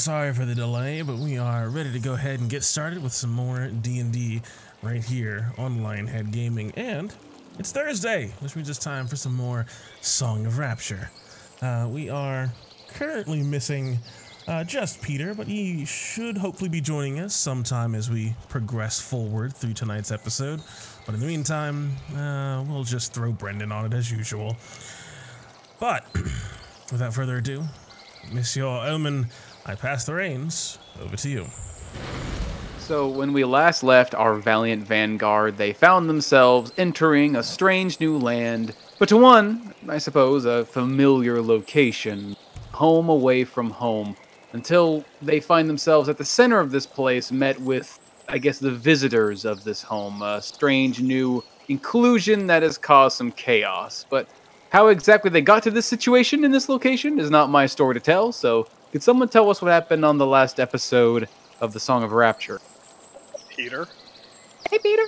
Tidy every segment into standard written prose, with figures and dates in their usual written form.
sorry for the delay, but we are ready to go ahead and get started with some more D&D right here on Lionhead Gaming. And it's Thursday, which means it's time for some more Song of Rapture. We are currently missing just Peter, but he should hopefully be joining us sometime as we progress forward through tonight's episode. But in the meantime, we'll just throw Brendan on it as usual. But without further ado, Monsieur Elman, I pass the reins over to you. So when we last left our valiant vanguard, they found themselves entering a strange new land, but to one, I suppose, a familiar location, home away from home, until they find themselves at the center of this place, met with, I guess, the visitors of this home, a strange new inclusion that has caused some chaos. But how exactly they got to this situation in this location is not my story to tell, so could someone tell us what happened on the last episode of the Song of Rapture? Peter? Hey, Peter.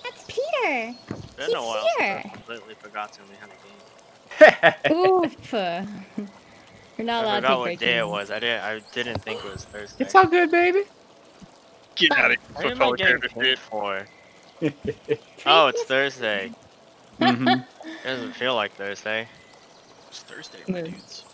That's Peter. Been a while here. since I completely forgot to we had a game. Oof. You're not I allowed forgot to what break day in. it was. I didn't think it was Thursday. It's all good, baby. Get out of What here. am I Fellow getting character paid shit. for? Oh, it's Thursday. Mm-hmm. It doesn't feel like Thursday. It's Thursday, my dudes.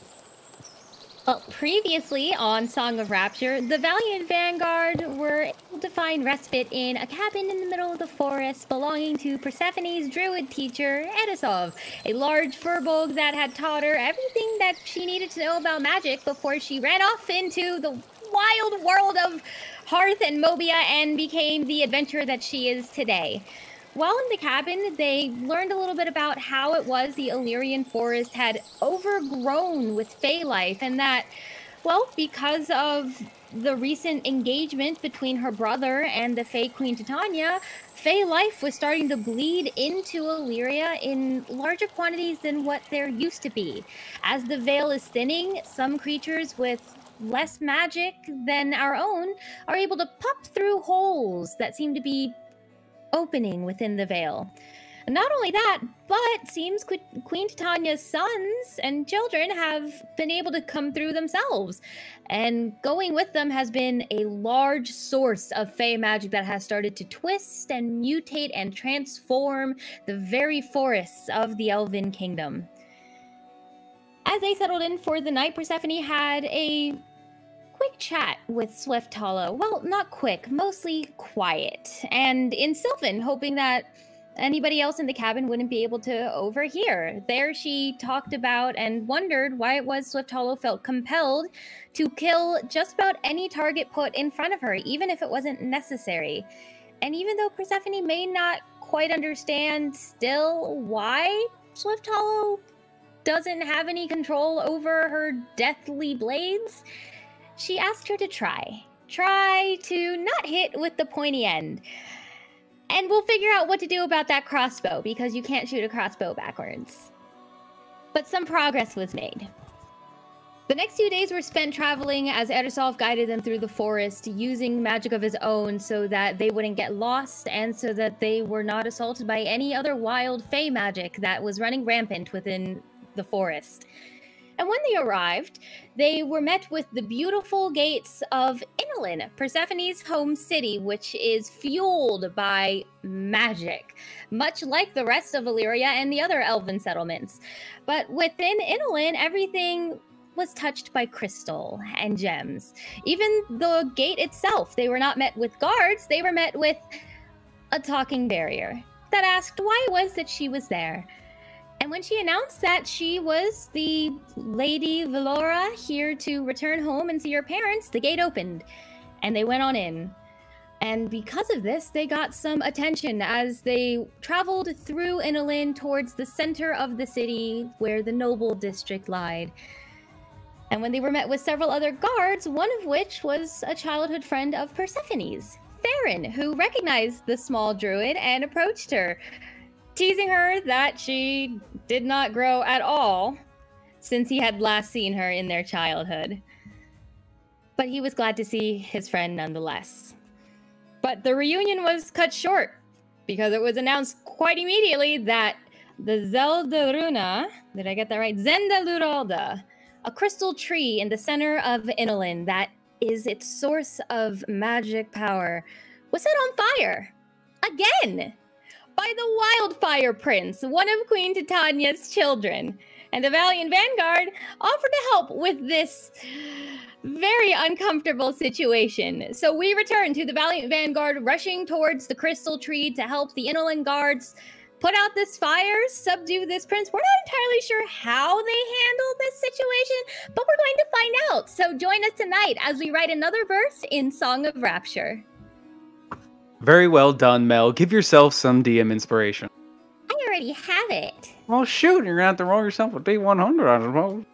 Well, previously on Song of Rapture, the Valiant Vanguard were able to find respite in a cabin in the middle of the forest belonging to Persephone's druid teacher, Edisov, a large furbolg that had taught her everything that she needed to know about magic before she ran off into the wild world of Hearth and Mobia and became the adventurer that she is today. While in the cabin, they learned a little bit about how it was the Illyrian forest had overgrown with Fey life, and that, well, because of the recent engagement between her brother and the Fey Queen Titania, Fey life was starting to bleed into Illyria in larger quantities than what there used to be. As the veil is thinning, some creatures with less magic than our own are able to pop through holes that seem to be opening within the veil. And not only that, but seems Queen Titania's sons and children have been able to come through themselves. And going with them has been a large source of Fey magic that has started to twist and mutate and transform the very forests of the Elven Kingdom. As they settled in for the night, Persephone had a quick chat with Swift Hollow. Well, not quick, mostly quiet. And in Sylvan, hoping that anybody else in the cabin wouldn't be able to overhear. There she talked about and wondered why it was Swift Hollow felt compelled to kill just about any target put in front of her, even if it wasn't necessary. And even though Persephone may not quite understand still why Swift Hollow doesn't have any control over her deathly blades, she asked her to try. Try to not hit with the pointy end. And we'll figure out what to do about that crossbow, because you can't shoot a crossbow backwards. But some progress was made. The next 2 days were spent traveling as Edisov guided them through the forest, using magic of his own so that they wouldn't get lost and so that they were not assaulted by any other wild Fey magic that was running rampant within the forest. And when they arrived, they were met with the beautiful gates of Inulin, Persephone's home city, which is fueled by magic, much like the rest of Illyria and the other elven settlements. But within Inulin, everything was touched by crystal and gems. Even the gate itself, they were not met with guards, they were met with a talking barrier that asked why it was that she was there. And when she announced that she was the Lady Valora here to return home and see her parents, the gate opened and they went on in. And because of this, they got some attention as they traveled through Inulin towards the center of the city where the noble district lied. And when they were met with several other guards, one of which was a childhood friend of Persephone's, Theron, who recognized the small druid and approached her, teasing her that she did not grow at all since he had last seen her in their childhood. But he was glad to see his friend nonetheless. But the reunion was cut short because it was announced quite immediately that the Zeldaruna, did I get that right? Zendaluralda, a crystal tree in the center of Inulin that is its source of magic power was set on fire. Again! By the Wildfire Prince, one of Queen Titania's children. And the Valiant Vanguard offered to help with this very uncomfortable situation. So we return to the Valiant Vanguard rushing towards the crystal tree to help the Inland Guards put out this fire, subdue this prince. We're not entirely sure how they handle this situation, but we're going to find out. So join us tonight as we write another verse in Song of Rapture. Very well done, Mel. Give yourself some DM inspiration. I already have it. Well, shoot, you're gonna have to roll yourself a D100, I suppose.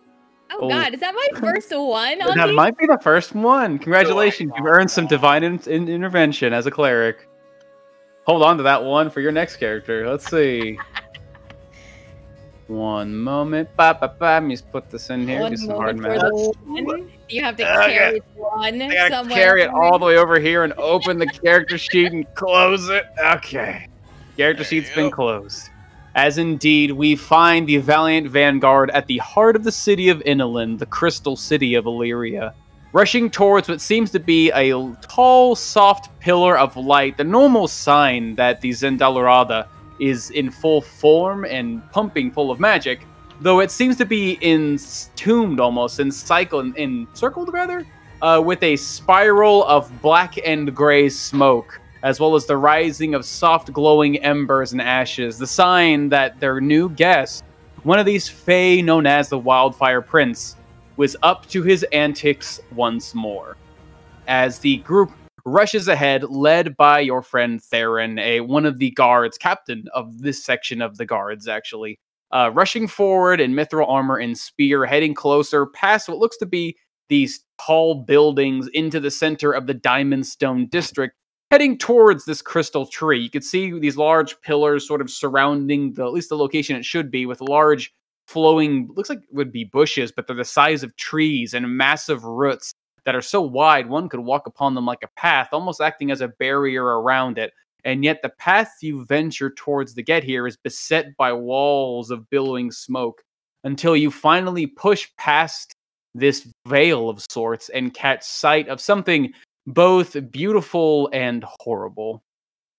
Oh God, is that my first one? That might be the first one. Congratulations, you've earned some divine intervention as a cleric. Hold on to that one for your next character. Let's see. One moment. Let me just put this in here. Do some hard math. You have to carry one. I gotta carry it all the way over here and open the character sheet and close it. Okay. Character sheet's been closed. As indeed, we find the Valiant Vanguard at the heart of the city of Inniland, the crystal city of Illyria, rushing towards what seems to be a tall, soft pillar of light, the normal sign that the Zendalurada is in full form and pumping full of magic, though it seems to be entombed almost, encircled rather, with a spiral of black and gray smoke, as well as the rising of soft glowing embers and ashes, the sign that their new guest, one of these Fae known as the Wildfire Prince, was up to his antics once more. As the group rushes ahead, led by your friend Theron, one of the guards, captain of this section of the guards, actually, rushing forward in mithril armor and spear, heading closer past what looks to be these tall buildings into the center of the Diamondstone district, heading towards this crystal tree. You can see these large pillars sort of surrounding at least the location it should be, with large flowing, looks like it would be bushes, but they're the size of trees and massive roots that are so wide one could walk upon them like a path, almost acting as a barrier around it. And yet the path you venture towards to get here is beset by walls of billowing smoke until you finally push past this veil of sorts and catch sight of something both beautiful and horrible.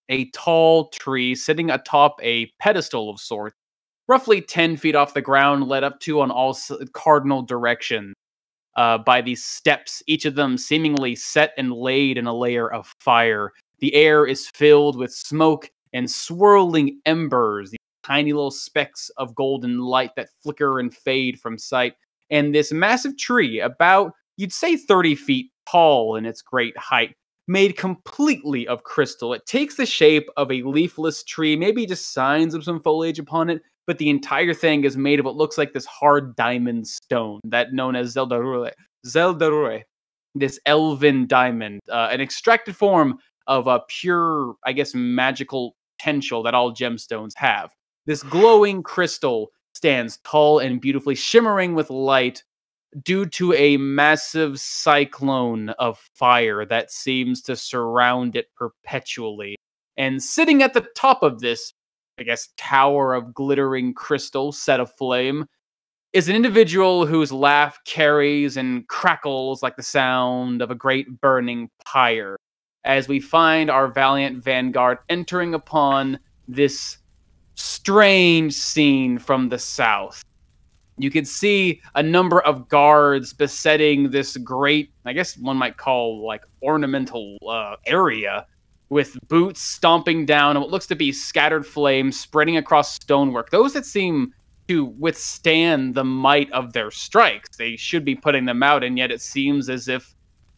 A tall tree sitting atop a pedestal of sorts, roughly 10 feet off the ground, led up to on all cardinal directions by these steps, each of them seemingly set and laid in a layer of fire. The air is filled with smoke and swirling embers, these tiny little specks of golden light that flicker and fade from sight. And this massive tree, about, you'd say 30 feet tall in its great height, made completely of crystal. It takes the shape of a leafless tree, maybe just signs of some foliage upon it, but the entire thing is made of what looks like this hard diamond stone, that known as Zeldarure, this elven diamond, an extracted form of a pure, I guess, magical potential that all gemstones have. This glowing crystal stands tall and beautifully shimmering with light due to a massive cyclone of fire that seems to surround it perpetually. And sitting at the top of this, I guess, tower of glittering crystal set aflame is an individual whose laugh carries and crackles like the sound of a great burning pyre, as we find our Valiant Vanguard entering upon this strange scene from the south. You can see a number of guards besetting this great, I guess one might call like ornamental area, with boots stomping down and what looks to be scattered flames spreading across stonework. Those that seem to withstand the might of their strikes. They should be putting them out, and yet it seems as if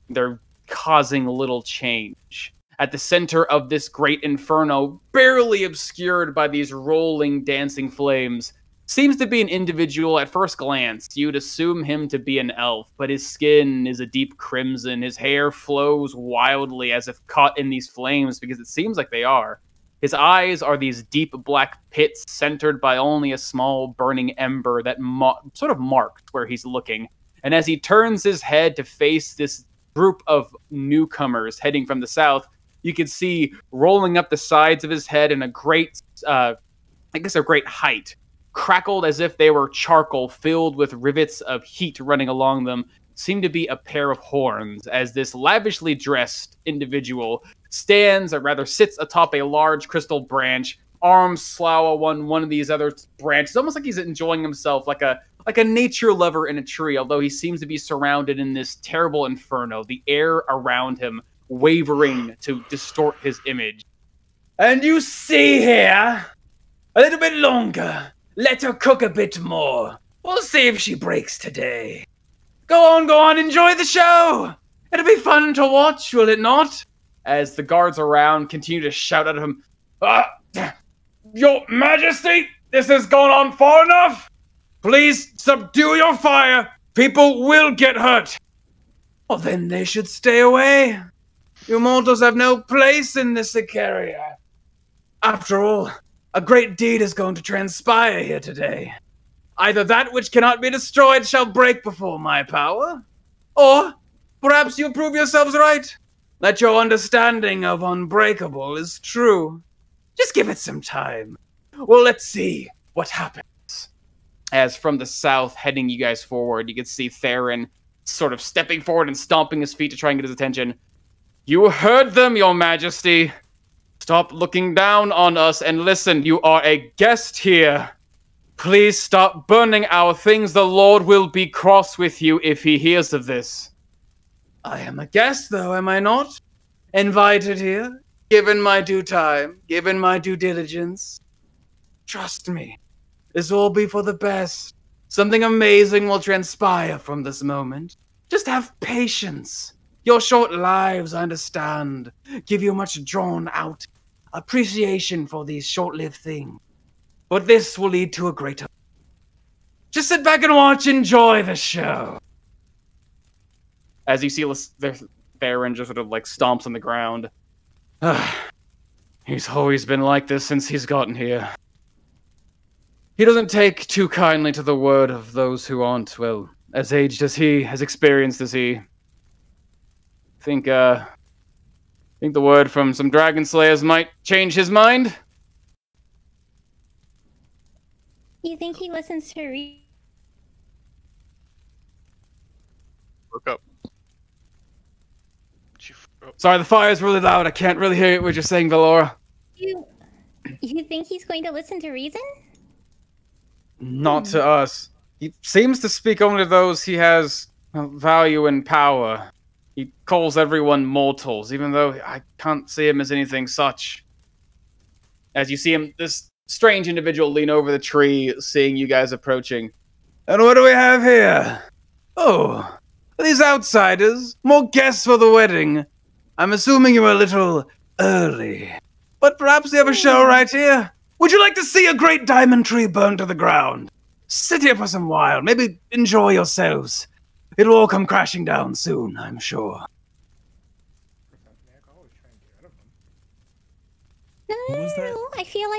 they're causing little change. At the center of this great inferno, barely obscured by these rolling, dancing flames, seems to be an individual. At first glance, you'd assume him to be an elf, but his skin is a deep crimson. His hair flows wildly as if caught in these flames, because it seems like they are. His eyes are these deep black pits centered by only a small burning ember that sort of marks where he's looking. And as he turns his head to face this group of newcomers heading from the south, you can see rolling up the sides of his head in a great, a great height, crackled as if they were charcoal filled with rivets of heat running along them, seem to be a pair of horns as this lavishly dressed individual stands, or rather sits atop a large crystal branch, arms slough on one of these other branches, almost like he's enjoying himself, like a nature lover in a tree, although he seems to be surrounded in this terrible inferno, the air around him wavering to distort his image. And you see here, a little bit longer. Let her cook a bit more. We'll see if she breaks today. Go on, enjoy the show. It'll be fun to watch, will it not? As the guards around continue to shout at him, Your Majesty, this has gone on far enough. Please subdue your fire. People will get hurt. Well, then they should stay away. You mortals have no place in this Icaria. After all, a great deed is going to transpire here today. Either that which cannot be destroyed shall break before my power, or perhaps you prove yourselves right, that your understanding of unbreakable is true. Just give it some time. Well, let's see what happens. As from the south, heading you guys forward, you can see Theron sort of stepping forward and stomping his feet to try and get his attention. You heard them, Your Majesty. Stop looking down on us and listen. You are a guest here. Please stop burning our things. The Lord will be cross with you if he hears of this. I am a guest, though, am I not? Invited here, given my due time, given my due diligence. Trust me, this will be for the best. Something amazing will transpire from this moment. Just have patience. Your short lives, I understand, give you much drawn-out appreciation for these short-lived things. But this will lead to a greater... Just sit back and watch, enjoy the show. As you see Theron just sort of like stomps on the ground. He's always been like this since he's gotten here. He doesn't take too kindly to the word of those who aren't, well, as aged as he, as experienced as he. Think the word from some dragon slayers might change his mind? You think he listens to Broke up. Sorry, the fire's really loud. I can't really hear what you're saying, Valora. You think he's going to listen to reason? Not to us. He seems to speak only to those he has value and power. He calls everyone mortals, even though I can't see him as anything such. As you see him, this strange individual lean over the tree, seeing you guys approaching. And what do we have here? Oh, these outsiders. More guests for the wedding. I'm assuming you're a little early. But perhaps they have a show right here. Would you like to see a great diamond tree burned to the ground? Sit here for some while. Maybe enjoy yourselves. It'll all come crashing down soon, I'm sure. No, I feel...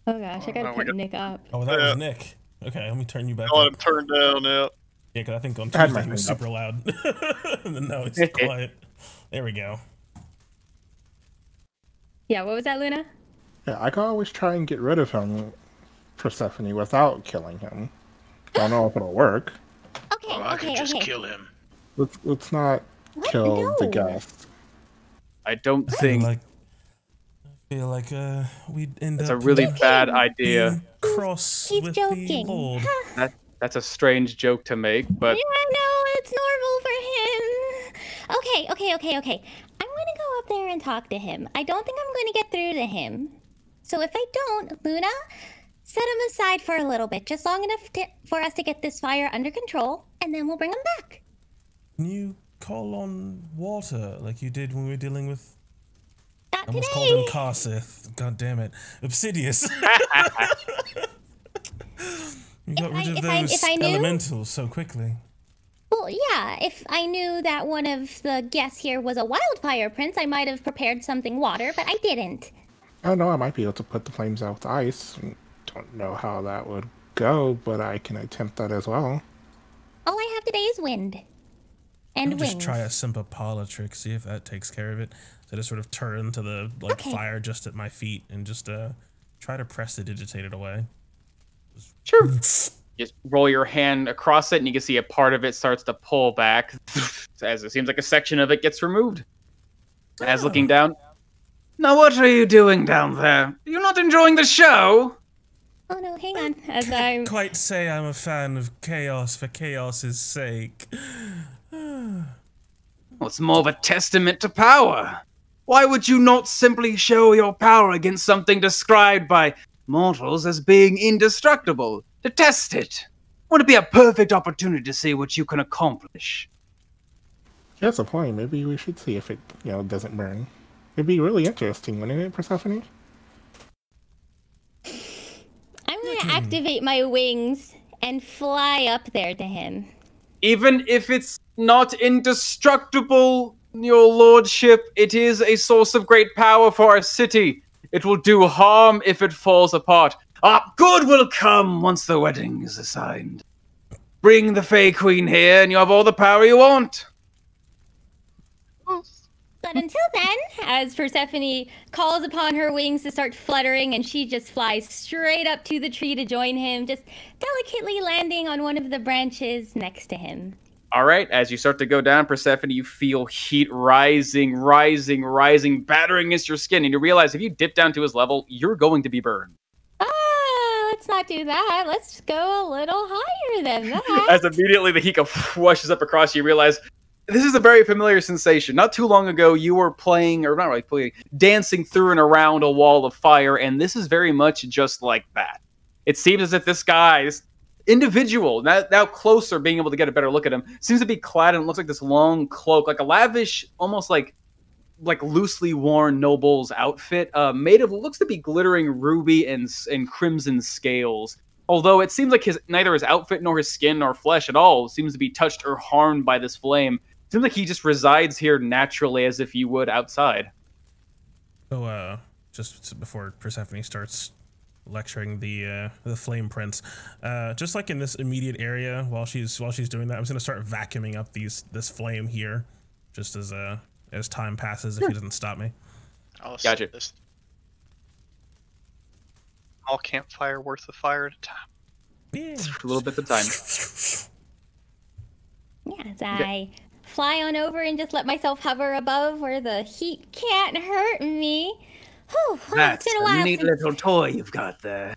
Oh gosh, I gotta put Nick up. Oh, that was Nick. Okay, let me turn you back I up. want him turned down now. Yeah, because I think on Tuesday he was super loud. And then now he's quiet. There we go. Yeah, what was that, Luna? Yeah, I can always try and get rid of him, Persephone, without killing him. Don't know if it'll work. Okay, Oh, I could just kill him. Let's not kill the guest. I don't think... I feel like we'd end That's up... a really bad idea. being cross He's with joking. the Lord. That's a strange joke to make, but... Yeah, no, it's normal for him. Okay. I'm gonna go up there and talk to him. I don't think I'm gonna get through to him. So if I don't, Luna, set him aside for a little bit, just long enough for us to get this fire under control, and then we'll bring him back. Can you call on water like you did when we were dealing with... Not I almost today. called him Karsith. God damn it. Obsidious. You got rid of those if I knew? elementals so quickly. Well, yeah, if I knew that one of the guests here was a wildfire prince, I might have prepared something water, but I didn't. I know I might be able to put the flames out with ice. Don't know how that would go, but I can attempt that as well. All I have today is wind. And wings. Just try a simple parlor trick, see if that takes care of it. So just sort of turn to the fire just at my feet and just try to press to digitate it away. Sure. Just roll your hand across it, and you can see a part of it starts to pull back, as it seems like a section of it gets removed. As looking down, now what are you doing down there? You're not enjoying the show? Oh no, hang on. As I'm Quite say I'm a fan of chaos for chaos's sake. Well, it's more of a testament to power. Why would you not simply show your power against something described by mortals as being indestructible? To test it. Would it be a perfect opportunity to see what you can accomplish? That's a point. Maybe we should see if it, doesn't burn. It'd be really interesting, wouldn't it, Persephone? I'm gonna activate my wings and fly up there to him. Even if it's not indestructible, your lordship, it is a source of great power for our city. It will do harm if it falls apart. Good will come once the wedding is assigned. Bring the Fey Queen here, and you have all the power you want. But until then, as Persephone calls upon her wings to start fluttering, and she just flies straight up to the tree to join him, just delicately landing on one of the branches next to him. All right, as you start to go down, Persephone, you feel heat rising, battering against your skin, and you realize if you dip down to his level, you're going to be burned. Let's not do that. Let's go a little higher than that. As immediately the heat whooshes up across you, realize this is a very familiar sensation. Not too long ago, you were playing, or not really playing, dancing through and around a wall of fire, and this is very much just like that. It seems as if this guy, this individual, now closer, being able to get a better look at him, seems to be clad in, looks like this long cloak, like a lavish, almost like loosely worn noble's outfit, made of what looks to be glittering ruby and crimson scales. Although it seems like neither his outfit nor his skin nor flesh at all seems to be touched or harmed by this flame. It seems like he just resides here naturally as if you would outside. So, just before Persephone starts lecturing the flame prince, just like in this immediate area, while she's doing that, I'm just gonna start vacuuming up this flame here, just as time passes, if he doesn't stop me. Gotcha. This small campfire worth of fire at a time. Yeah. A little bit of time. Yeah, as I fly on over and just let myself hover above where the heat can't hurt me. Whew, well, That's it's been a while neat since... little toy you've got there.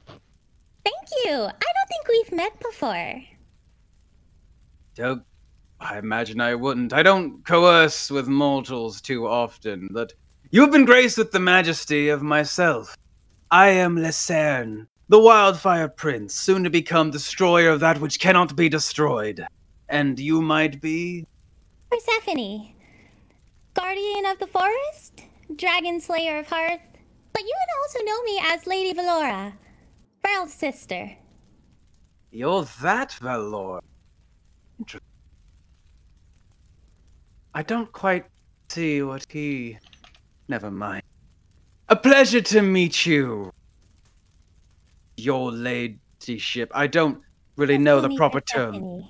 Thank you. I don't think we've met before. Doug, I imagine I wouldn't. I don't coerce with mortals too often, but you've been graced with the majesty of myself. I am Lucerne, the Wildfire Prince, soon to become destroyer of that which cannot be destroyed. And you might be? Persephone, guardian of the forest, dragon slayer of hearth, but you would also know me as Lady Valora, Varl's sister. You're that Valor. Interesting. I don't quite see what he... Never mind. A pleasure to meet you, your ladyship. I don't really know the proper term.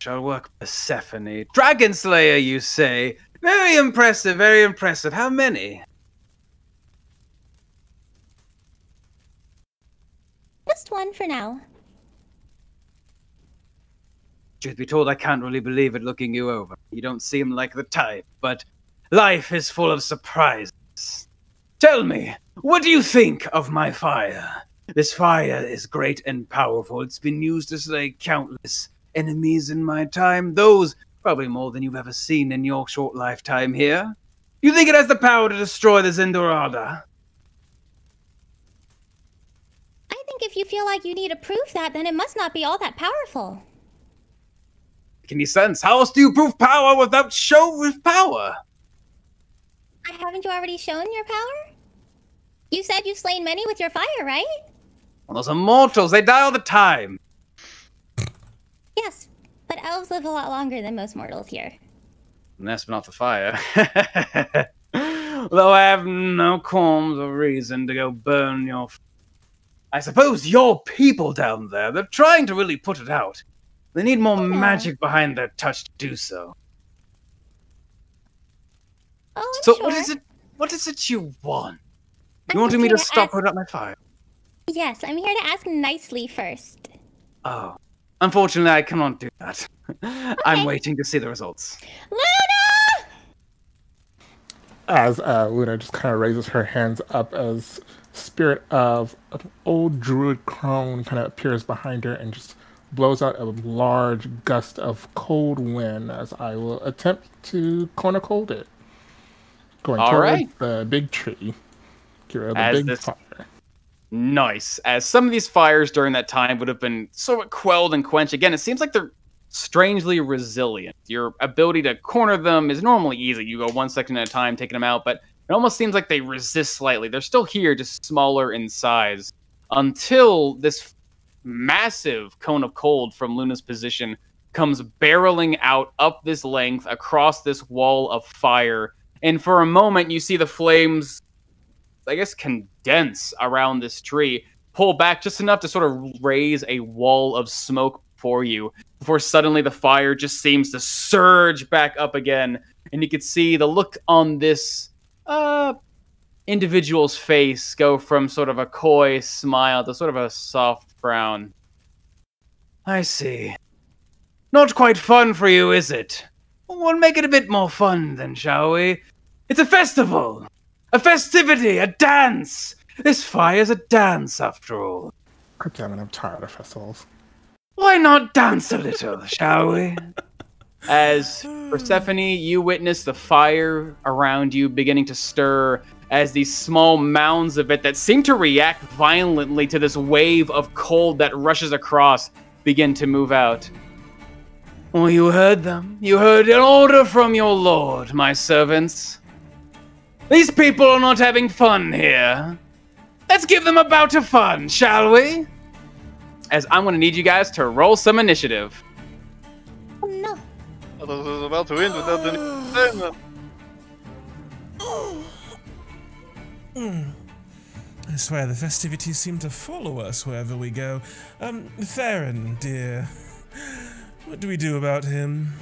Shall work, Persephone. Dragon Slayer, you say? Very impressive, very impressive. How many? Just one for now. Truth be told, I can't really believe it looking you over. You don't seem like the type, but life is full of surprises. Tell me, what do you think of my fire? This fire is great and powerful. It's been used to slay countless enemies in my time, those probably more than you've ever seen in your short lifetime here. You think it has the power to destroy the Zendorada? I think if you feel like you need to prove that, then it must not be all that powerful. Can you sense? How else do you prove power without show with power? Haven't you already shown your power? You said you've slain many with your fire, right? Well, those are mortals. They die all the time. Yes, but elves live a lot longer than most mortals here. And that's not the fire. Though I have no qualms or reason to go burn your... I suppose your people down there, they're trying to really put it out. They need more magic behind their touch to do so. Oh, I'm So sure. what is it you want? You I'm wanted me to here stop as- putting out my fire? Yes, I'm here to ask nicely first. Oh, unfortunately, I cannot do that. I'm waiting to see the results. Luna! As Luna just kind of raises her hands up as spirit of an old druid crone kind of appears behind her and just blows out a large gust of cold wind as I will attempt to corner cold it. Going All towards right. the big tree. Get rid of the As big this- fire. Nice. As some of these fires during that time would have been sort of quelled and quenched. Again, it seems like they're strangely resilient. Your ability to corner them is normally easy. You go one section at a time, taking them out, but it almost seems like they resist slightly. They're still here, just smaller in size. Until this massive cone of cold from Luna's position comes barreling out up this length across this wall of fire. And for a moment, you see the flames, I guess, condense around this tree, pull back just enough to sort of raise a wall of smoke for you, before suddenly the fire just seems to surge back up again, and you can see the look on this individual's face go from sort of a coy smile to sort of a soft frown. I see. Not quite fun for you, is it? We'll make it a bit more fun then, shall we? It's a festival! A festivity! A dance! This fire's a dance, after all. God damn it, I'm tired of festivals. Why not dance a little, shall we? As Persephone, you witness the fire around you beginning to stir as these small mounds of it that seem to react violently to this wave of cold that rushes across begin to move out. Well, you heard them. You heard an order from your lord, my servants. These people are not having fun here. Let's give them a bout of fun, shall we? As I'm going to need you guys to roll some initiative. Oh no. I was about to win without any. I swear the festivities seem to follow us wherever we go. Theron, dear, what do we do about him?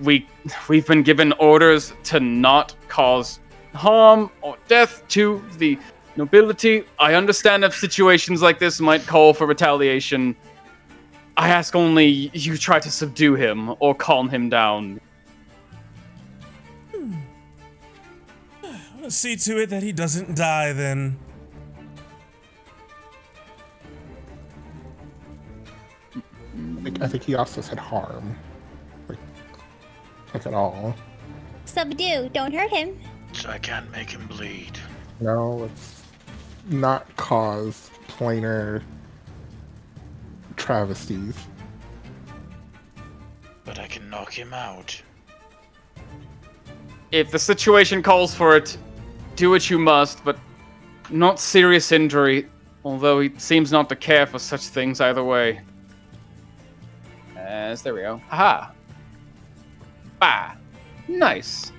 We've been given orders to not cause harm or death to the nobility. I understand if situations like this might call for retaliation. I ask only you try to subdue him or calm him down. Let's see to it that he doesn't die, then. I think he also said harm. Like at all. Subdue, don't hurt him. So I can't make him bleed. No, let's not cause plainer travesties. But I can knock him out. If the situation calls for it, do what you must, but not serious injury, although he seems not to care for such things either way. There we go. Haha. Bah. Nice.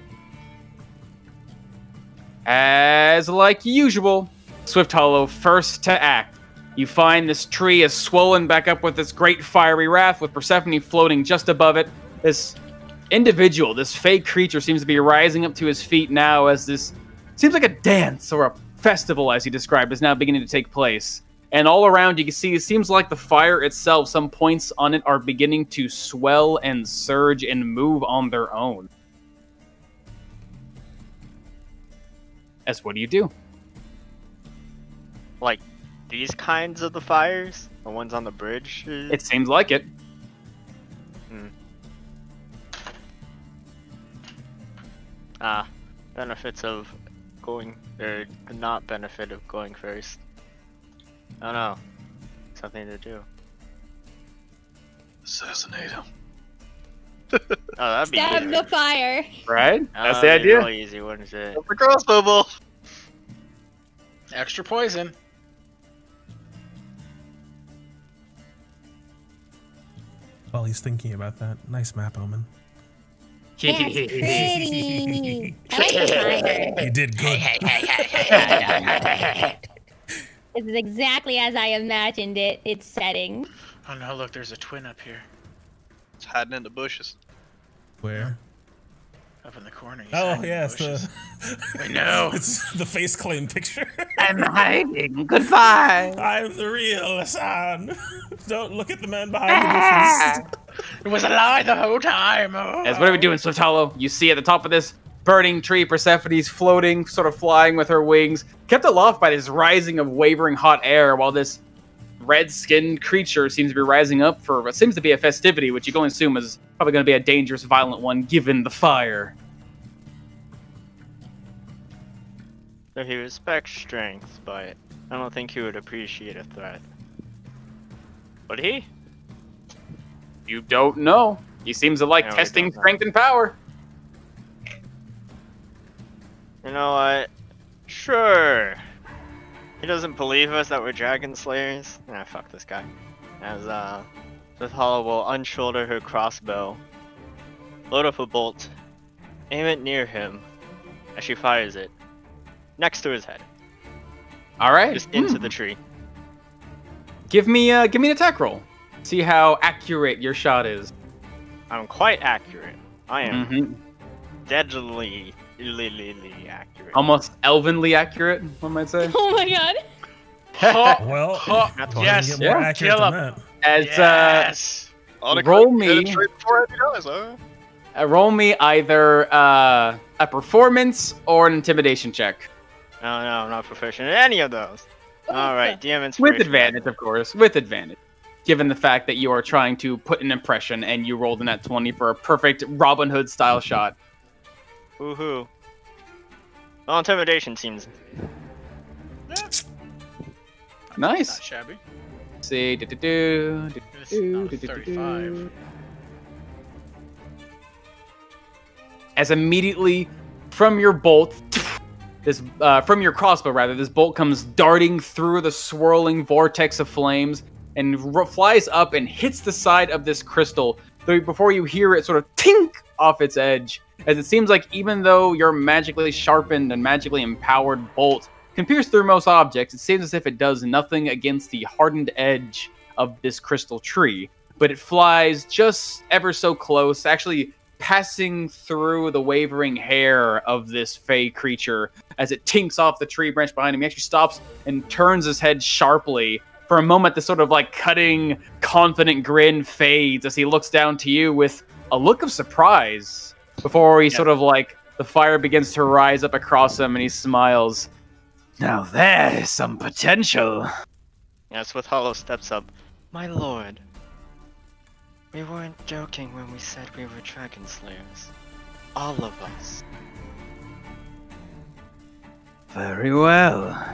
As like usual, Swift Hollow first to act. You find this tree is swollen back up with this great fiery wrath, with Persephone floating just above it. This individual, this fake creature, seems to be rising up to his feet now as this seems like a dance or a festival, as he described, is now beginning to take place. And all around you can see it seems like the fire itself, some points on it are beginning to swell and surge and move on their own. As what do you do? Like, these kinds of the fires? The ones on the bridge? It seems like it. Benefits of going, or the not benefit of going first. I don't know. Something to do. Assassinate him. Oh, that'd be Stab easy. the fire. Right? That's the That'd be idea. really easy, wouldn't it? The crossbow bolt. Extra poison. While he's thinking about that, nice map, Omen. That's pretty. I like the fire. You did good. It's exactly as I imagined it. Its setting. Oh no, look, there's a twin up here. It's hiding in the bushes. Where? Up in the corner. He's Oh, hiding in yes, bushes. I the know. it's the face claim picture. I'm hiding. Goodbye. I'm the real Hassan. Don't look at the man behind the bushes. It was a lie the whole time. Oh. As what are we doing, Swift Hollow? You see at the top of this burning tree, Persephone's floating, sort of flying with her wings, kept aloft by this rising of wavering hot air, while this red-skinned creature seems to be rising up for what seems to be a festivity, which you can only assume is probably going to be a dangerous, violent one, given the fire. So he respects strength, but I don't think he would appreciate a threat. Would he? You don't know. He seems to like No, we testing don't know. strength and power. You know what? Sure. He doesn't believe us that we're dragon slayers. Nah, fuck this guy. As Swift Hollow will unshoulder her crossbow, load up a bolt, aim it near him as she fires it next to his head, All right. just into the tree. Give me an attack roll. See how accurate your shot is. I'm quite accurate. I am Mm-hmm. deadly accurate. Almost elvenly accurate, one might say. Oh my god. Well, Not don't yes, get more yeah, accurate kill than him. that. As Yes. roll me, Huh? roll me either a performance or an intimidation check. No, I'm not proficient in any of those. Alright, DM inspiration. With advantage, of course. With advantage. Given the fact that you are trying to put an impression and you rolled a nat 20 for a perfect Robin Hood style shot. Woohoo. Well, intimidation seems. Nice. Not shabby. Let's see. Do-do-do, It's do-do-do, not a do-do-do. 35. As immediately from your bolt, from your crossbow rather, this bolt comes darting through the swirling vortex of flames and flies up and hits the side of this crystal. Though before you hear it sort of tink off its edge, as it seems like even though your magically sharpened and magically empowered bolt can pierce through most objects, it seems as if it does nothing against the hardened edge of this crystal tree. But it flies just ever so close, actually passing through the wavering hair of this fey creature as it tinks off the tree branch behind him. He actually stops and turns his head sharply. For a moment, this sort of like cutting, confident grin fades as he looks down to you with a look of surprise before he sort of like the fire begins to rise up across him and he smiles. Now there's some potential. Yeah, Swift Hollow steps up. My lord. We weren't joking when we said we were dragon slayers. All of us. Very well.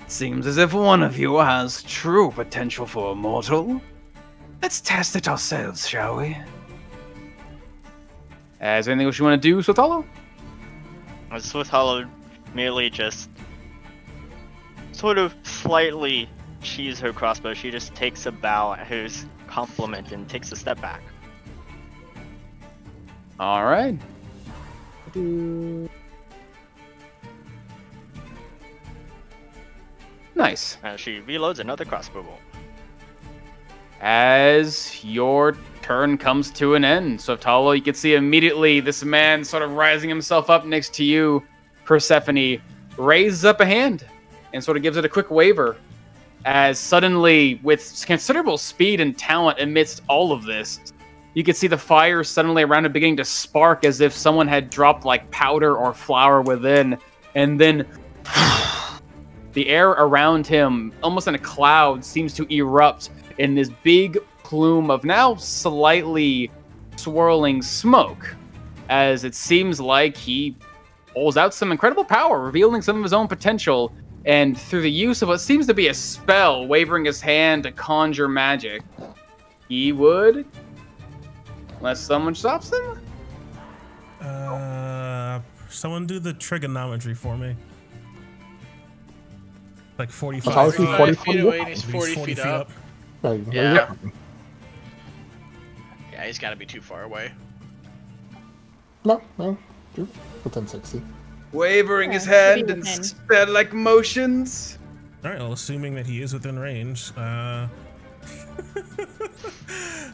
Seems as if one of you has true potential for a mortal. Let's test it ourselves, shall we? Is there anything else you want to do, Swift Hollow? Swift Hollow merely just sort of slightly sheathes her crossbow. She just takes a bow at his compliment and takes a step back. All right. Nice. She reloads another crossbow bolt. As your turn comes to an end, Swift Hollow, you can see immediately this man sort of rising himself up next to you, Persephone, raises up a hand and sort of gives it a quick waver. As suddenly, with considerable speed and talent amidst all of this, you can see the fire suddenly around it beginning to spark as if someone had dropped like powder or flour within. And then the air around him, almost in a cloud, seems to erupt in this big plume of now slightly swirling smoke. As it seems like he pulls out some incredible power, revealing some of his own potential. And through the use of what seems to be a spell, wavering his hand to conjure magic, he would, unless someone stops him? Someone do the trigonometry for me. Like 45 How is he 40 feet away and he's 40 feet up. Yeah. Yeah, he's got to be too far away. No, within 60. Wavering his Yeah, hand maybe in within. spell-like motions. All right, well, assuming that he is within range,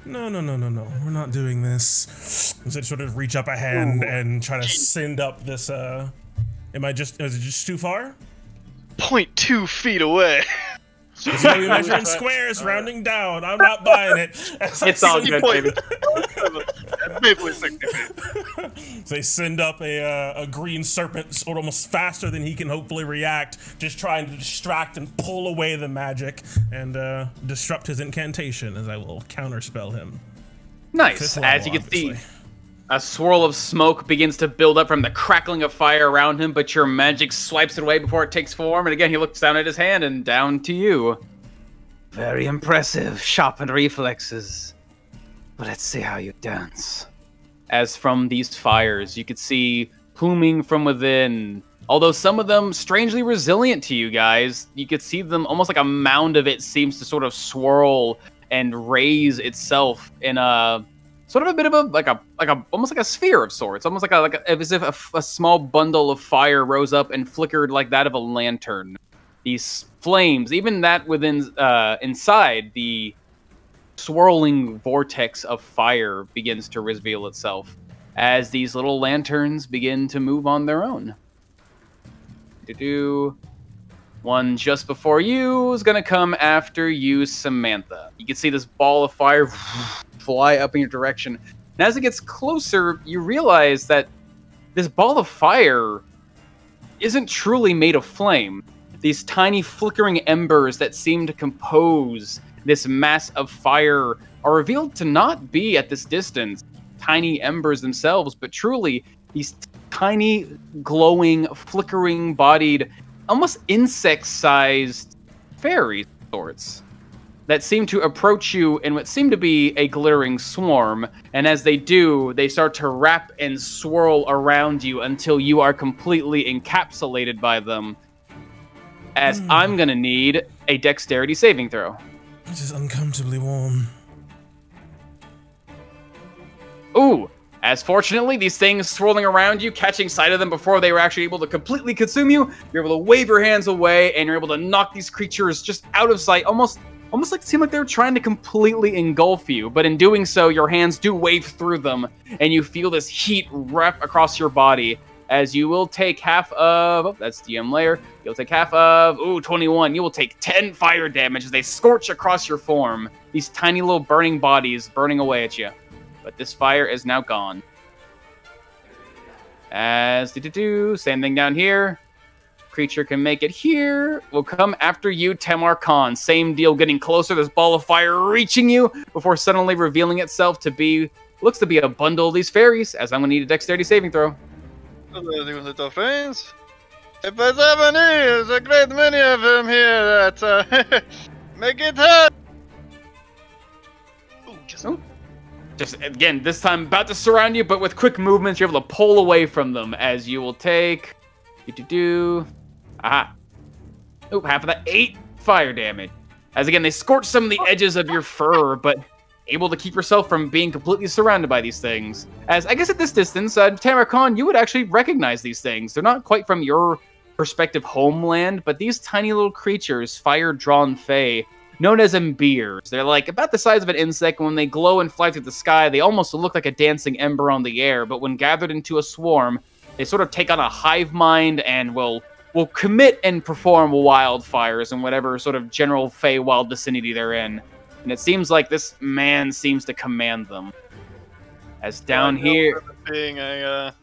No. We're not doing this. Instead, sort of reach up a hand and try to send up this. Is it just too far? 0.2 feet away. So we measure in squares, rounding down. I'm not buying it. It's all good, baby. Maybe 60 feet. So they send up a green serpent, sort of almost faster than he can hopefully react, just trying to distract and pull away the magic and disrupt his incantation, as I will counterspell him. Nice. As you can see, a swirl of smoke begins to build up from the crackling of fire around him, but your magic swipes it away before it takes form. And again, he looks down at his hand and down to you. Very impressive, sharpened reflexes. But let's see how you dance. As from these fires, you could see pluming from within. Although some of them strangely resilient to you guys, you could see them almost like a mound of it seems to sort of swirl and raise itself in a sort of a bit of almost like a sphere of sorts, almost as if a small bundle of fire rose up and flickered like that of a lantern. These flames, even that within inside the swirling vortex of fire, begins to reveal itself as these little lanterns begin to move on their own. One just before you is gonna come after you, Samantha. You can see this ball of fire fly up in your direction. And as it gets closer, you realize that this ball of fire isn't truly made of flame. These tiny flickering embers that seem to compose this mass of fire are revealed to not be, at this distance, tiny embers themselves, but truly these tiny, glowing, flickering-bodied, almost insect-sized fairy sorts that seem to approach you in what seem to be a glittering swarm, and as they do, they start to wrap and swirl around you until you are completely encapsulated by them. As I'm gonna need a dexterity saving throw. It is uncomfortably warm. Ooh, as fortunately, these things swirling around you, catching sight of them before they were actually able to completely consume you, you're able to wave your hands away, and you're able to knock these creatures just out of sight, almost like it seemed like they were trying to completely engulf you, but in doing so, your hands do wave through them, and you feel this heat wrap across your body, as you will take half of, that's DM layer, you'll take half of, 21, you will take 10 fire damage as they scorch across your form, these tiny little burning bodies burning away at you. But this fire is now gone. As, same thing down here. Creature can make it here. Will come after you, Tamar Khan. Same deal, getting closer. This ball of fire reaching you before suddenly revealing itself to be, looks to be a bundle of these fairies, as I'm going to need a dexterity saving throw. Little friends. If there's ever need, there's a great many of them here that make it hard. Just, again, this time about to surround you, but with quick movements, you're able to pull away from them, as you will take... Aha. Half of that 8 fire damage. As again, they scorch some of the edges of your fur, but able to keep yourself from being completely surrounded by these things. As, I guess at this distance, Tamar Khan, you would actually recognize these things. They're not quite from your perspective homeland, but these tiny little creatures, fire-drawn fae, known as embirs. They're like about the size of an insect, and when they glow and fly through the sky, they almost look like a dancing ember on the air, but when gathered into a swarm, they sort of take on a hive mind and will commit and perform wildfires in whatever sort of general Feywild vicinity they're in. And it seems like this man seems to command them. As down here... Being an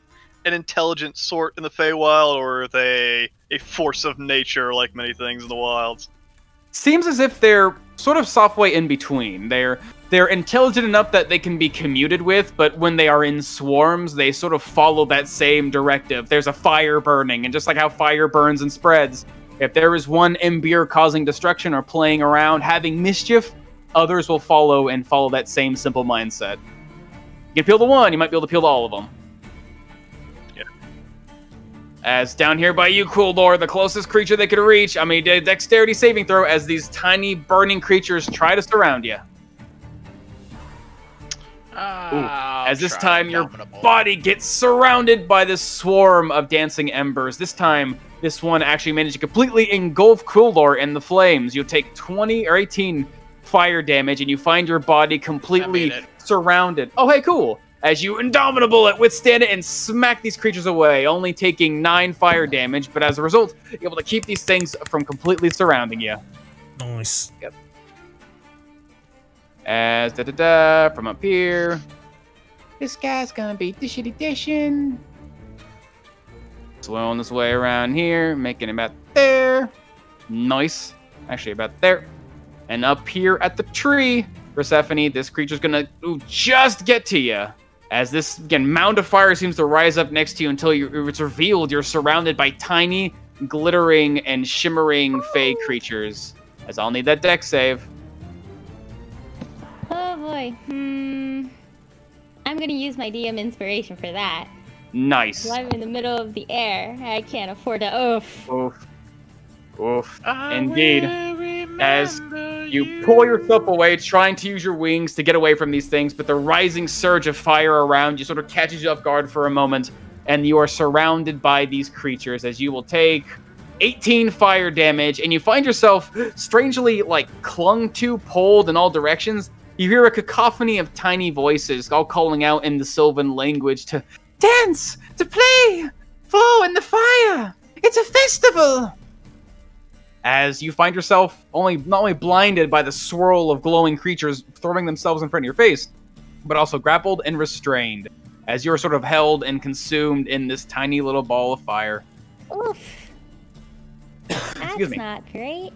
intelligent sort in the Feywild, or are they a force of nature like many things in the wilds? Seems as if they're sort of softway in between. They're intelligent enough that they can be commuted with, but when they are in swarms, they sort of follow that same directive. There's a fire burning, and just like how fire burns and spreads, if there is one embir causing destruction or playing around, having mischief, others will follow and follow that same simple mindset. You can peel the one, you might be able to peel all of them. As down here by you, Kuldor, the closest creature they could reach, I mean, dexterity saving throw as these tiny burning creatures try to surround you. As this time your body gets surrounded by this swarm of dancing embers. This time, this one actually managed to completely engulf Kuldor in the flames. You'll take 20 or 18 fire damage, and you find your body completely surrounded. Oh, hey, cool. As you indomitable withstand it and smack these creatures away, only taking 9 fire damage, but as a result, you're able to keep these things from completely surrounding you. Nice. Yep. As from up here, this guy's gonna be dishing. Swirling this way around here, making it about there. Nice. Actually, about there. And up here at the tree, Persephone, this creature's gonna just get to you. As this, again, mound of fire seems to rise up next to you until it's revealed you're surrounded by tiny, glittering, and shimmering fey creatures. As I'll need that dex save. Oh boy. I'm gonna use my DM inspiration for that. Nice. Well, I'm in the middle of the air. I can't afford to oof. Oof. Oof. Indeed. As you pull yourself away, trying to use your wings to get away from these things, but the rising surge of fire around you sort of catches you off guard for a moment, and you are surrounded by these creatures as you will take 18 fire damage, and you find yourself strangely, like, clung to, pulled in all directions. You hear a cacophony of tiny voices all calling out in the Sylvan language to dance, to play, flow in the fire. It's a festival. As you find yourself not only blinded by the swirl of glowing creatures throwing themselves in front of your face, but also grappled and restrained, as you're sort of held and consumed in this tiny little ball of fire. Oof. That's not great.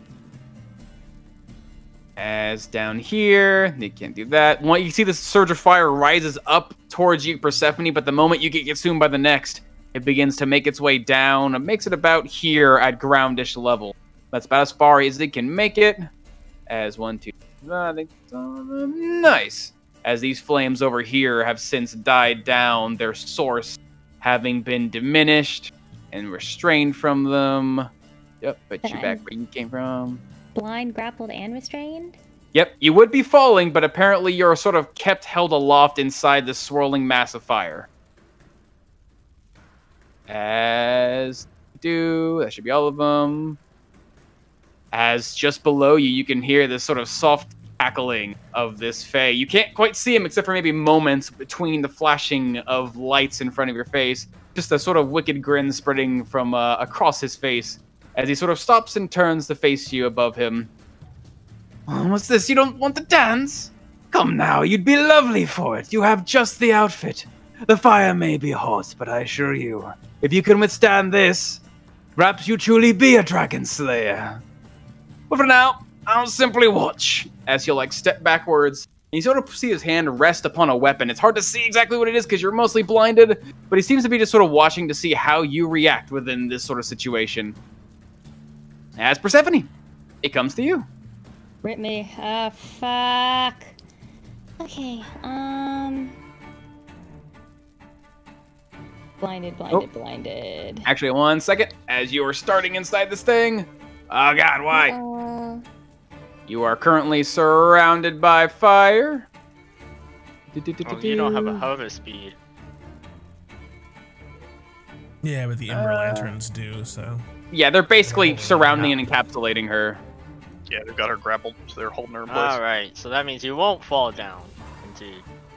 As down here, they can't do that. You see this surge of fire rises up towards you, Persephone, but the moment you get consumed by the next, it begins to make its way down. It makes it about here at groundish level. That's about as far as it can make it. As 1, 2, nice. As these flames over here have since died down, their source having been diminished and restrained from them. Yep, but you're back where you came from. Blind, grappled, and restrained? Yep, you would be falling, but apparently you're sort of kept held aloft inside the swirling mass of fire. As that should be all of them. As just below you, you can hear this sort of soft cackling of this fae. You can't quite see him except for maybe moments between the flashing of lights in front of your face. Just a sort of wicked grin spreading from across his face as he sort of stops and turns to face you above him. What's this? You don't want to dance? Come now, you'd be lovely for it. You have just the outfit. The fire may be hot, but I assure you, if you can withstand this, perhaps you truly be a dragon slayer. But for now, I'll simply watch. As he'll step backwards, and you sort of see his hand rest upon a weapon. It's hard to see exactly what it is because you're mostly blinded, but he seems to be just sort of watching to see how you react within this sort of situation. As Persephone, it comes to you. Rip me. Fuck. Okay, Blinded. Actually, 1 second. As you are starting inside this thing. Oh god, why? You are currently surrounded by fire. Oh, you don't have a hover speed. Yeah, but the Ember Lanterns do, so... Yeah, they're basically surrounding and encapsulating her. Yeah, they've got her grappled, so they're holding her in place. Alright, so that means you won't fall down into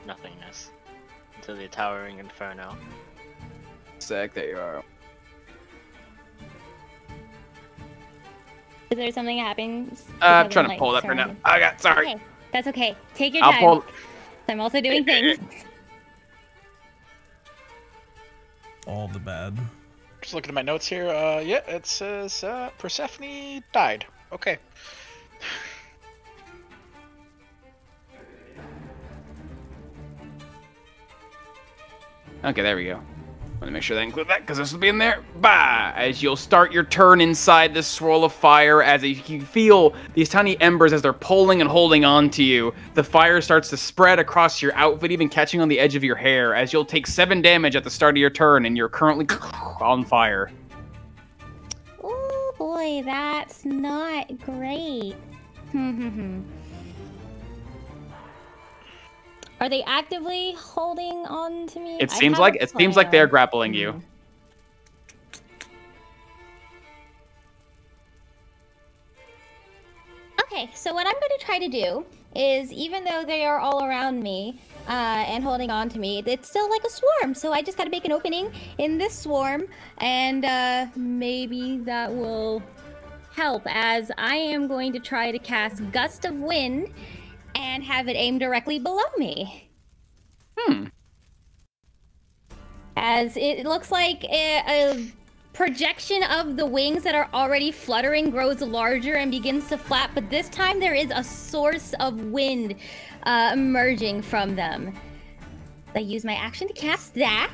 nothingness. Into the towering inferno. Sec, there you are. Is there something that happens? I'm trying to pull that right now. Sorry. Okay, that's okay. Take your time. I'm also doing things. All the bad. Just looking at my notes here. Yeah, it says Persephone died. Okay. Okay, there we go. Let me make sure that I include that because this will be in there. Bah! As you'll start your turn inside this swirl of fire, as you can feel these tiny embers as they're pulling and holding on to you. The fire starts to spread across your outfit, even catching on the edge of your hair, as you'll take 7 damage at the start of your turn, and you're currently on fire. Oh boy, that's not great. Are they actively holding on to me? It seems like they're grappling you. Okay, Okay, so what I'm going to try to do is, even though they are all around me and holding on to me, it's still like a swarm. So I just got to make an opening in this swarm, and maybe that will help, as I am going to try to cast Gust of Wind and have it aim directly below me. As it looks like a projection of the wings that are already fluttering grows larger and begins to flap, but this time there is a source of wind emerging from them. I use my action to cast that.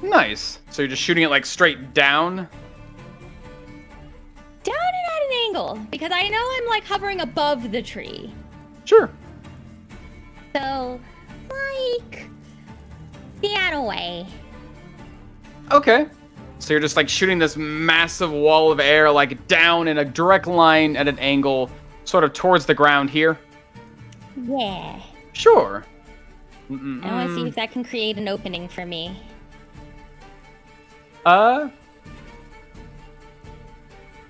Nice. So you're just shooting it like straight down? Down and at an angle, because I know I'm like hovering above the tree. Sure. So, like, that away. Okay. So you're just like shooting this massive wall of air like down in a direct line at an angle, sort of towards the ground here? Yeah. Sure. I want to see if that can create an opening for me.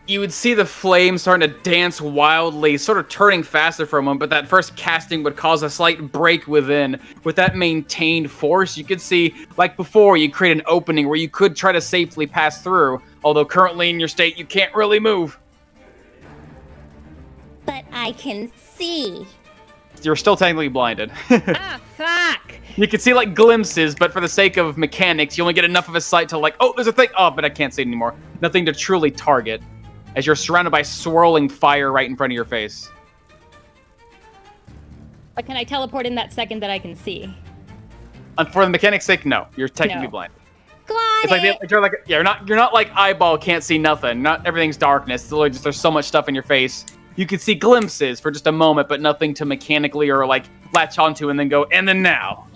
You would see the flames starting to dance wildly, sort of turning faster for a moment, but that first casting would cause a slight break within. With that maintained force, you could see, like before, you create an opening where you could try to safely pass through, although currently in your state, you can't really move. But I can see. You're still technically blinded. Ah, fuck! You can see, like, glimpses, but for the sake of mechanics, you only get enough of a sight to, like, oh, there's a thing! Oh, but I can't see it anymore. Nothing to truly target, as you're surrounded by swirling fire right in front of your face. But can I teleport in that second that I can see? For the mechanic's sake, no. You're technically No. blind. Got It's like it! you're not like eyeball can't see nothing. Not everything's darkness. It's literally just there's so much stuff in your face. You can see glimpses for just a moment, but nothing to mechanically or like latch onto and then go and then now,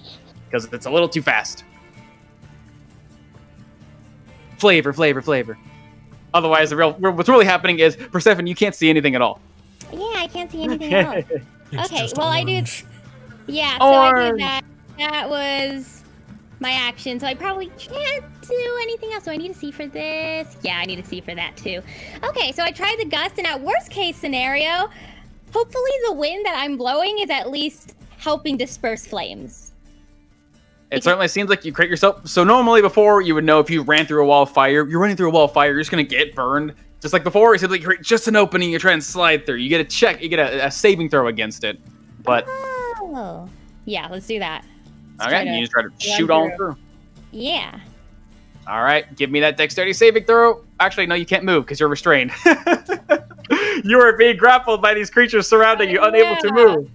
because it's a little too fast. Flavor. Otherwise, what's really happening is Persephone, you can't see anything at all. Yeah, I can't see anything at all. It's Okay, just well, I orange. did. Yeah, so I Orange. did that. That was my action, so I probably can't do anything else. So I need to see for this. Yeah, I need to see for that too. Okay, so I tried the gust, and at worst case scenario, hopefully the wind that I'm blowing is at least helping disperse flames. It certainly seems like you create yourself. So normally before, you would know if you ran through a wall of fire, you're running through a wall of fire, you're just going to get burned. Just like before, you simply create just an opening, you're trying to slide through. You get a check, you get a saving throw against it. But, Oh. Yeah, let's do that. okay, you just try to shoot on through. Yeah. All right, give me that dexterity saving throw. Actually, no, you can't move because you're restrained. You are being grappled by these creatures surrounding you, unable to move.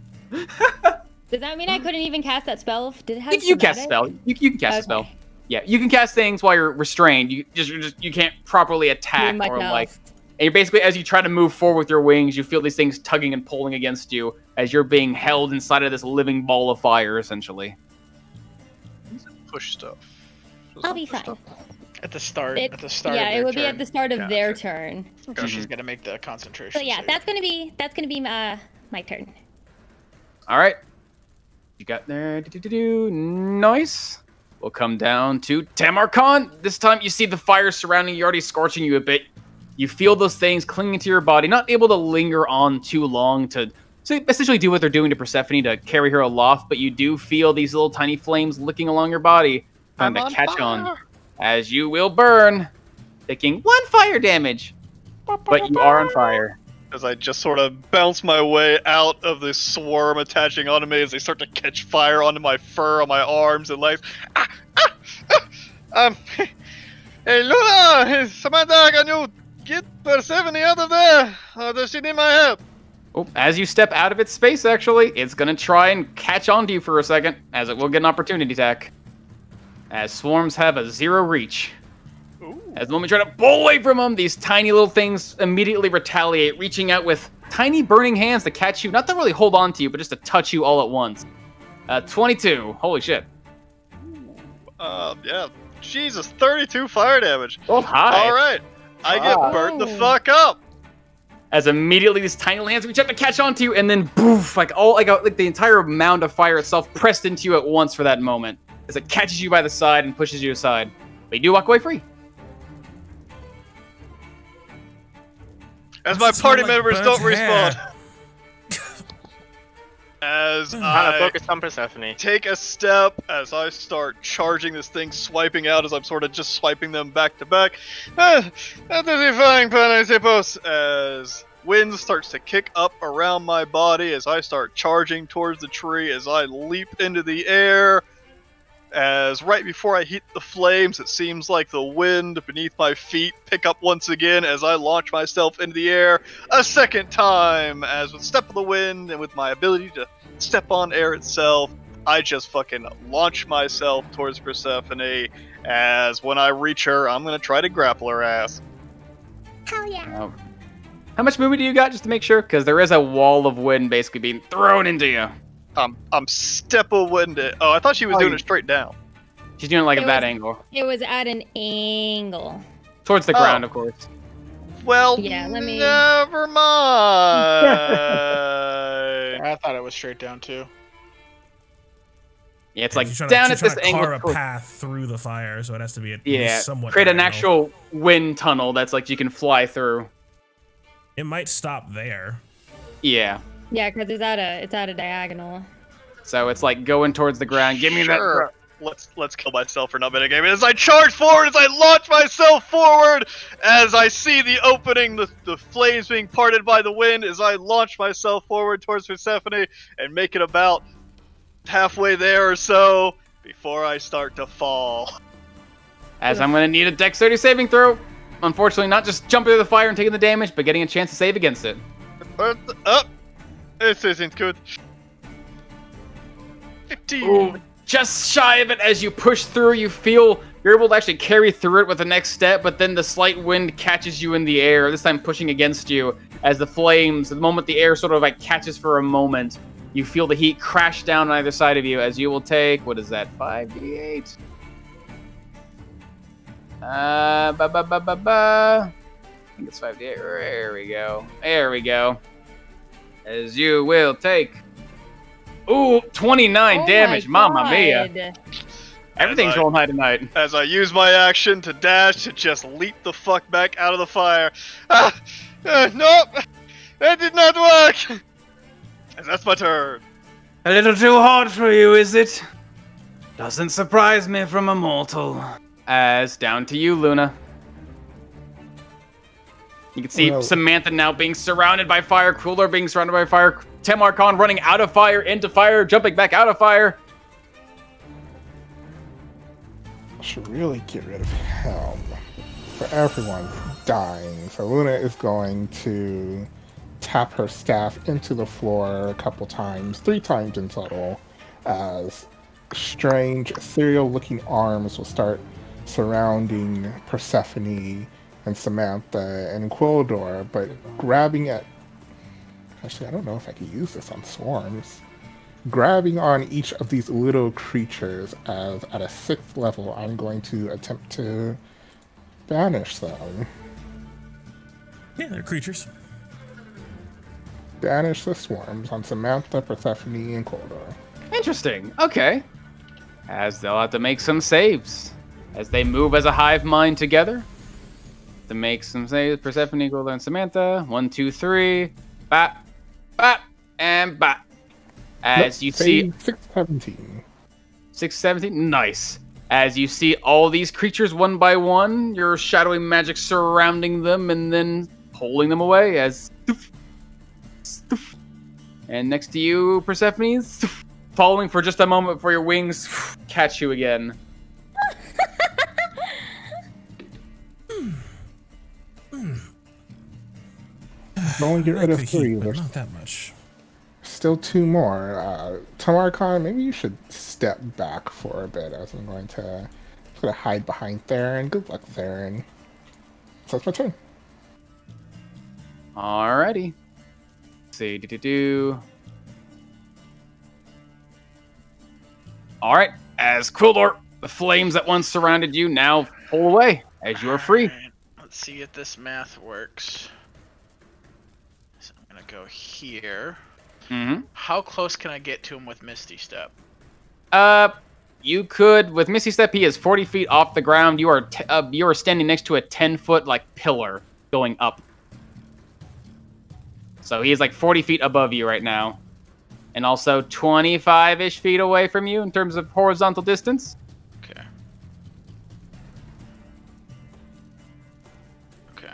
Does that mean I couldn't even cast that spell? Did it have You cast a somatic? spell. You can cast a spell. Yeah, you can cast things while you're restrained. You can't properly attack Much or else. like. And you're basically, as you try to move forward with your wings, you feel these things tugging and pulling against you as you're being held inside of this living ball of fire, essentially. Push stuff. I'll be fine. At the start. It- At the start. Yeah, of it their would be turn. at the start of their Gotcha. turn. So she's gonna make the concentration. So yeah, save. that's gonna be my turn. All right. You got there. Nice. We'll come down to Tamarkan. This time you see the fire surrounding you, already scorching you a bit. You feel those things clinging to your body, not able to linger on too long to essentially do what they're doing to Persephone to carry her aloft, but you do feel these little tiny flames licking along your body, trying to catch on. As you will burn, taking 1 fire damage. But you are on fire. As I just sort of bounce my way out of this swarm attaching onto me as they start to catch fire onto my fur, on my arms and legs. Hey Luna! Samantha, can you get Persephone out of there? Does she need my help? Oh, as you step out of its space, actually, it's going to try and catch onto you for a second, as it will get an opportunity attack. As swarms have a 0 reach. Ooh. As the moment you try to pull away from them, these tiny little things immediately retaliate, reaching out with tiny burning hands to catch you, not to really hold on to you, but just to touch you all at once. 22. Holy shit. Yeah. Jesus, 32 fire damage. Oh, hi. All right. I get Wow. burnt the fuck up. As immediately these tiny little hands reach out to catch onto you, and then poof, like the entire mound of fire itself pressed into you at once for that moment, as it catches you by the side and pushes you aside. But you do walk away free. As my Does it smell party like members burnt don't hair? respawn. As Kind of I focus on Persephone. take a step, as I start charging this thing, swiping out as I'm sort of just swiping them back to back. That is a frying pan, I suppose. As wind starts to kick up around my body, as I start charging towards the tree, as I leap into the air. As right before I hit the flames, it seems like the wind beneath my feet pick up once again as I launch myself into the air a second time. As with Step of the Wind and with my ability to step on air itself, I just fucking launch myself towards Persephone. As when I reach her, I'm gonna try to grapple her ass. Hell yeah. How much movement do you got, just to make sure? Because there is a wall of wind basically being thrown into you. I'm step of wind. Oh, I thought she was doing it straight down. She's doing it like It at that was- angle. It was at an angle. Towards the ground, of course. Well, Yeah, let me- never mind. I thought it was straight down too. Yeah, it's like She's trying down to, at she's this trying to carve angle. a path through the fire, so it has to be Yeah, somewhat create an diagonal. actual wind tunnel that's like you can fly through. It might stop there. Yeah. Yeah, because it's at a diagonal. So it's like going towards the ground. Give me Sure. Let's kill myself for not metagaming. As I charge forward, as I launch myself forward, as I see the opening, the flames being parted by the wind, as I launch myself forward towards Persephone and make it about halfway there or so before I start to fall. As I'm gonna need a dexterity saving throw. Unfortunately, not just jumping through the fire and taking the damage, but getting a chance to save against it. This isn't good. 15. Ooh, just shy of it. As you push through, you feel you're able to actually carry through it with the next step, but then the slight wind catches you in the air, this time pushing against you. As the flames, the moment the air sort of like catches for a moment, you feel the heat crash down on either side of you, as you will take, what is that, 5d8? I think it's 5d8. There we go. There we go. As you will take... Ooh, 29 damage. Mamma mia. Everything's rolling high tonight. As I use my action to dash to just leap the fuck back out of the fire. Nope! That did not work! And that's my turn. A little too hard for you, is it? Doesn't surprise me from a mortal. As down to you, Luna. You can see Well- Samantha now being surrounded by fire, Cooler being surrounded by fire, Tamarcon running out of fire, into fire, jumping back out of fire. I should really get rid of him. For everyone's dying. So Luna is going to tap her staff into the floor a couple times, 3 times in total, as strange ethereal-looking arms will start surrounding Persephone and Samantha and Quildor, but grabbing at... Actually, I don't know if I can use this on swarms. Grabbing on each of these little creatures, as at a 6th level, I'm going to attempt to banish them. Yeah, they're creatures. Banish the swarms on Samantha, Persephone, and Quildor. Interesting. Okay. As they'll have to make some saves. As they move as a hive mind together. To make some saves. Persephone, Quildor, and Samantha. 1, 2, 3. Bap. Bap. And bap. As you see... 617. 617. Nice. As you see all these creatures one by one, your shadowy magic surrounding them and then pulling them away as... Stoof, stoof. And next to you, Persephone, stoof, following for just a moment before your wings catch you again. Only get rid of Like the 3. heat, but There's not that much. still 2 more. Tamarcon, maybe you should step back for a bit, as I'm going to hide behind Theron. Good luck, Theron. So that's my turn. Alrighty. Let's see, do. Alright, as Quildor, the flames that once surrounded you now pull away as you are free. Alright, let's see if this math works. So I'm gonna go here. Mm-hmm. How close can I get to him with Misty Step? You could, with Misty Step, he is 40 feet off the ground. You are standing next to a 10-foot like pillar going up. So he is like 40 feet above you right now. and also 25-ish feet away from you in terms of horizontal distance. Okay. Okay.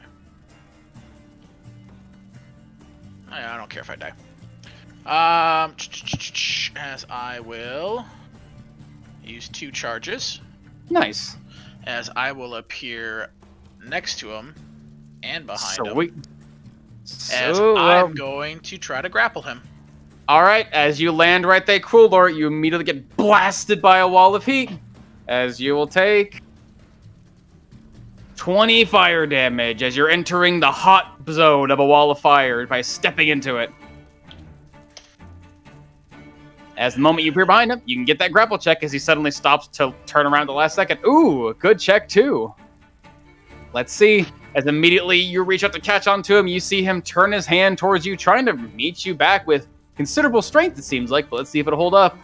I don't care if I die. As I will use 2 charges. Nice. As I will appear next to him and behind him. Sweet. As So, I'm going to try to grapple him. all right, as you land right there, Coolor, you immediately get blasted by a wall of heat. As you will take 20 fire damage as you're entering the hot zone of a wall of fire by stepping into it. As the moment you appear behind him, you can get that grapple check as he suddenly stops to turn around the last second. Ooh, good check too. Let's see. As immediately you reach out to catch onto him, you see him turn his hand towards you, trying to meet you back with considerable strength, it seems like, but let's see if it'll hold up.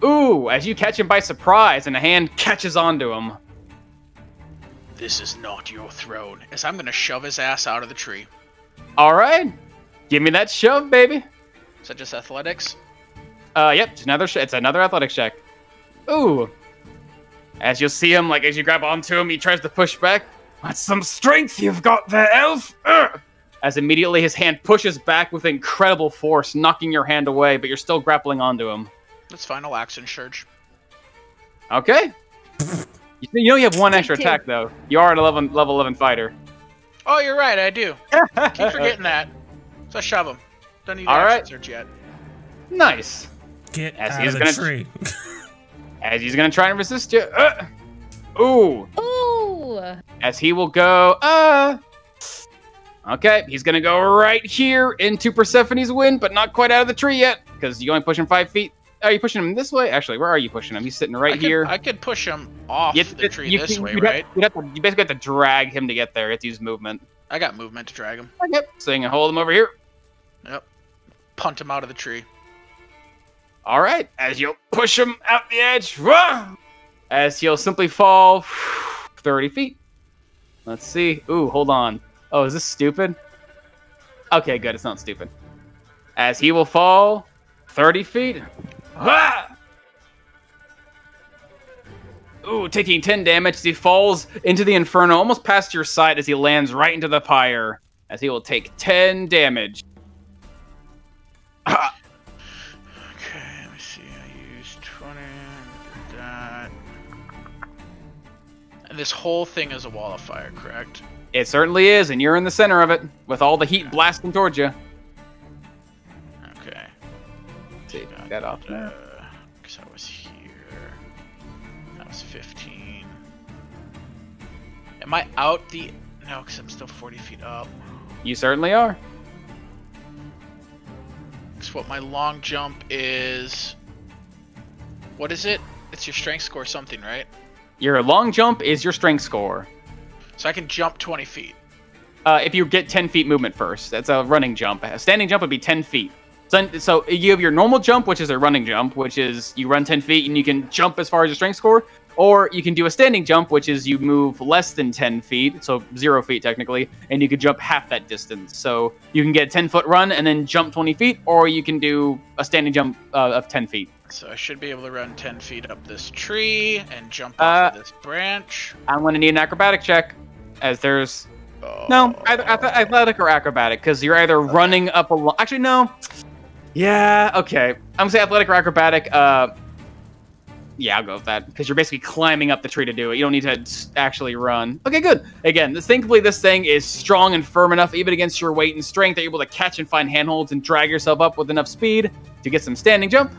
Ooh, as you catch him by surprise and a hand catches onto him. This is not your throne. As I'm going to shove his ass out of the tree. All right. Give me that shove, baby. Is that just athletics? Yep, it's another athletics check. Ooh. As you'll see him, as you grab onto him, he tries to push back. That's some strength you've got there, elf! As immediately his hand pushes back with incredible force, knocking your hand away, but you're still grappling onto him. That's fine, I'll action surge. Okay. You know you have 1 extra attack, though. You are a level 11 fighter. Oh, you're right, I do. Keep forgetting that. So shove him. Don't need action surge yet. Nice. Get out of the tree. As he's gonna try and resist you. Ooh. Ooh. As he will go, okay, he's gonna go right here into Persephone's wind, but not quite out of the tree yet, because you only push him 5 feet. Are you pushing him this way? Actually, where are you pushing him? He's sitting right here. I could push him off the tree this way, right? You basically have to drag him to get there. It's use movement. I got movement to drag him. Yep. So you can hold him over here. Yep. Punt him out of the tree. All right. As you'll push him out the edge. As he'll simply fall 30 feet. Let's see. Ooh, hold on. Oh, is this stupid? Okay, good. It's not stupid. As he will fall 30 feet. Ooh, taking 10 damage as he falls into the inferno, almost past your side as he lands right into the pyre. As he will take 10 damage. Okay, let me see. I used 20. Did that. And this whole thing is a wall of fire, correct? It certainly is, and you're in the center of it, with all the heat blasting towards you. Okay. Take that off now. Because I was here. That was 15. Am I out the... No, because I'm still 40 feet up. You certainly are. Because what my long jump is... What is it? It's your strength score something, right? Your long jump is your strength score. So I can jump 20 feet. If you get 10 feet movement first. That's a running jump. A standing jump would be 10 feet. So you have your normal jump, which is a running jump, which is you run 10 feet and you can jump as far as your strength score. Or you can do a standing jump, which is you move less than 10 feet, so 0 feet technically, and you can jump half that distance. So you can get a 10-foot run and then jump 20 feet, or you can do a standing jump of 10 feet. So I should be able to run 10 feet up this tree and jump off of this branch. I'm going to need an acrobatic check, as there's... No, either athletic or acrobatic, because you're either running up a... Actually, no. Yeah, okay. I'm going to say athletic or acrobatic. Yeah, I'll go with that, because you're basically climbing up the tree to do it. You don't need to actually run. Okay, good. Again, thankfully this thing is strong and firm enough, even against your weight and strength, that you're able to catch and find handholds and drag yourself up with enough speed to get some standing jump.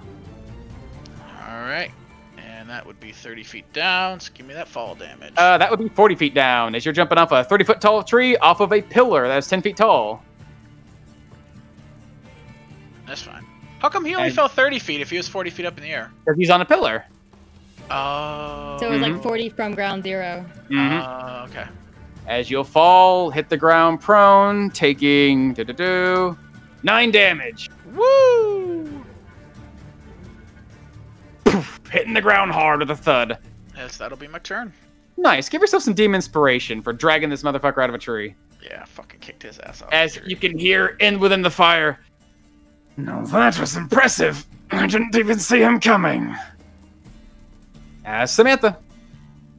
Alright. And that would be 30 feet down, so give me that fall damage. That would be 40 feet down, as you're jumping off a 30-foot tall tree off of a pillar that's 10 feet tall. That's fine. How come he only fell 30 feet if he was 40 feet up in the air? Because he's on a pillar. Oh. So it was like 40 from ground zero. Okay. As you'll fall, hit the ground prone, taking 9 damage. Woo! Poof, hitting the ground hard with a thud. Yes, that'll be my turn. Nice. Give yourself some demon inspiration for dragging this motherfucker out of a tree. Yeah, fucking kicked his ass off. As you can hear within the fire, No, that was impressive. I didn't even see him coming. Samantha,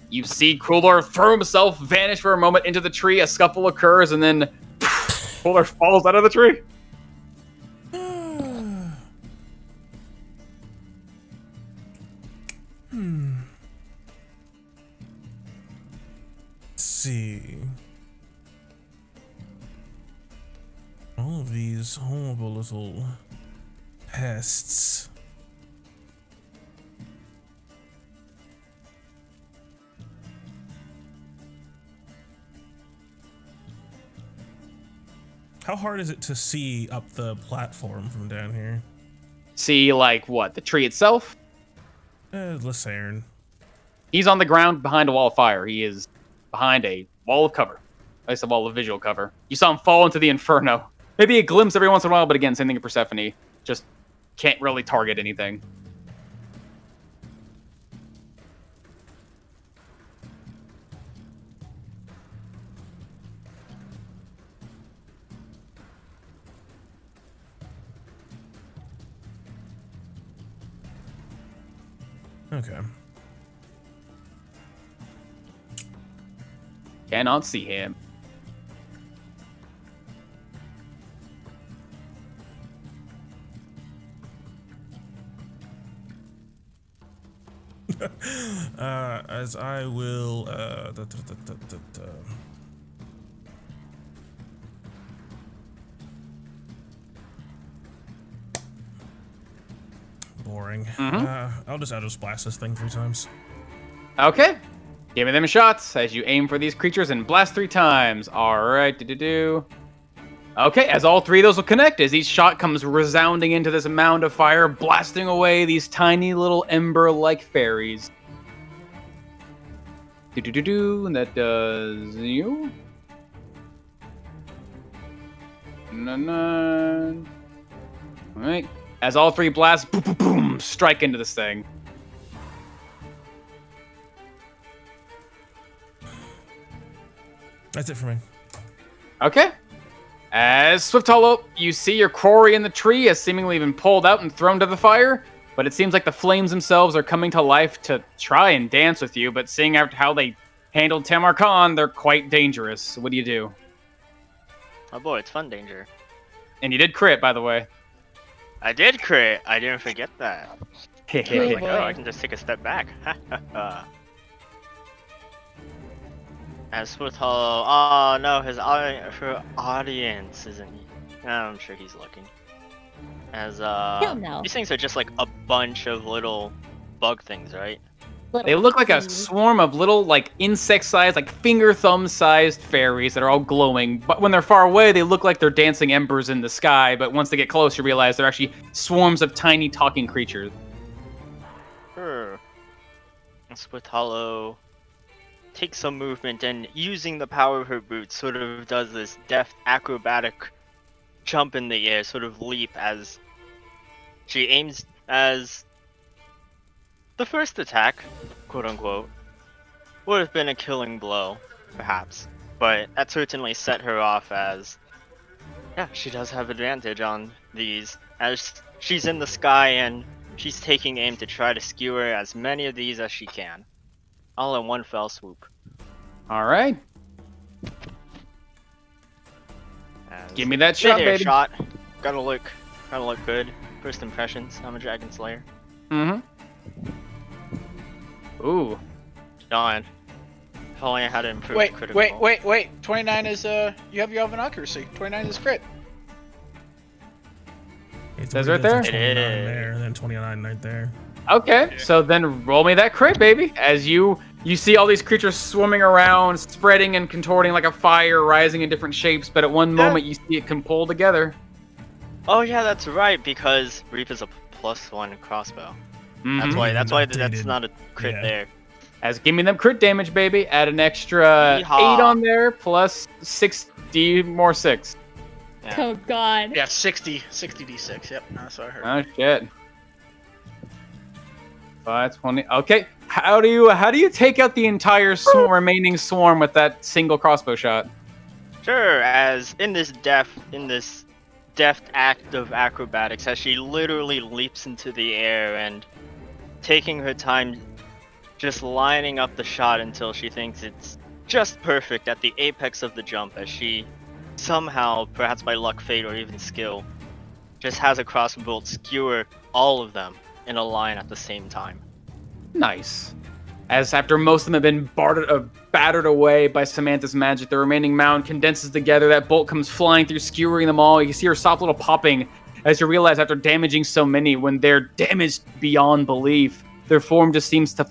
you see Cruller throw himself, vanish for a moment into the tree. A scuffle occurs, and then Cruller falls out of the tree. Let's see. All of these horrible little pests. How hard is it to see up the platform from down here? See, like, what? The tree itself? Lucerne. He's on the ground behind a wall of fire. He is behind a wall of cover. At least a wall of visual cover. You saw him fall into the inferno. Maybe a glimpse every once in a while, but again, same thing with Persephone. Just can't really target anything. Okay. Cannot see him. As I will, boring. I'll just blast this thing 3 times. Okay. Give me them shots as you aim for these creatures and blast 3 times. Alright, Okay, as all 3 of those will connect, as each shot comes resounding into this mound of fire, blasting away these tiny little ember-like fairies. And that does you. Alright. As all 3 blasts, boom, boom, boom, strike into this thing. That's it for me. Okay. As Swift Hollow, you see your quarry in the tree has seemingly been pulled out and thrown to the fire, but it seems like the flames themselves are coming to life to try and dance with you, but seeing after how they handled Tamar Khan, they're quite dangerous. What do you do? Oh boy, it's fun danger. And you did crit, by the way. I did crit. I didn't forget that. I was like, boy. oh, I can just take a step back. As with Hollow, oh no, her audience isn't. I'm sure he's looking. As He'll know. these things are just like a bunch of little bug things, right? They look like a swarm of little, like, insect-sized, like, finger-thumb-sized fairies that are all glowing. But when they're far away, they look like they're dancing embers in the sky. But once they get close, you realize they're actually swarms of tiny talking creatures. Sure. As with Hollow, takes some movement and using the power of her boots, sort of does this deft acrobatic jump in the air, sort of leap as she aims as the first attack, quote unquote, would have been a killing blow, perhaps. But that certainly set her off as, yeah, she does have advantage on these, as she's in the sky and she's taking aim to try to skewer as many of these as she can. All in one fell swoop. Alright. As Give me that shot, mid-air baby. shot. Gotta look good. First impressions, I'm a Dragon Slayer. Mm-hmm. Ooh. Darn. If only I had to improve critical. Wait. 29 is, you have your oven accuracy. 29 is crit. It's Says right there? 29 It is. there, and then 29 right there. Okay, so then roll me that crit, baby. As you see all these creatures swimming around, spreading and contorting like a fire, rising in different shapes, but at one moment you see it can pull together. Oh yeah, that's right, because Reap is a +1 crossbow. Mhm. That's why Updated. that's not a crit Yeah. there. As give me them crit damage, baby. Add an extra Yeehaw. 8 on there, plus 6d more 6. Yeah. Oh god. Yeah, 60 d6. Yep, that's what I heard. Oh shit. 520. Okay, how do you take out the entire remaining swarm with that single crossbow shot? Sure, as in this deft act of acrobatics as she literally leaps into the air and taking her time just lining up the shot until she thinks it's just perfect at the apex of the jump as she somehow, perhaps by luck, fate, or even skill, just has a crossbow bolt skewer all of them in a line at the same time. Nice. As after most of them have been battered away by Samantha's magic, the remaining mound condenses together. That bolt comes flying through, skewering them all. You see her soft little popping as you realize after damaging so many, when they're damaged beyond belief, their form just seems to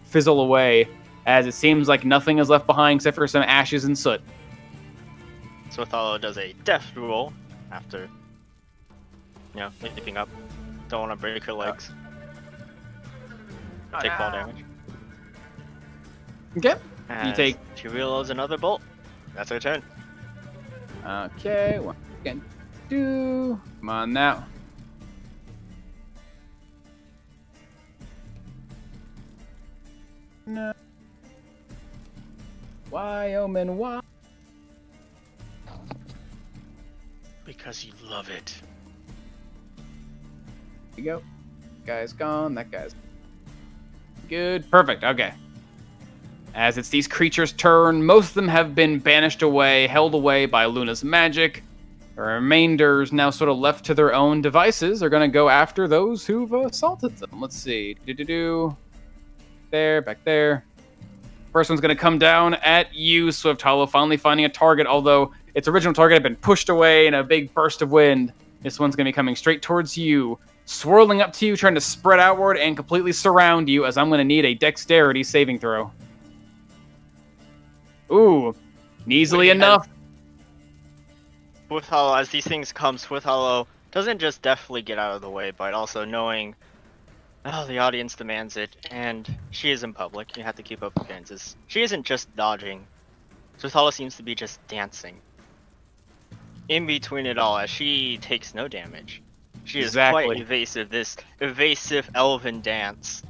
fizzle away, as it seems like nothing is left behind except for some ashes and soot. So Othello does a deft roll after, leaping up. Don't want to break her legs. Take fall damage. Okay. You take. She reloads another bolt. That's her turn. Okay, what can do? Come on now. No. Why, oh man, why? Because you love it. There you go. Guy's gone. That guy's good. Perfect. Okay. As it's these creatures' turn, most of them have been banished away, held away by Luna's magic. The remainders, now sort of left to their own devices, are going to go after those who've assaulted them. Let's see. There, back there. First one's going to come down at you, Swift Hollow, finally finding a target, although its original target had been pushed away in a big burst of wind. This one's going to be coming straight towards you, swirling up to you, trying to spread outward and completely surround you, as I'm going to need a dexterity saving throw. Ooh, easily enough. Swift Hollow, as these things come, Swift Hollow doesn't just deftly get out of the way, but also knowing, the audience demands it, and she is in public. You have to keep up appearances. She isn't just dodging. Swift Hollow seems to be just dancing. In between it all, as she takes no damage. She is quite evasive, this evasive elven dance.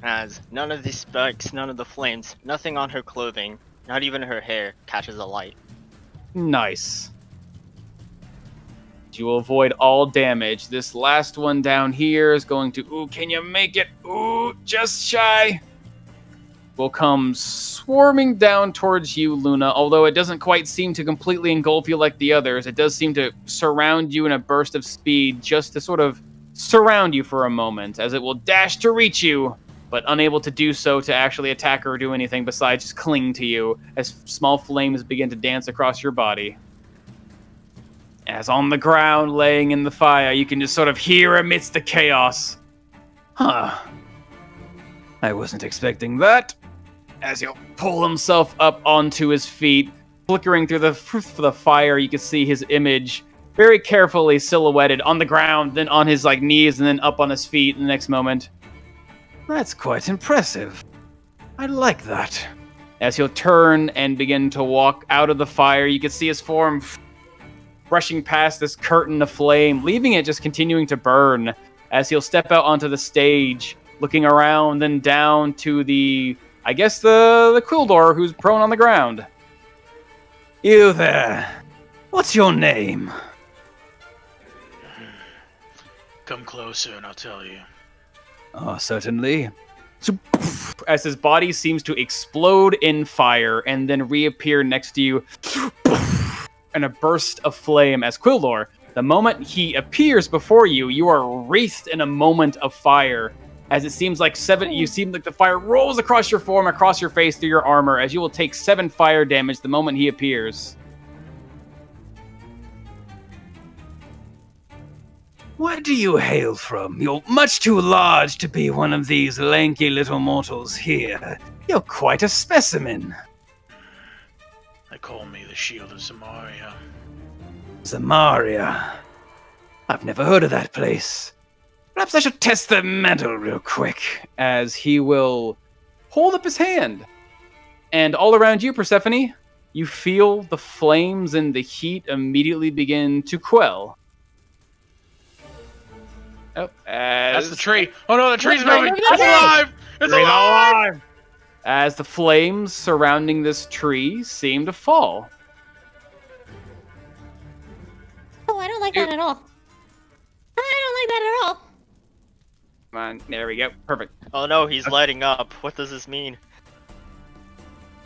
As none of the spikes, none of the flames, nothing on her clothing, not even her hair, catches a light. Nice. You will avoid all damage. This last one down here is going to... Ooh, can you make it? Ooh, just shy. Will come swarming down towards you, Luna. Although it doesn't quite seem to completely engulf you like the others, it does seem to surround you in a burst of speed, just to sort of surround you for a moment, as it will dash to reach you, but unable to do so to actually attack or do anything besides just cling to you as small flames begin to dance across your body. As on the ground, laying in the fire, you can just sort of hear amidst the chaos. Huh. I wasn't expecting that. As he'll pull himself up onto his feet, flickering through the fire, you can see his image very carefully silhouetted on the ground, then on his knees, and then up on his feet in the next moment. That's quite impressive. I like that. As he'll turn and begin to walk out of the fire, you can see his form brushing past this curtain of flame, leaving it just continuing to burn, as he'll step out onto the stage, looking around and down to the Quildor, who's prone on the ground. You there. What's your name? Come closer and I'll tell you. Oh, certainly. So, as his body seems to explode in fire and then reappear next to you in a burst of flame as Quildor. The moment he appears before you, you are wreathed in a moment of fire. As it seems like you seem like the fire rolls across your form, across your face, through your armor, as you will take 7 fire damage the moment he appears. Where do you hail from? You're much too large to be one of these lanky little mortals here. You're quite a specimen. They call me the Shield of Samaria. Samaria? I've never heard of that place. Perhaps I should test the metal real quick, as he will hold up his hand. And all around you, Persephone, you feel the flames and the heat immediately begin to quell. Oh, that's the tree. Oh no, the tree's moving. It's alive! It's alive! As the flames surrounding this tree seem to fall. Oh, I don't that at all. I don't like that at all. Come on, there we go. Perfect. Oh no, he's lighting up. What does this mean?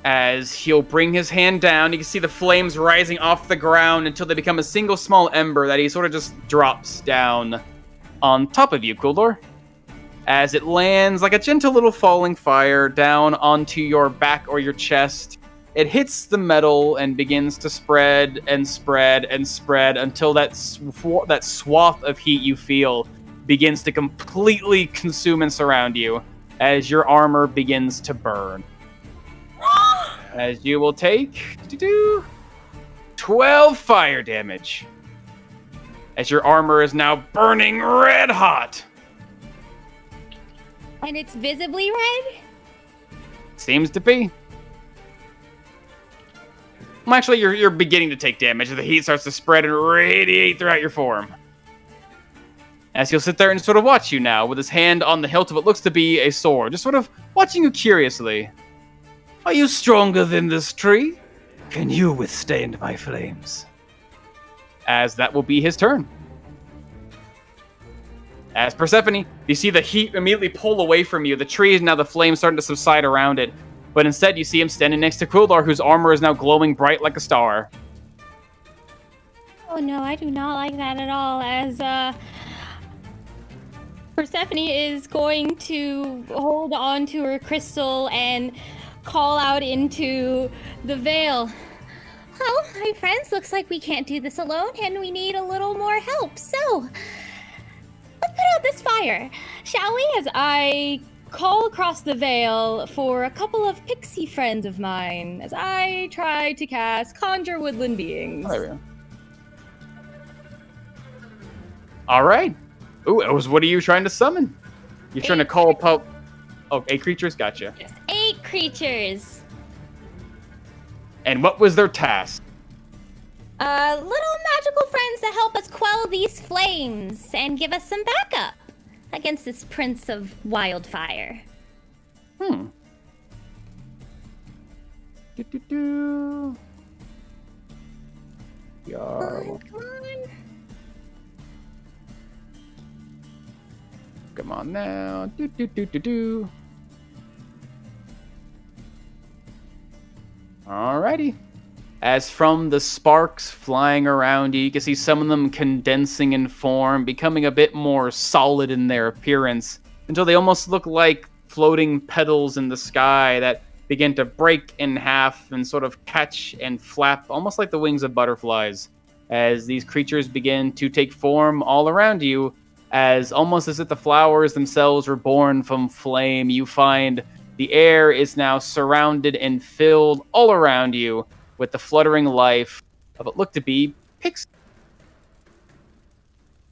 As he'll bring his hand down, you can see the flames rising off the ground until they become a single small ember that he sort of just drops down on top of you, Kuldor. As it lands like a gentle little falling fire down onto your back or your chest, it hits the metal and begins to spread and spread and spread until that swath of heat you feel begins to completely consume and surround you as your armor begins to burn. As you will take 12 fire damage. As your armor is now burning red hot. And it's visibly red? Seems to be. Well, actually, you're beginning to take damage as the heat starts to spread and radiate throughout your form. As he'll sit there and sort of watch you now with his hand on the hilt of what looks to be a sword, just sort of watching you curiously. Are you stronger than this tree? Can you withstand my flames? As that will be his turn. As Persephone, you see the heat immediately pull away from you. The tree is now the flames starting to subside around it. But instead, you see him standing next to Quildar, whose armor is now glowing bright like a star. Oh no, I do not like that at all, as Persephone is going to hold on to her crystal and call out into the veil. Well, my friends, looks like we can't do this alone, and we need a little more help, so let's put out this fire, shall we? As I call across the veil for a couple of pixie friends of mine, as I try to cast Conjure Woodland Beings. Oh, there we go. All right. Ooh, what are you trying to summon? You're trying to call up... Oh, 8 creatures? Gotcha. Yes, 8 creatures. And what was their task? Little magical friends to help us quell these flames and give us some backup against this Prince of Wildfire. Do-do-do. Come on. Come on now. Do-do-do-do-do. Alrighty. As from the sparks flying around you, you can see some of them condensing in form, becoming a bit more solid in their appearance, until they almost look like floating petals in the sky that begin to break in half and sort of catch and flap, almost like the wings of butterflies, as these creatures begin to take form all around you, as almost as if the flowers themselves were born from flame. You find the air is now surrounded and filled all around you with the fluttering life of what looked to be pixies.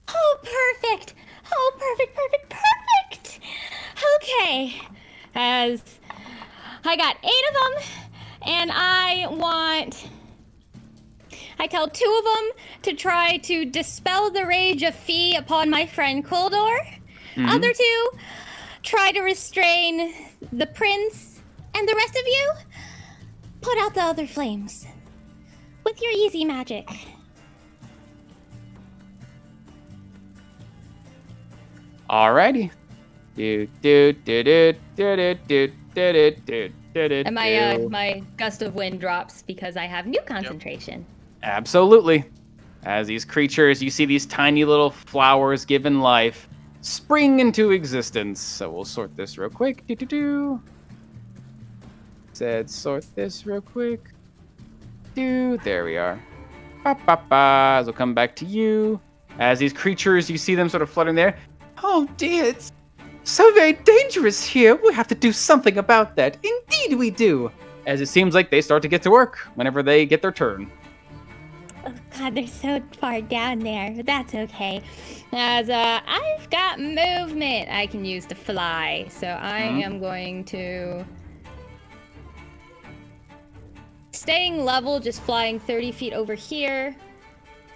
Oh, perfect! Oh, perfect! Okay, as I got 8 of them, and I tell 2 of them to try to dispel the rage of Fee upon my friend Kuldor. Other 2, try to restrain the prince, and the rest of you, put out the other flames with your easy magic. Alrighty. And my gust of wind drops because I have new concentration. Absolutely. As these creatures, you see these tiny little flowers given life spring into existence. So we'll sort this real quick. Said sort this real quick. There we are. As we'll come back to you. As these creatures, you see them sort of fluttering there. Oh dear, it's so very dangerous here. We have to do something about that. Indeed we do. As it seems like they start to get to work whenever they get their turn. Oh god, they're so far down there, but that's okay. As I've got movement I can use to fly, so I am going to... Staying level, just flying 30 feet over here.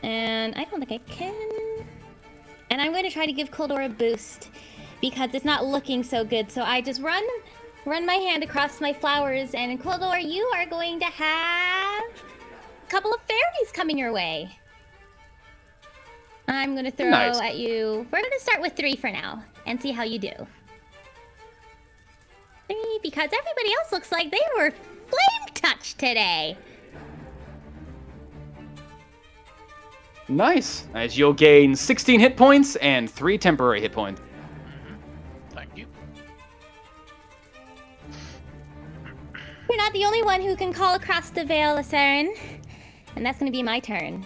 And I don't think I can... And I'm going to try to give Kuldor a boost, because it's not looking so good. So I just run my hand across my flowers, and Kuldor, you are going to have a couple of fairies coming your way. I'm gonna throw Nice. at you. We're gonna start with 3 for now and see how you do. 3, because everybody else looks like they were flame touched today. Nice. As you'll gain 16 hit points and 3 temporary hit points. Thank you. You're not the only one who can call across the veil, Saren. And that's gonna be my turn.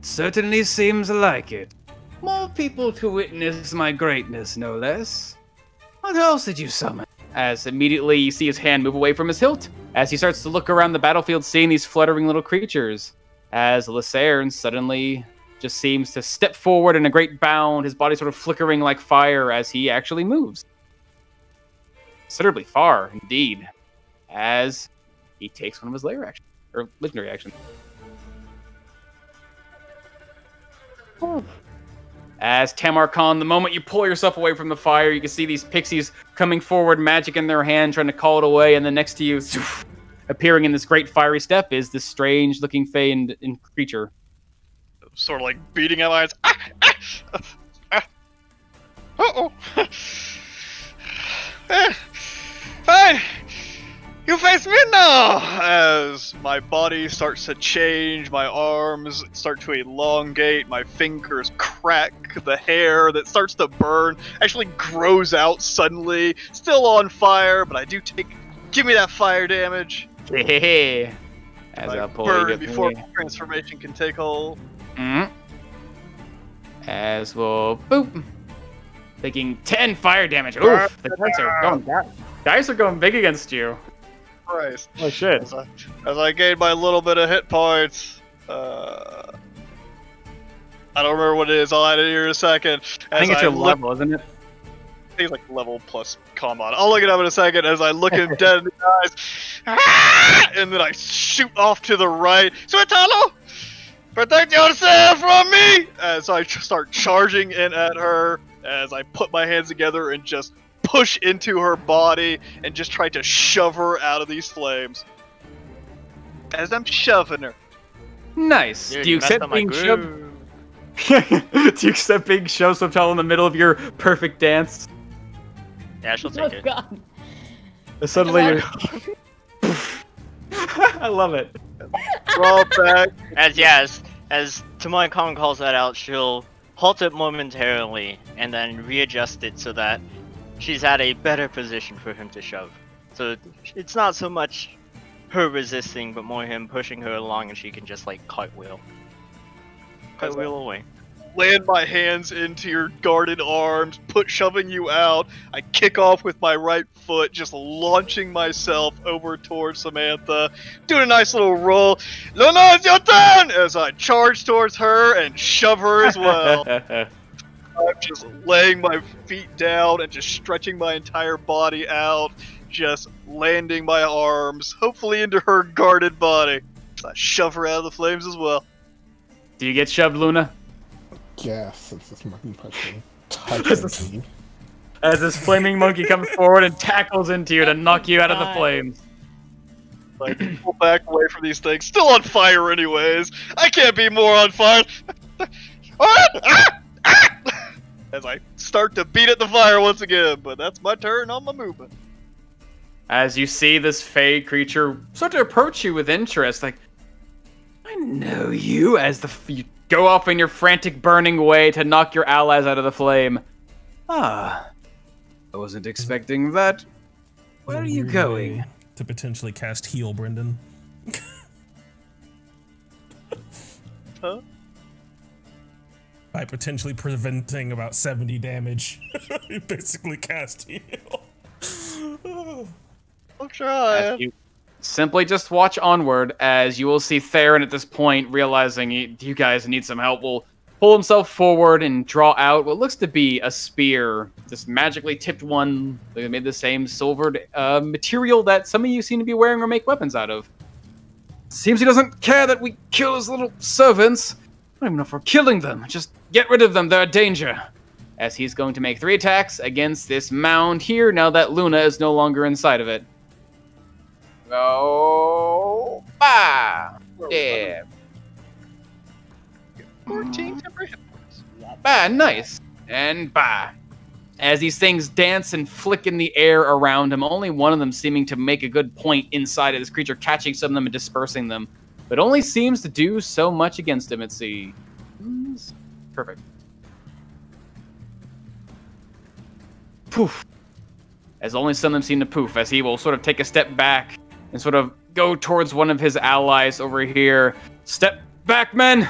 Certainly seems like it. More people to witness my greatness, no less. What else did you summon? As immediately you see his hand move away from his hilt, as he starts to look around the battlefield, seeing these fluttering little creatures. As Lysern suddenly just seems to step forward in a great bound, his body sort of flickering like fire as he actually moves. Considerably far, indeed. As he takes one of his lair actions, or legendary actions. As Tamar Khan, the moment you pull yourself away from the fire, you can see these pixies coming forward, magic in their hand, trying to call it away, and then next to you, appearing in this great fiery step, is this strange-looking fey creature. Sort of like beating at my eyes. Uh-oh. Fine. You face me now! As my body starts to change, my arms start to elongate, my fingers crack, the hair that starts to burn actually grows out suddenly. Still on fire, but I do take... Give me that fire damage. Hey, as I I pull burn you before my transformation can take hold. As we'll boop, taking 10 fire damage. Oof, the dice are going big against you. Christ. Oh shit. As I gain my little bit of hit points, I don't remember what it is. I'll add it here in a second. I think it's your level, isn't it? I think it's like level plus combat. I'll look it up in a second as I look him dead in the eyes. And then I shoot off to the right. Suetano! Protect yourself from me! As I start charging in at her, as I put my hands together and just push into her body and just try to shove her out of these flames. As I'm shoving her. Nice. Dude, Do you accept being shoved? Do you accept being shoved sometime in the middle of your perfect dance? Yeah, she'll take it. God. Suddenly you're... I love it. Draw back. As Tamai Khan calls that out, she'll halt it momentarily and then readjust it so that she's at a better position for him to shove. So it's not so much her resisting, but more him pushing her along and she can just like cartwheel away. Land my hands into your guarded arms, shoving you out. I kick off with my right foot, just launching myself over towards Samantha. Doing a nice little roll. Luna, it's your turn! As I charge towards her and shove her as well. I'm just laying my feet down and just stretching my entire body out. Just landing my arms, hopefully into her guarded body. So I shove her out of the flames as well. Do you get shoved, Luna? Yes, it's this monkey touching me. As this flaming monkey comes forward and tackles into you to knock you out of the flames. Like, pull back away from these things. Still on fire anyways. I can't be more on fire. As I start to beat at the fire once again, but that's my turn on my movement. As you see this fey creature start to approach you with interest, like, I know you, as you go off in your frantic burning way to knock your allies out of the flame. Ah, I wasn't expecting that. Where are you going? To potentially cast heal, Brendan. Huh? By potentially preventing about 70 damage. You basically cast heal. I'll try. You simply just watch onward, as you will see Theron at this point, realizing you guys need some help, will pull himself forward and draw out what looks to be a spear. This magically tipped one, they made the same silvered material that some of you seem to be wearing or make weapons out of. Seems he doesn't care that we kill his little servants. I don't even know if we're killing them. Just get rid of them, they're a danger. As he's going to make 3 attacks against this mound here, now that Luna is no longer inside of it. Go. Bah! Yeah. 14 temporary hit points. Nice. And bah. As these things dance and flick in the air around him, only one of them seeming to make a good point inside of this creature, catching some of them and dispersing them. But only seems to do so much against him, it seems. Perfect. Poof. As only some of them seem to poof, as he will sort of take a step back and sort of go towards one of his allies over here. Step back, men!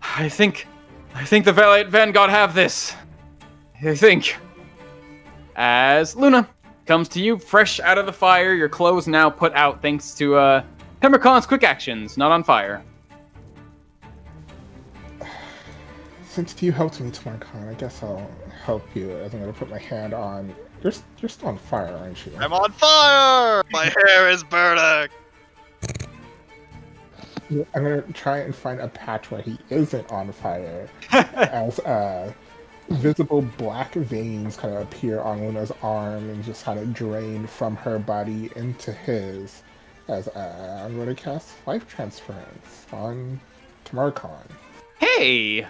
I think the Valiant Vanguard have this. I think. As Luna comes to you, fresh out of the fire, your clothes now put out thanks to Pembercon's quick actions, not on fire. Since you helped me, Tamarcon, I guess I'll help you. As I'm gonna put my hand on. You're still on fire, aren't you? I'm on fire! My hair is burning! I'm gonna try and find a patch where he isn't on fire, as visible black veins kind of appear on Luna's arm and just kind of drain from her body into his. As I'm going to cast Life Transference on Tamarcon. Hey!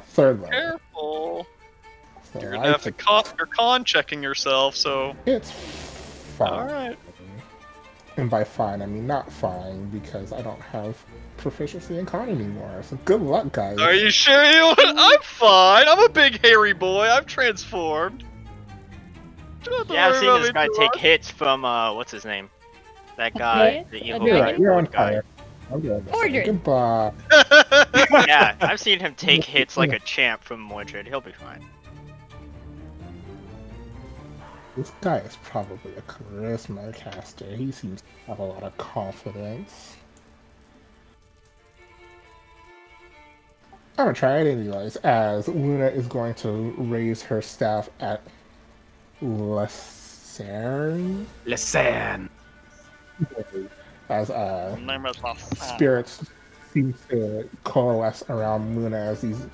Third level. Careful! So You're gonna have to you're con checking yourself, so... It's fine. Alright. And by fine, I mean not fine, because I don't have proficiency in con anymore. So good luck, guys. Are you sure you... I'm fine! I'm a big hairy boy, I've transformed. Yeah, I've seen this guy take hits from, what's his name? That guy, the evil You're, you're on guy. fire. I'm good. Mordred. Goodbye. Yeah, I've seen him take hits like a champ from Mordred. He'll be fine. This guy is probably a charisma caster. He seems to have a lot of confidence. I'm gonna try it anyways, as Luna is going to raise her staff at Lesern. As spirits seem to coalesce around Luna as these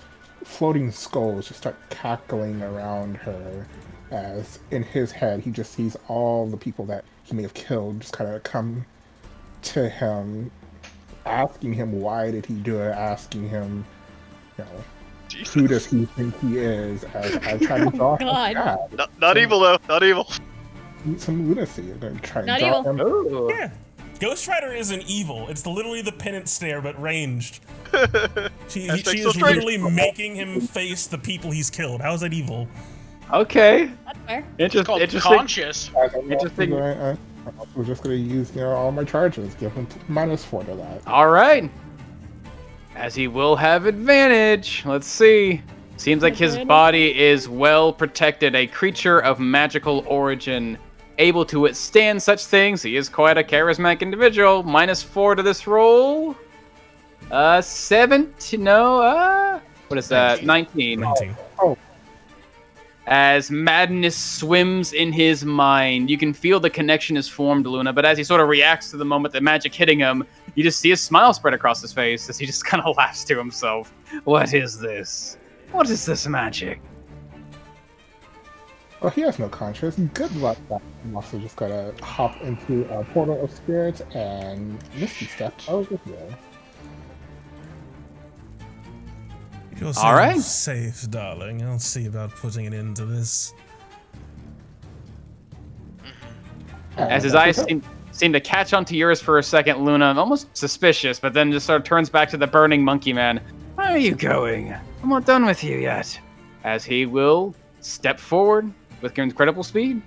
floating skulls just start cackling around her. As in his head, he just sees all the people that he may have killed just kind of come to him, asking him why did he do it, asking him, you know, Jesus. who does he think he is, as I try to draw him God. back. Not evil though, not evil. Need some lunacy. I'm going to try and Not draw evil. him. Yeah. Ghost Rider isn't evil. It's literally the penance stare, but ranged. She Hashtag is so strange. literally making him face the people he's killed. How is that evil? Okay. That's fair. It's called Interesting. conscious. Interesting. We're just going to use all my charges. Give him -4 to that. All right. As he will have advantage. Let's see. Seems like his body is well protected. A creature of magical origin, able to withstand such things. He is quite a charismatic individual. -4 to this roll. 17. No. What is that? 19. 19. Oh. As madness swims in his mind, you can feel the connection is formed, Luna, but as he sort of reacts to the moment the magic hitting him, you just see a smile spread across his face as he just kind of laughs to himself. What is this? What is this magic? Well, he has no conscience. Good luck. I'm also just going to hop into a portal of spirits and Misty Step over here. You're All right. safe, darling. I'll see about putting an end to this. As his eyes seem to catch onto yours for a second, Luna, almost suspicious, but then just sort of turns back to the burning monkey man. Where are you going? I'm not done with you yet. As he will step forward with incredible speed,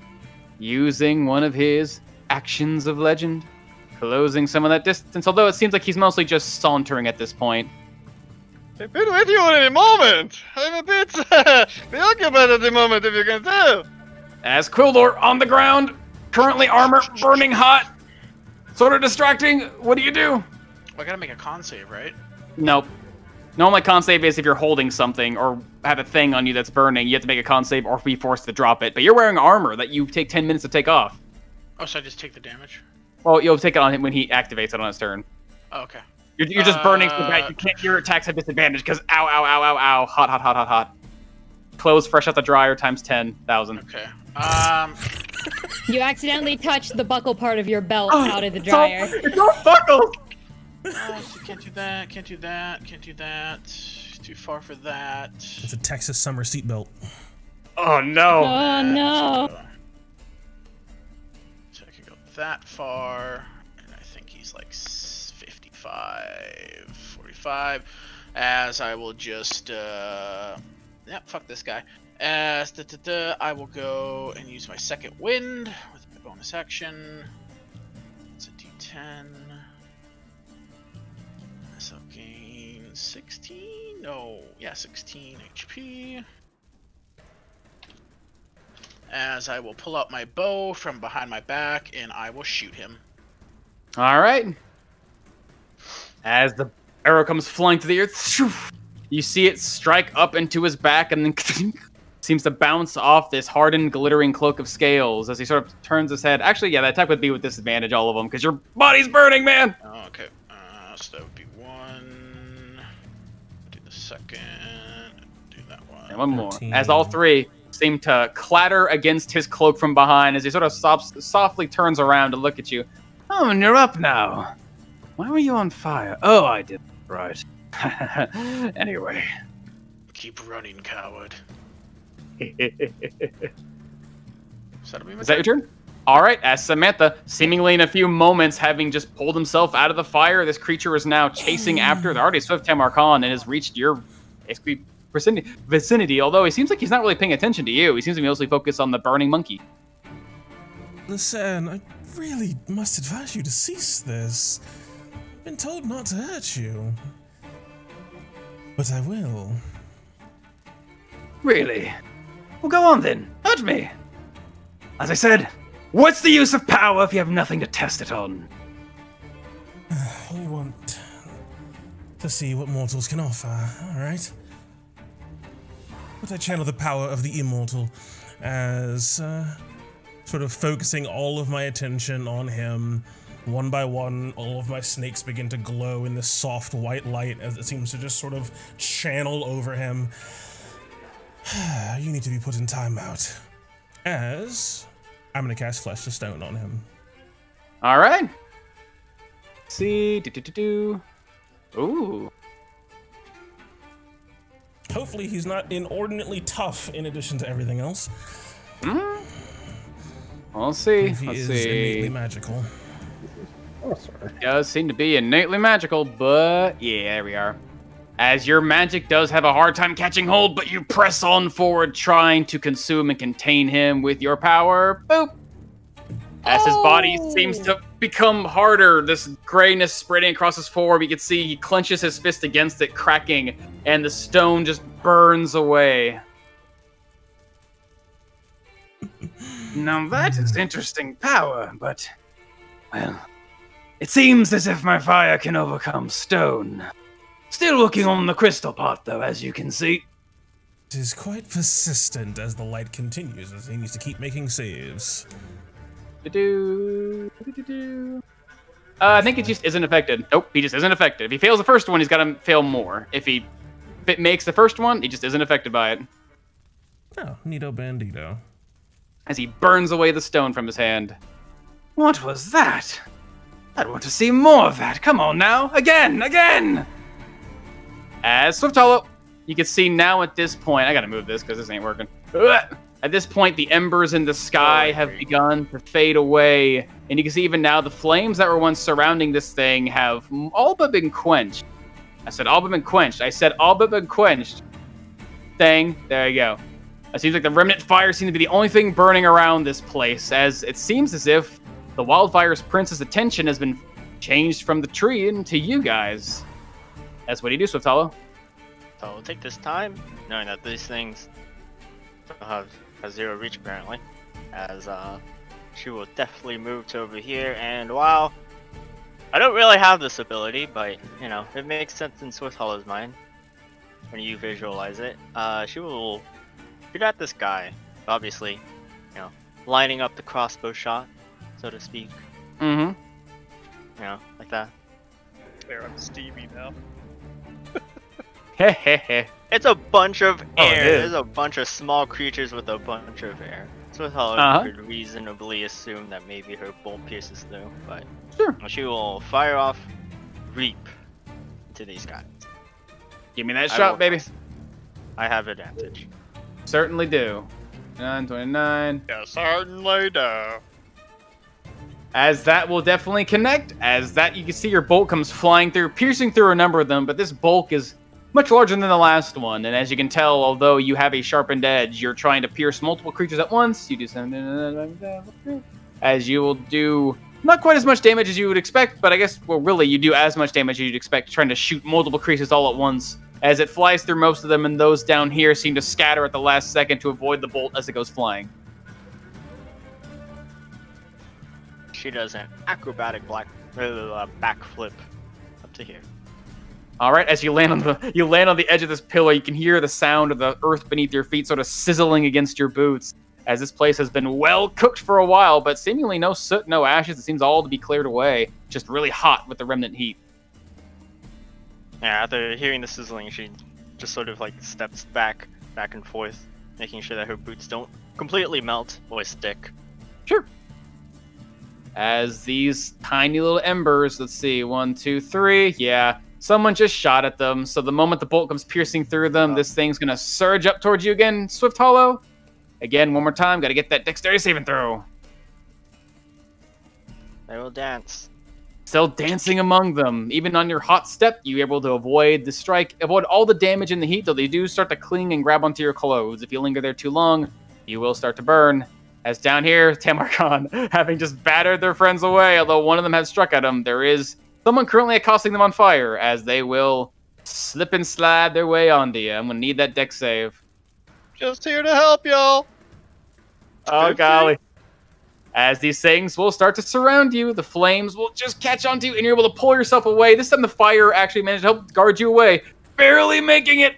using one of his actions of legend, closing some of that distance, although it seems like he's mostly just sauntering at this point. I've been with you at any moment. I'm a bit preoccupied at the moment, if you can tell. As Quildor on the ground, currently armor burning hot, sort of distracting. What do you do? I gotta make a con save, right? Nope. Normally con save is if you're holding something or have a thing on you that's burning, you have to make a con save or be forced to drop it. But you're wearing armor that you take 10 minutes to take off. Oh, so I just take the damage? Well, you'll take it on him when he activates it on his turn. Oh, okay. You're just burning so bad you can't. Your attacks have disadvantage because ow, ow, ow, ow, ow, hot, hot, hot, hot, hot. Clothes fresh out the dryer times 10,000. Okay. You accidentally touched the buckle part of your belt out of the dryer. It's all buckled. Can't do that. Can't do that. Can't do that. Too far for that. It's a Texas summer seatbelt. Oh no! Oh no. So I could go that far, and I think he's like 55, 45. As I will just, yeah, fuck this guy. As I will go and use my second wind with my bonus action. It's a D10. So gain 16. No, yeah, 16 HP. As I will pull out my bow from behind my back and I will shoot him. All right. As the arrow comes flying to the earth, you see it strike up into his back and then seems to bounce off this hardened, glittering cloak of scales as he sort of turns his head. Actually, yeah, that attack would be with disadvantage, all of them, because your body's burning, man! Oh, okay. So that would be one. Do the second. Do that one. And one more. 13. As all three seem to clatter against his cloak from behind as he sort of softly turns around to look at you. Oh, and you're up now. Why were you on fire? Oh, I did. Right. Anyway. Keep running, coward. So that'll be my Is that your turn? All right, as Samantha, seemingly in a few moments, having just pulled himself out of the fire, this creature is now chasing after the already swift Tamarkan and has reached your basically vicinity, although he seems like he's not really paying attention to you. He seems to be mostly focused on the burning monkey. Listen, I really must advise you to cease this. I've been told not to hurt you. But I will. Really? Well, go on then. Hurt me. As I said, what's the use of power if you have nothing to test it on? You want to see what mortals can offer, alright? But I channel the power of the immortal as sort of focusing all of my attention on him. One by one, all of my snakes begin to glow in this soft white light as it seems to just sort of channel over him. You need to be put in timeout. As I'm gonna cast Flesh to Stone on him. All right. See, Ooh. Hopefully he's not inordinately tough in addition to everything else. We'll see. If he Let's is see. innately magical. Oh, sorry. Does seem to be innately magical, but yeah, there we are. As your magic does have a hard time catching hold, but you press on forward, trying to consume and contain him with your power. Boop. As his body seems to become harder, this grayness spreading across his forearm, you can see he clenches his fist against it, cracking, and the stone just burns away. Now that is interesting power, but, well, it seems as if my fire can overcome stone. Still working on the crystal part, though, as you can see. It is quite persistent as the light continues, as he needs to keep making saves. I think it just isn't affected. Nope, he just isn't affected. If he fails the first one, he's got to fail more. If it makes the first one, he just isn't affected by it. Oh, Nito Bandito. As he burns away the stone from his hand. What was that? I want to see more of that. Come on now. Again! As Swift Hollow, you can see now at this point, I gotta move this because this ain't working. Ugh. At this point, the embers in the sky have begun to fade away, and you can see even now the flames that were once surrounding this thing have all but been quenched. I said all but been quenched. I said all but been quenched. Thing, there you go. It seems like the remnant fire seems to be the only thing burning around this place, as it seems as if the wildfire's prince's attention has been changed from the tree into you guys. That's what do you do, Swift Hollow? So we'll take this time, knowing that these things have zero reach apparently, as she will definitely move to over here. And while I don't really have this ability, but you know it makes sense in Swift Hollow's mind when you visualize it. She will shoot at this guy, obviously, you know, lining up the crossbow shot, so to speak. Mm-hmm. You know, like that. There, I'm Stevie now. Hehehe. It's a bunch of air. it is. There's a bunch of small creatures with a bunch of air. So how you could reasonably assume that maybe her bolt pierces through, but Sure. she will fire off reap into these guys. Give me that I shot, will baby. pass. I have advantage. Certainly do. 929. Yeah, certainly do. As that will definitely connect. As that, you can see your bolt comes flying through, piercing through a number of them, but this bulk is much larger than the last one. And as you can tell, although you have a sharpened edge, you're trying to pierce multiple creatures at once. You do something. As you will do not quite as much damage as you would expect, but I guess, well, really, you do as much damage as you'd expect, trying to shoot multiple creatures all at once. As it flies through most of them, and those down here seem to scatter at the last second to avoid the bolt as it goes flying. She does an acrobatic backflip up to here. All right, as you land on the edge of this pillar, you can hear the sound of the earth beneath your feet sort of sizzling against your boots. As this place has been well cooked for a while, but seemingly no soot, no ashes. It seems all to be cleared away. Just really hot with the remnant heat. Yeah, after hearing the sizzling, she just sort of like steps back and forth, making sure that her boots don't completely melt or stick. Sure. As these tiny little embers, let's see, 1, 2, 3, yeah, someone just shot at them. So the moment the bolt comes piercing through them, this thing's gonna surge up towards you again, Swift Hollow. Again, one more time, gotta get that dexterity saving throw. They will dance. Still dancing among them. Even on your hot step, you're able to avoid the strike, avoid all the damage in the heat, though they do start to cling and grab onto your clothes. If you linger there too long, you will start to burn. As down here, Tamarkan, having just battered their friends away, although one of them has struck at them, there is someone currently accosting them on fire, as they will slip and slide their way onto you. I'm going to need that dex save. Just here to help y'all. Oh, golly. As these things will start to surround you, the flames will just catch onto you, and you're able to pull yourself away. This time the fire actually managed to help guard you away, barely making it.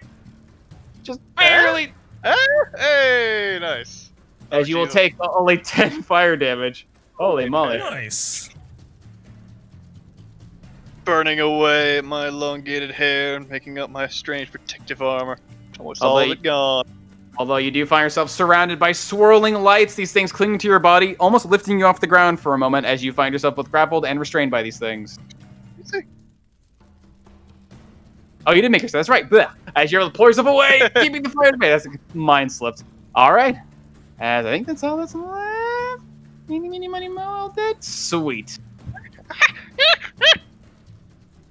Just barely. Hey, nice. As you will take only 10 fire damage. Holy moly. Nice. Burning away my elongated hair and making up my strange protective armor. Almost Although all of it gone. Although you do find yourself surrounded by swirling lights, these things clinging to your body, almost lifting you off the ground for a moment as you find yourself both grappled and restrained by these things. Oh, you did make yourself. That's right. Blah. As you're able to pull yourself away, keeping the fire to bay. That's mind slipped. All right. As I think that's all that's left. Meeny, meeny, money, mo. That's sweet.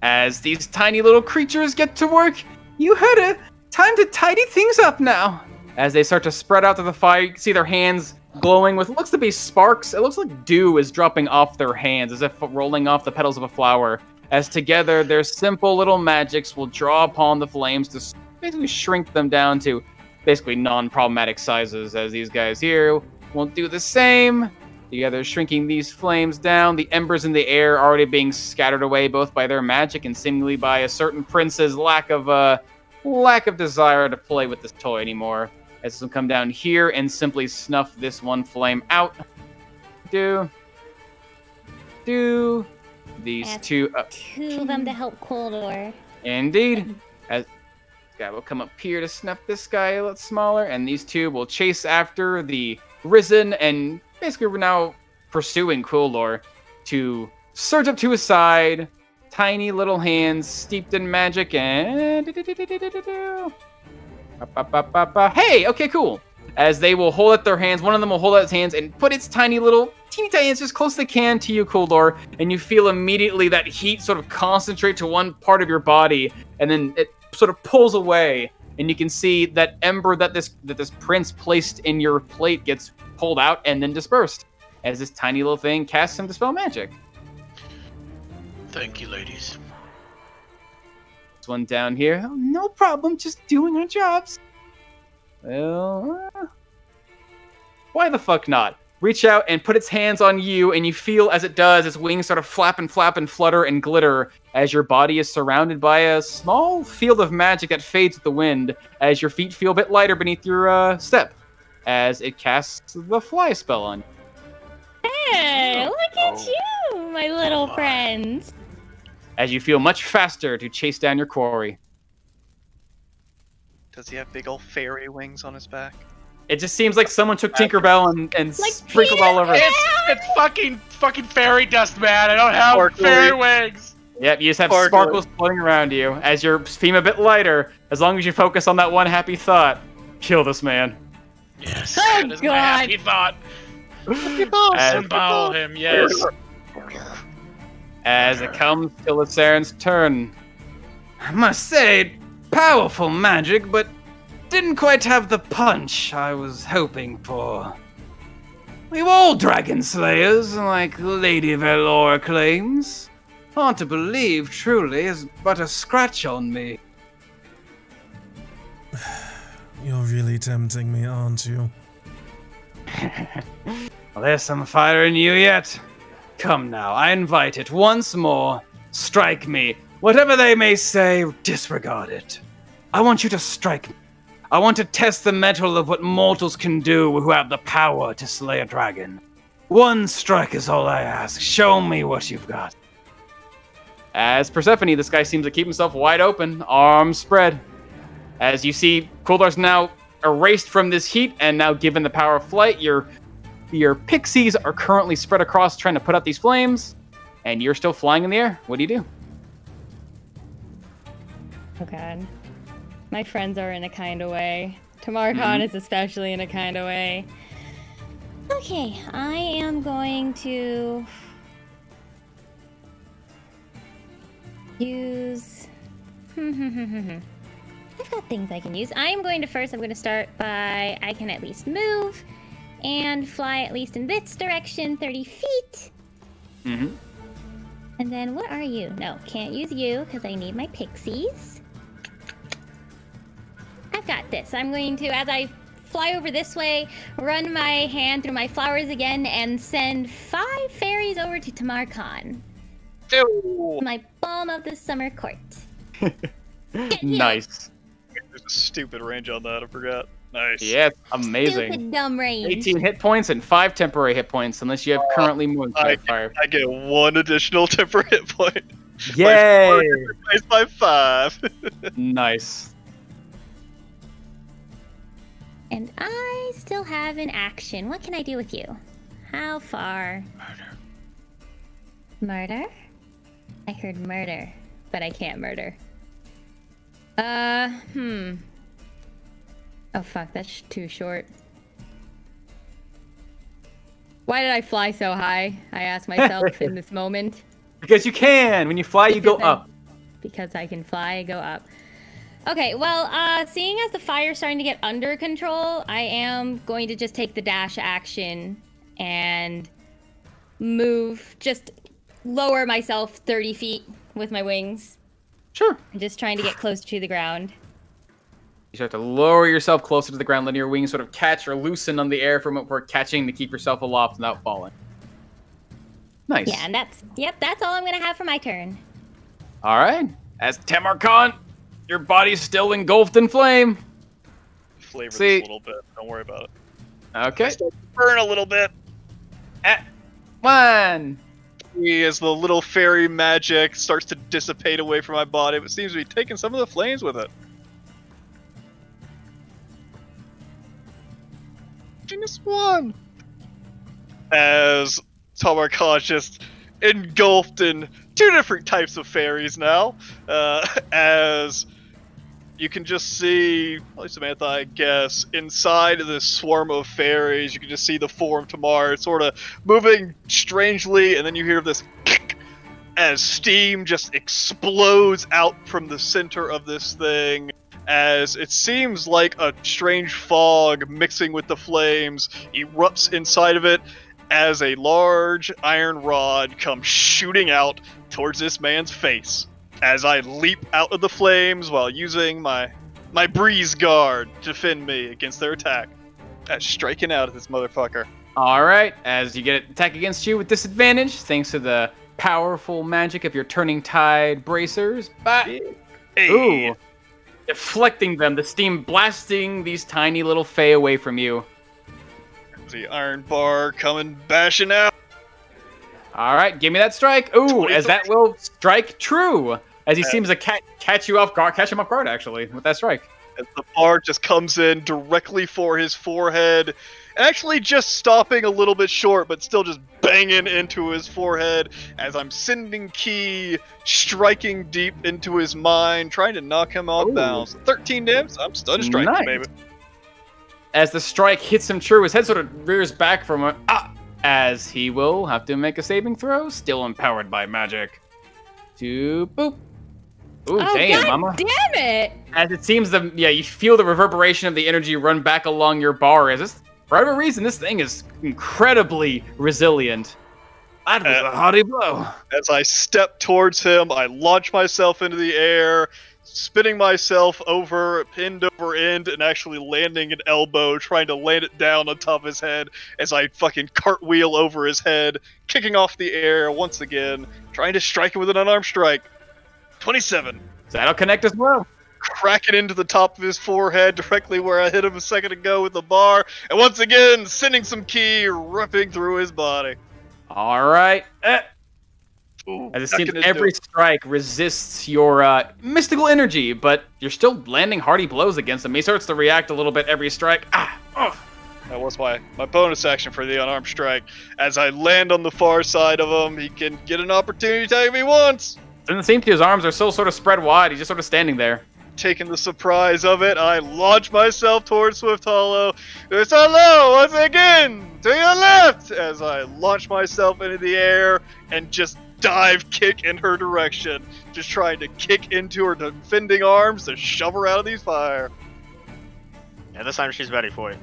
As these tiny little creatures get to work, you had a time to tidy things up now. As they start to spread out to the fire, you can see their hands glowing with what looks to be sparks. It looks like dew is dropping off their hands, as if rolling off the petals of a flower. As together, their simple little magics will draw upon the flames to basically shrink them down to basically non-problematic sizes, as these guys here will do the same. Together, shrinking these flames down, the embers in the air already being scattered away both by their magic and seemingly by a certain prince's lack of desire to play with this toy anymore. As this will come down here and simply snuff this one flame out. Do these two up. Two of them to help Coldor. Indeed. As this guy will come up here to snuff this guy a little smaller, and these two will chase after the Risen, and basically we're now pursuing Quillor to surge up to his side. Tiny little hands steeped in magic, and hey, okay, cool. As they will hold out their hands, one of them will hold out its hands and put its teeny tiny hands as close as they can to you, Kuldor, and you feel immediately that heat sort of concentrate to one part of your body, and then it sort of pulls away, and you can see that ember that this prince placed in your plate gets pulled out and then dispersed, as this tiny little thing casts some Dispel Magic. Thank you, ladies. This one down here. Oh, no problem, just doing our jobs. Well, why the fuck not? Reach out and put its hands on you, and you feel as it does, its wings sort of flap and flutter and glitter as your body is surrounded by a small field of magic that fades with the wind as your feet feel a bit lighter beneath your step as it casts the fly spell on you. Hey, look at you, my little friends. As you feel much faster to chase down your quarry. Does he have big old fairy wings on his back? It just seems like someone took Tinkerbell and Like sprinkled all over it. It's fucking fairy dust, man. I don't have fairy wings. Yep, you just have Sparkles. sparkles floating around you. As your theme a bit lighter, as long as you focus on that one happy thought, kill this man. Yes, Oh, that is my God. happy thought. Disembowel him, yes. As it comes to Luceren's turn. I must say, powerful magic, but didn't quite have the punch I was hoping for. We were all dragon slayers, like Lady Valor claims. Hard to believe, truly, is but a scratch on me. You're really tempting me, aren't you? Well, there's some fire in you yet. Come now, I invite it once more. Strike me. Whatever they may say, disregard it. I want you to strike me. I want to test the mettle of what mortals can do who have the power to slay a dragon. One strike is all I ask. Show me what you've got. As Persephone, this guy seems to keep himself wide open, arms spread. As you see, Kuldar's now erased from this heat and now given the power of flight. Your pixies are currently spread across trying to put out these flames, and you're still flying in the air. What do you do? Oh god. My friends are in a kind of way. Tamarcon is especially in a kind of way. Okay, I am going to use... I've got things I can use. I'm going to start by, I can at least move and fly at least in this direction, 30 feet. Mm-hmm. And then what are you? No, can't use you because I need my pixies. I've got this. I'm going to, as I fly over this way, run my hand through my flowers again and send 5 fairies over to Tamarcon. Ew. My balm of the summer court. Nice. There's a stupid range on that, I forgot. Nice. Yeah, amazing. Stupid dumb range. 18 hit points and 5 temporary hit points, unless you have currently more than 5 fire. I get 1 additional temporary hit point. Yay! Replaced by 5. Nice. And I still have an action. What can I do with you? How far? Murder? I heard murder, but I can't murder. Oh fuck, that's too short. Why did I fly so high? I ask myself in this moment. Because you can! When you fly, you go up. Because I can fly, I go up. Okay, well, seeing as the fire's starting to get under control, I am going to just take the dash action and move, just lower myself 30 feet with my wings. Sure. I'm just trying to get close to the ground. You start to lower yourself closer to the ground, letting your wings sort of catch or loosen on the air for catching to keep yourself aloft without falling. Nice. Yeah, and that's all I'm gonna have for my turn. All right. As Tamarcon, your body's still engulfed in flame. Flavor See. this a little bit. Don't worry about it. Okay. I start to burn a little bit. One. As the little fairy magic starts to dissipate away from my body, it seems to be taking some of the flames with it. -1. As Tamarcon just engulfed in 2 different types of fairies now. As you can just see, probably Samantha, I guess, inside of this swarm of fairies, you can just see the form Tamar sort of moving strangely, and then you hear this as steam just explodes out from the center of this thing, as it seems like a strange fog mixing with the flames erupts inside of it, as a large iron rod comes shooting out towards this man's face. As I leap out of the flames while using my breeze guard to defend me against their attack. That's striking out at this motherfucker. All right. As you get an attack against you with disadvantage, thanks to the powerful magic of your turning tide bracers. But ooh, deflecting them, the steam blasting these tiny little fae away from you. The iron bar coming bashing out. All right, give me that strike. Ooh, 23. as that will strike true. As he seems to catch him off guard, actually, with that strike. As the bar just comes in directly for his forehead, actually just stopping a little bit short, but still just banging into his forehead as I'm sending ki striking deep into his mind, trying to knock him off balance. 13 damage. I'm stun striking, Nice. baby. As the strike hits him true, his head sort of rears back from it. As he will have to make a saving throw, still empowered by magic. To boop. Ooh, Oh, damn, God mama. damn it! As it seems you feel the reverberation of the energy run back along your bar. As this, for whatever reason, this thing is incredibly resilient. That was a hearty blow. As I step towards him, I launch myself into the air, spinning myself over, pinned over end, and actually landing an elbow, trying to land it down on top of his head as I fucking cartwheel over his head, kicking off the air once again, trying to strike him with an unarmed strike. 27. That'll connect as well. Crack it into the top of his forehead, directly where I hit him a second ago with the bar, and once again, sending some ki ripping through his body. All right. Ooh, As it not seems gonna every do it. strike resists your mystical energy, but you're still landing hearty blows against him. He starts to react a little bit every strike. That was my bonus action for the unarmed strike. As I land on the far side of him, he can get an opportunity to tag me once. Doesn't seem to. His arms are still sort of spread wide. He's just sort of standing there. Taking the surprise of it, I launch myself towards Swift Hollow. It's hello once again to your left as I launch myself into the air and just dive kick in her direction, just trying to kick into her defending arms to shove her out of these fire. Yeah, this time she's ready for it.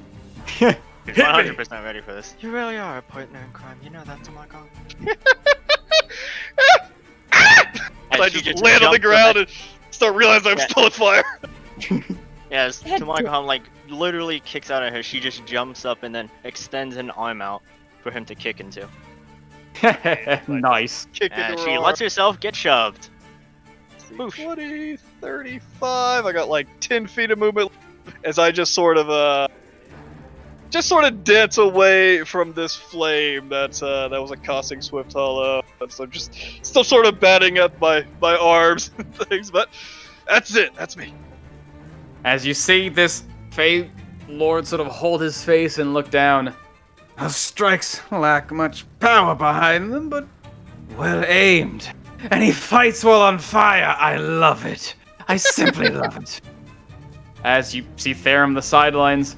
She's 100% ready for this. You really are a partner in crime. You know that, Tomago. I just land on the ground and start realizing I'm still on fire. Yes, Tomago like literally kicks out at her. She just jumps up and then extends an arm out for him to kick into. Nice. Kick And into she her lets arm. herself get shoved. Boosh. 20, 35. I got like 10 feet of movement as I just sort of dance away from this flame that was accosting Swift Hollow. So I'm just still sort of batting up my arms and things, but that's it. That's me. As you see this Fey Lord sort of hold his face and look down. Those strikes lack much power behind them, but well aimed. And he fights while on fire. I love it. I simply love it. As you see Therum the sidelines.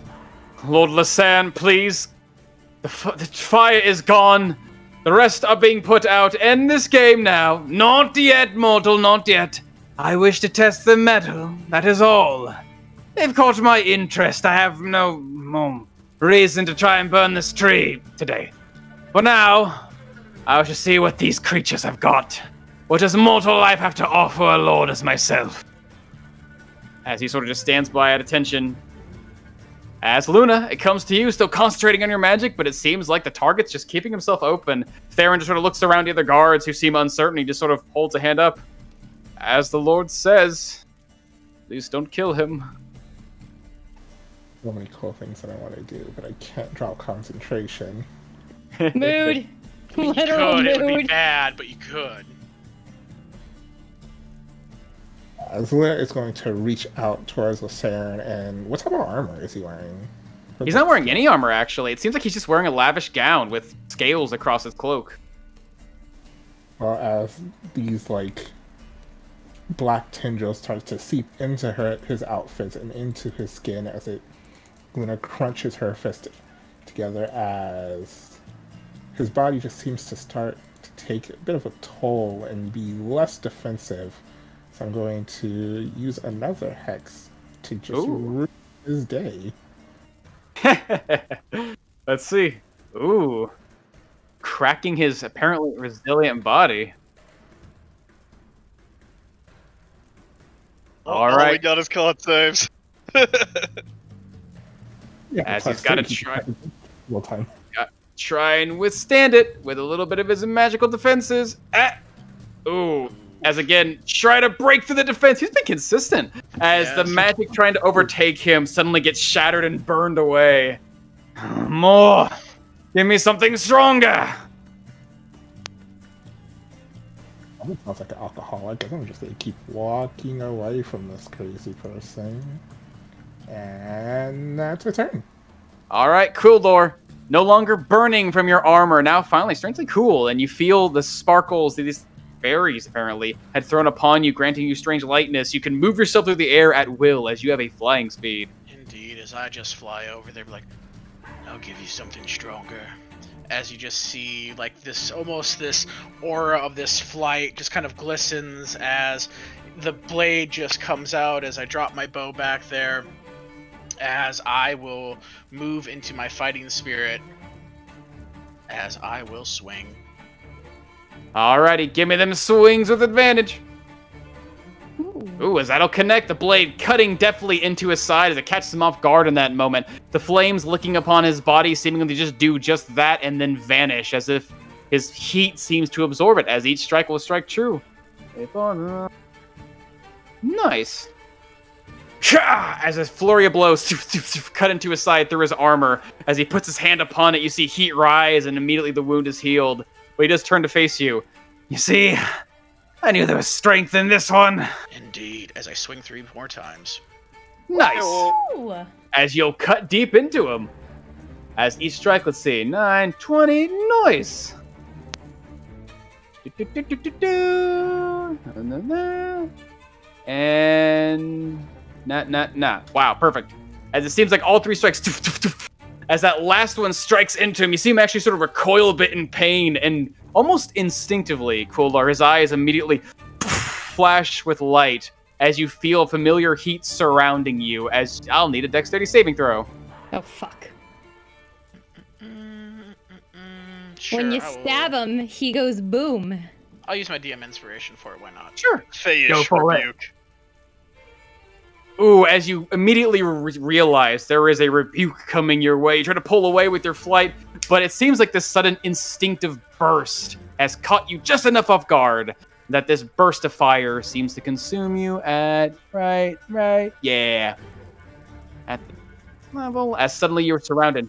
Lord Lasan, please. The fire is gone. The rest are being put out. End this game now. Not yet, mortal, not yet. I wish to test the metal, that is all. They've caught my interest. I have no reason to try and burn this tree today. For now, I shall see what these creatures have got. What does mortal life have to offer a lord as myself? As he sort of just stands by at attention. As Luna, it comes to you, still concentrating on your magic, but it seems like the target's just keeping himself open. Theron just sort of looks around the other guards who seem uncertain. He just sort of holds a hand up. As the Lord says, please don't kill him. So many cool things that I want to do, but I can't drop concentration. Mood. You Literal could. It would be mood. bad, but you could. Azula is going to reach out towards Lasarin, and what type of armor is he wearing? He's not wearing any armor, actually. It seems like he's just wearing a lavish gown with scales across his cloak. Well, as these, like, black tendrils start to seep into his outfits and into his skin as Luna crunches her fist together as his body just seems to start to take a bit of a toll and be less defensive. So I'm going to use another hex to just ruin his day. Let's see. Ooh. Cracking his apparently resilient body. All we right. got his con saves. Yeah, As plus he's got to 3 try. Well, time. Try and withstand it with a little bit of his magical defenses. Ooh. As again, try to break through the defense. He's been consistent. As the magic trying to overtake him suddenly gets shattered and burned away. More. Give me something stronger. It sounds like an alcoholic. I'm just going to keep walking away from this crazy person. And that's a turn. All right, cool, Lore. no longer burning from your armor, now finally strangely cool, and you feel the sparkles that these fairies apparently had thrown upon you, granting you strange lightness. You can move yourself through the air at will as you have a flying speed. Indeed, as I just fly over there, like, I'll give you something stronger. As you just see, like, this, almost this aura of this flight just kind of glistens as the blade just comes out as I drop my bow back there. As I will move into my fighting spirit, as I will swing. Alrighty, give me them swings with advantage. Ooh, as that'll connect, the blade cutting deftly into his side as it catches him off guard in that moment. The flames licking upon his body seemingly just do just that and then vanish, as if his heat seems to absorb it, as each strike will strike true. Nice. As a flurry of blows cut into his side through his armor. As he puts his hand upon it, you see heat rise, and immediately the wound is healed. But he does turn to face you. You see, I knew there was strength in this one. Indeed, as I swing 3 more times. Nice. Ooh. As you'll cut deep into him. As each strike, let's see, 9, 20, nice. And... Nah. Wow, perfect. As it seems like all 3 strikes, as that last one strikes into him, you see him actually sort of recoil a bit in pain, and almost instinctively, Kuldar, his eyes immediately flash with light as you feel familiar heat surrounding you, as I'll need a dexterity saving throw. Oh, fuck. Sure, When you I will- stab him, he goes boom. I'll use my DM inspiration for it, why not? Sure. Fayish Go for it. rebuke. Ooh, as you immediately realize there is a rebuke coming your way, you try to pull away with your flight, but it seems like this sudden instinctive burst has caught you just enough off guard that this burst of fire seems to consume you at, yeah. At the level, as suddenly you're surrounded.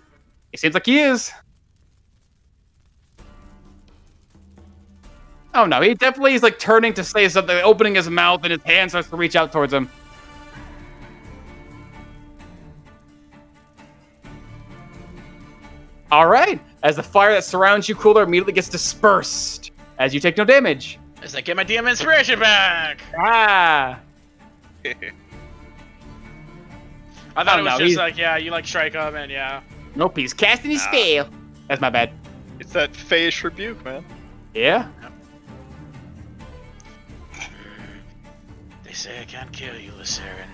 It seems like he is. Oh no, he definitely is like turning to say something, opening his mouth, and his hand starts to reach out towards him. All right, as the fire that surrounds you, Cooler, immediately gets dispersed as you take no damage. As I get my DM inspiration back! Ah! I thought Oh, it was no, just he's- like, yeah, you like strike him, and yeah. Nope, he's casting his spell. That's my bad. It's that Fayish rebuke, man. Yeah? They say I can't kill you, Lysarin.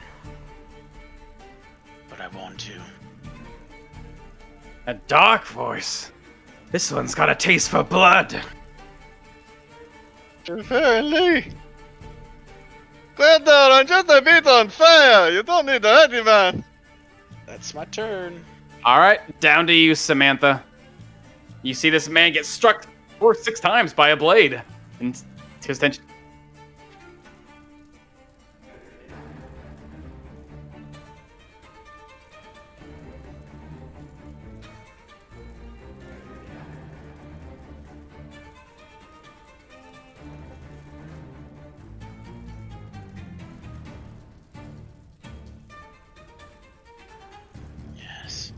But I want to. A dark voice. This one's got a taste for blood. Apparently. Stand down, I'm just a bit on fire. You don't need a heavy man. That's my turn. All right, down to you, Samantha. You see this man get struck 4 or 6 times by a blade. And his tension. Yes.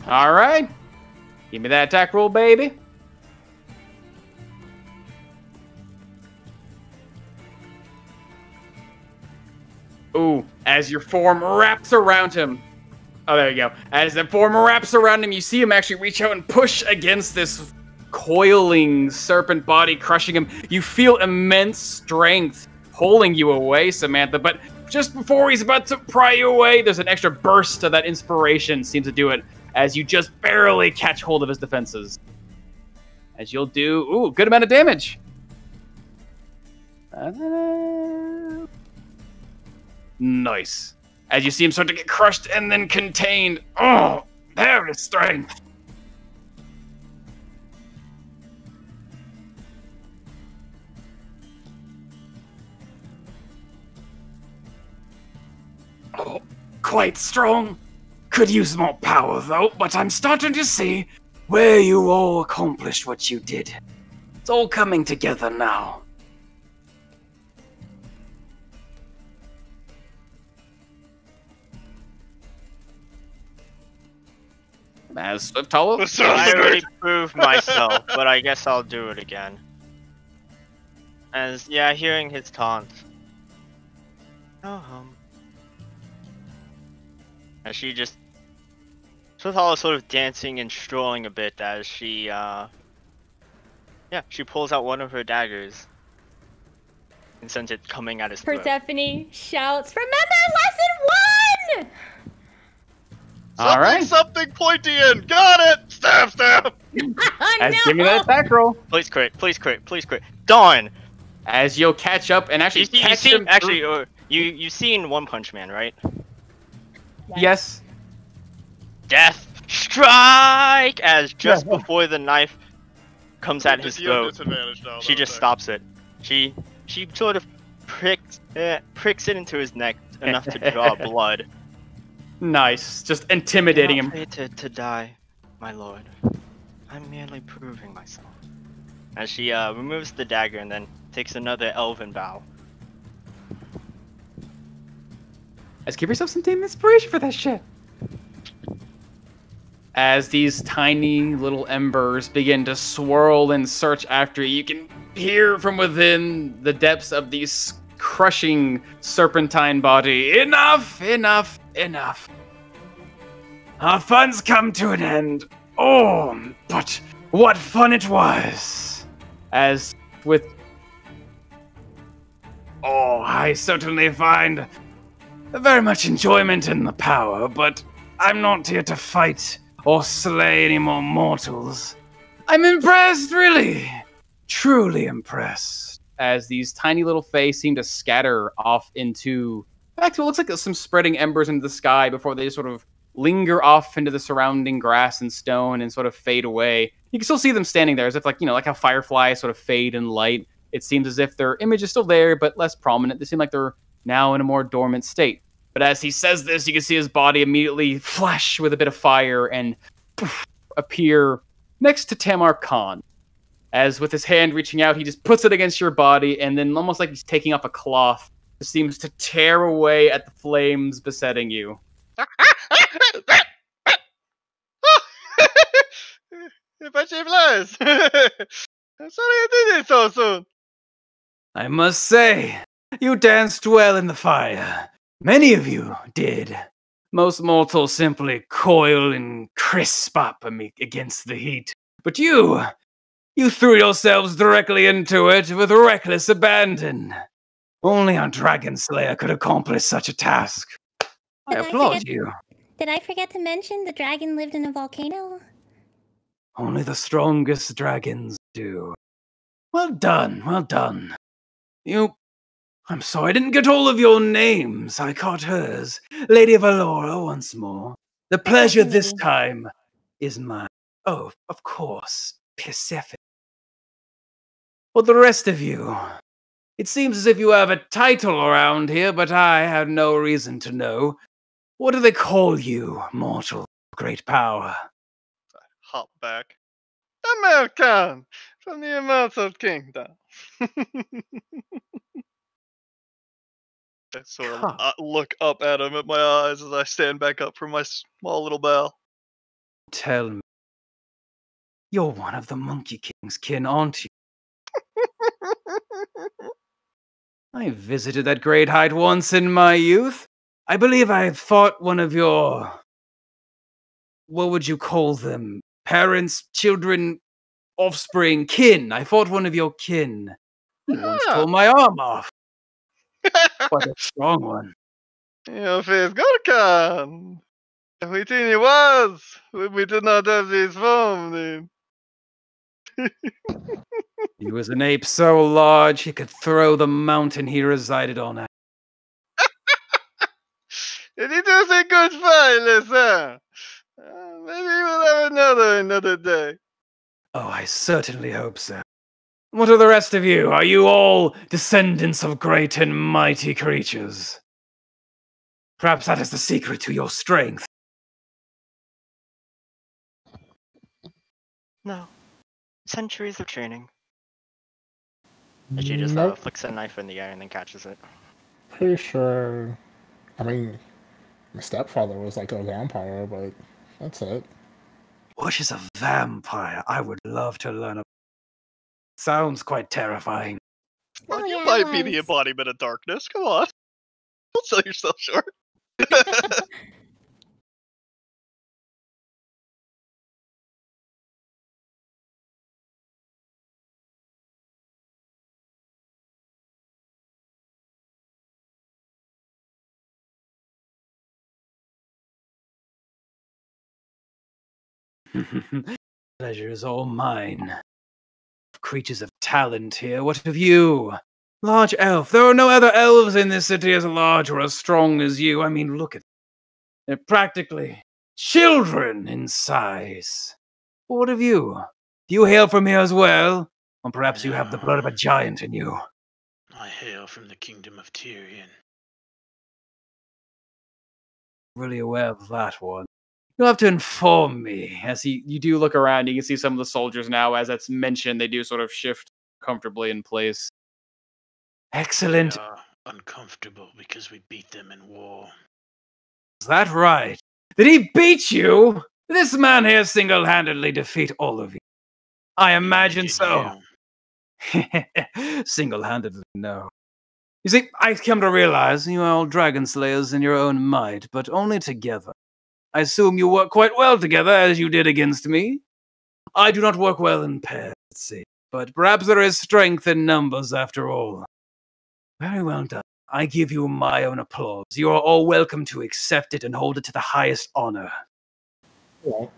All right. Give me that attack roll, baby. Ooh, as your form wraps around him. Oh, there you go. As the form wraps around him, you see him actually reach out and push against this coiling serpent body, crushing him. You feel immense strength pulling you away, Samantha, but just before he's about to pry you away, there's an extra burst of that inspiration seems to do it, as you just barely catch hold of his defenses. As you'll do, ooh, good amount of damage. Nice. As you see him start to get crushed and then contained. Oh, there is strength. Oh, quite strong. Could use more power though, but I'm starting to see where you all accomplished what you did. It's all coming together now. as Swift Hollow. I already proved myself, but I guess I'll do it again. As, yeah, hearing his taunt. Oh, as she just... Swift Hollow sort of dancing and strolling a bit as she, yeah, she pulls out one of her daggers. And sends it coming at his throat. Persephone shouts, "Remember lesson 1!" Alright. Something pointy in. Got it. Stab. As give me that attack roll. Please crit, please crit, please crit. Darn! As you'll catch up and actually catch him. Actually, you've seen One Punch Man, right? Yes. Death strike! As just before the knife comes at his throat, she just stops it. She sort of pricks it into his neck enough to draw blood. Nice, just intimidating him. Fated to die, my lord. I'm merely proving myself. As she removes the dagger and then takes another elven bow. Let's give yourself some team inspiration for that shit. As these tiny little embers begin to swirl and search after you, you can hear from within the depths of these crushing serpentine body. Enough! Enough! Enough! Our fun's come to an end. Oh, but what fun it was! As with... Oh, I certainly find very much enjoyment in the power, but I'm not here to fight or slay any more mortals. I'm impressed, really. Truly impressed. As these tiny little faces seem to scatter off into... back to what looks like some spreading embers into the sky before they just sort of linger off into the surrounding grass and stone and sort of fade away. You can still see them standing there as if, like, you know, like how fireflies sort of fade in light. It seems as if their image is still there, but less prominent. They seem like they're now in a more dormant state. But as he says this, you can see his body immediately flash with a bit of fire and poof, appear next to Tamar Khan. As with his hand reaching out, he just puts it against your body, and then almost like he's taking off a cloth, it seems to tear away at the flames besetting you. I'm sorry I did it so soon. I must say, you danced well in the fire. Many of you did. Most mortals simply coil and crisp up against the heat. But you threw yourselves directly into it with reckless abandon. Only a dragon slayer could accomplish such a task. I applaud you. Did I forget to mention the dragon lived in a volcano? Only the strongest dragons do. Well done, well done. I'm sorry I didn't get all of your names. I caught hers. Lady Valora once more. The pleasure this time is mine. Oh, of course, Persephone. For the rest of you, it seems as if you have a title around here, but I have no reason to know. What do they call you, mortal of great power? Hop back. American from the Immortal Kingdom. I sort of look up at him at my eyes as I stand back up from my small little bow. Tell me, you're one of the Monkey King's kin, aren't you? I visited that great height once in my youth. I believe I fought one of your... what would you call them? Parents, children, offspring, kin. I fought one of your kin. He once tore my arm off. Quite a strong one. Your face Gorkan. Everything he was when we did not have this form. He was an ape so large he could throw the mountain he resided on at. And it was a good fight, listen. Maybe we'll have another day. Oh, I certainly hope so. What are the rest of you? Are you all descendants of great and mighty creatures? Perhaps that is the secret to your strength. No. Centuries of training. And she just flicks a knife in the air and then catches it. Pretty sure. I mean, my stepfather was like a vampire, but that's it. What is a vampire? I would love to learn. Sounds quite terrifying. Well, Oh, you yeah, might it be the was. embodiment of darkness. Come on. Don't sell yourself short. Pleasure is all mine. Creatures of talent here. What of you? Large elf. There are no other elves in this city as large or as strong as you. I mean, look at them. They're practically children in size. What of you? Do you hail from here as well? Or perhaps you have the blood of a giant in you. I hail from the kingdom of Tyrion. Really aware of that one. You'll have to inform me. As you do look around, you can see some of the soldiers now, as that's mentioned, they do sort of shift comfortably in place. Excellent. They are uncomfortable because we beat them in war. Is that right? Did he beat you? This man here single-handedly defeat all of you. I imagine Did so. you? Single-handedly, no. You see, I come to realize you are all dragon slayers in your own might, but only together. I assume you work quite well together, as you did against me. I do not work well in pairs, it seems, but perhaps there is strength in numbers after all. Very well done. I give you my own applause. You are all welcome to accept it and hold it to the highest honor. Well,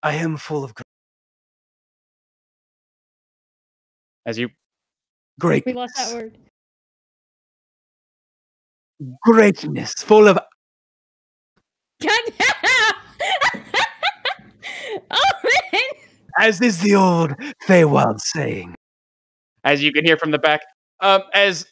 I am full of as you We lost that greatness, word. greatness, full of God Oh, man! as is the old Feywild saying. As you can hear from the back, as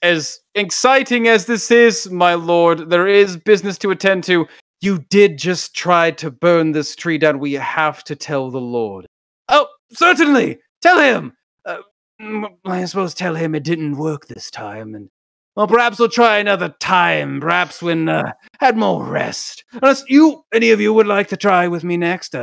exciting as this is, my lord, there is business to attend to. You did just try to burn this tree down. We have to tell the lord. Oh, certainly. Tell him. I suppose tell him it didn't work this time, and well, perhaps we'll try another time. Perhaps when had more rest. Unless any of you, would like to try with me next.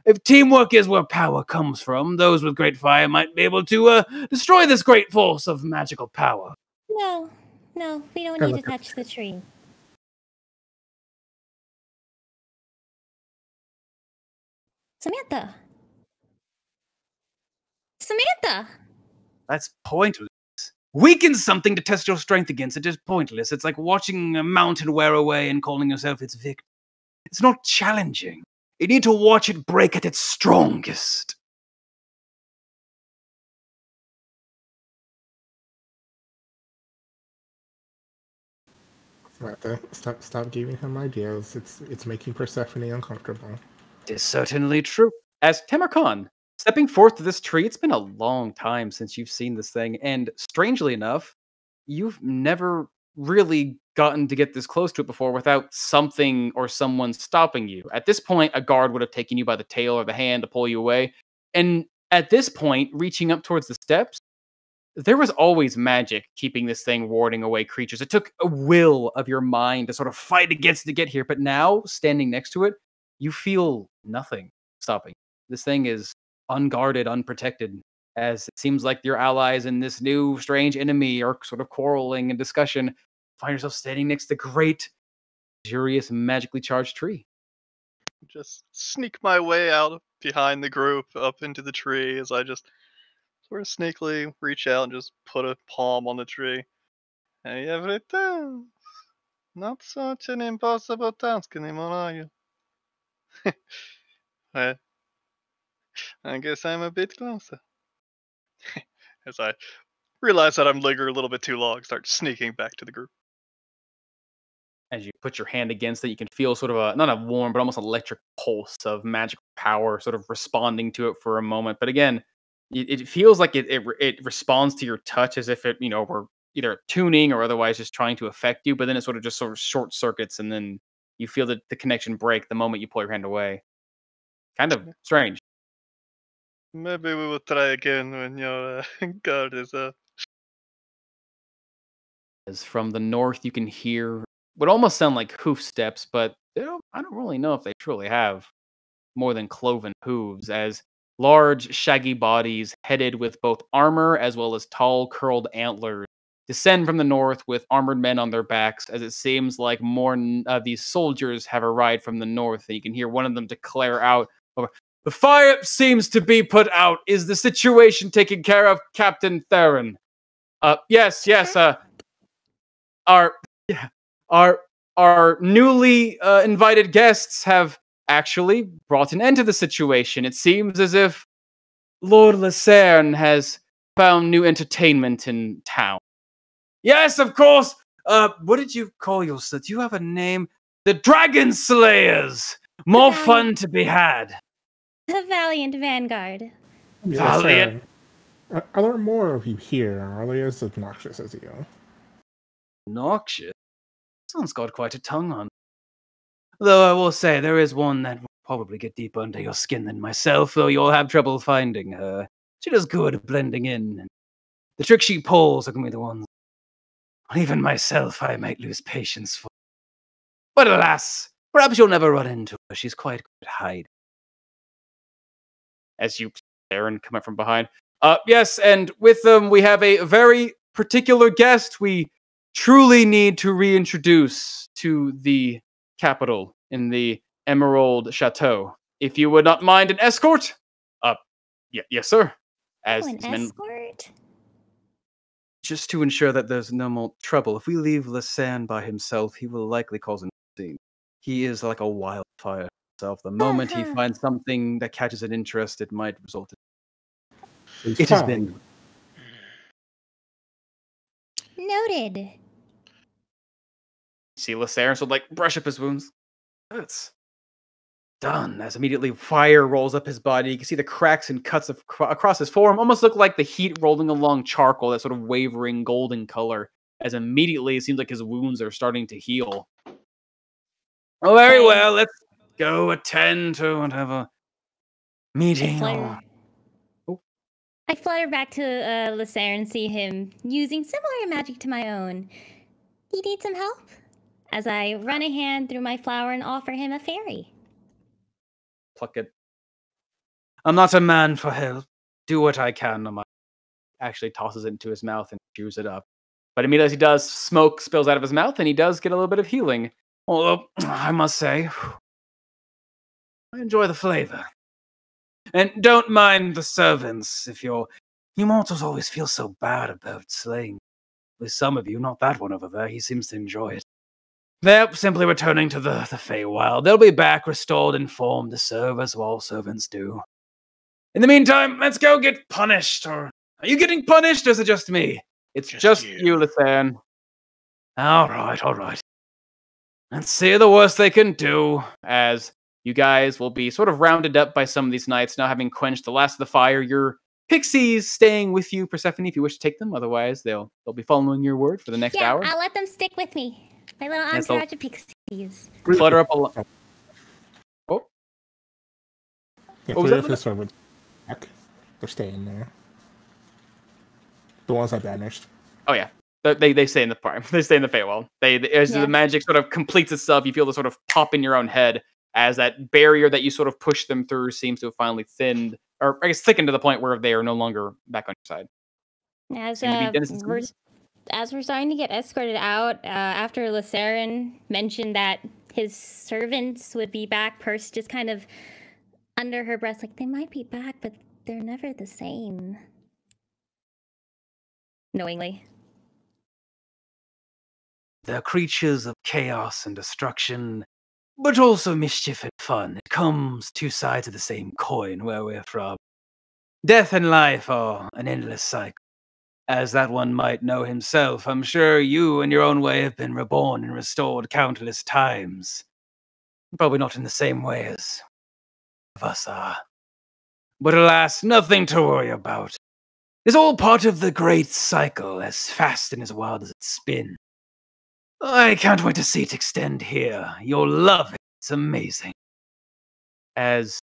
If teamwork is where power comes from, those with great fire might be able to destroy this great force of magical power. No, no, we don't I need to look at touch the tree. Samantha! Samantha! That's pointless. Weaken something to test your strength against it is pointless. It's like watching a mountain wear away and calling yourself its victim. It's not challenging. You need to watch it break at its strongest. Samantha, stop giving him ideas. It's making Persephone uncomfortable. It is certainly true. As Tamarkan, stepping forth to this tree, it's been a long time since you've seen this thing, and strangely enough, you've never really gotten to get this close to it before without something or someone stopping you. At this point, a guard would have taken you by the tail or the hand to pull you away. And at this point, reaching up towards the steps, there was always magic keeping this thing warding away creatures. It took a will of your mind to sort of fight against it to get here. But now, standing next to it, you feel nothing stopping. This thing is unguarded, unprotected, as it seems like your allies and this new strange enemy are sort of quarreling and discussion. Find yourself standing next to the great, luxurious, magically charged tree. Just sneak my way out behind the group up into the tree as I just sort of sneakily reach out and just put a palm on the tree. Hey, everything. Not such an impossible task anymore, are you? I, I guess I'm a bit closer. As I realize that I'm lingering a little bit too long, start sneaking back to the group. As you put your hand against it, you can feel sort of a, not a warm, but almost electric pulse of magical power sort of responding to it for a moment. But again, it feels like it responds to your touch as if it, were either tuning or otherwise just trying to affect you. But then it sort of short circuits, and then you feel the connection break the moment you pull your hand away. Kind of strange. Maybe we will try again when your guard is up. As from the north, you can hear what almost sound like hoof steps, but I don't really know if they truly have more than cloven hooves, as large, shaggy bodies, headed with both armor as well as tall, curled antlers, descend from the north with armored men on their backs, as it seems like more of these soldiers have arrived from the north. And you can hear one of them declare out, "The fire seems to be put out. Is the situation taken care of, Captain Theron?" Yes, yes, our yeah, our our newly invited guests have actually brought an end to the situation. It seems as if Lord Lucerne has found new entertainment in town. Yes, of course. What did you call yourself? Do you have a name? The Dragon Slayers. More fun to be had. The Valiant Vanguard. Valiant. Are there more of you here? Are they as obnoxious as you? Noxious? Someone's got quite a tongue on. Though I will say there is one that will probably get deeper under your skin than myself, though you'll have trouble finding her. She does good at blending in. The trick she pulls are going to be the ones even myself I might lose patience for. But alas, perhaps you'll never run into her. She's quite good at hiding. As you stare and come up from behind. Yes, and with them we have a very particular guest we truly need to reintroduce to the capital in the Emerald Chateau. If you would not mind an escort? Yes, sir. As an these men, escort? just to ensure that there's no more trouble. If we leave Lucerne by himself, he will likely cause a scene. He is like a wildfire himself. The moment he finds something that catches an interest, it might result in... It has been... Noted. See Lucerne would like brush up his wounds. It's done. As immediately fire rolls up his body, you can see the cracks and cuts across his forearm almost look like the heat rolling along charcoal, that sort of wavering golden color. As immediately it seems like his wounds are starting to heal. Oh, very well. Let's go attend to whatever meeting. I flutter back to Lucerne and see him using similar magic to my own. Do you need some help? As I run a hand through my flower and offer him a fairy. Pluck it. I'm not a man for help. Do what I can. Actually tosses it into his mouth and chews it up. But immediately as he does, smoke spills out of his mouth and he does get a little bit of healing. Although, I must say, I enjoy the flavor. And don't mind the servants if you mortals always feel so bad about slaying. With some of you, not that one over there, he seems to enjoy it. They're simply returning to the Feywild. They'll be back restored and formed to serve as all servants do. In the meantime, let's go get punished. Or are you getting punished, or is it just me? It's just you, Lucerne. All right. Let's see the worst they can do, as you guys will be sort of rounded up by some of these knights, now having quenched the last of the fire. Your pixies staying with you, Persephone, if you wish to take them. Otherwise, they'll be following your word for the next hour. I'll let them stick with me. My little entourage of pixies. Flutter up a lot. Oh. Yeah, three of his servants back. They're staying there. The ones I banished. Oh yeah. They stay in the farm. They stay in the Feywild. As the magic sort of completes itself, you feel the sort of pop in your own head as that barrier that you sort of pushed them through seems to have finally thinned, or I guess thickened to the point where they are no longer back on your side. As we're starting to get escorted out, after Lucerne mentioned that his servants would be back, Purse just kind of under her breath, like, they might be back, but they're never the same. Knowingly. They're creatures of chaos and destruction, but also mischief and fun. It comes two sides of the same coin where we're from. Death and life are an endless cycle. As that one might know himself, I'm sure you, in your own way, have been reborn and restored countless times. Probably not in the same way as of us are. But alas, nothing to worry about. It's all part of the great cycle, as fast and as wild as it spins. I can't wait to see it extend here. You'll love it. It's amazing. As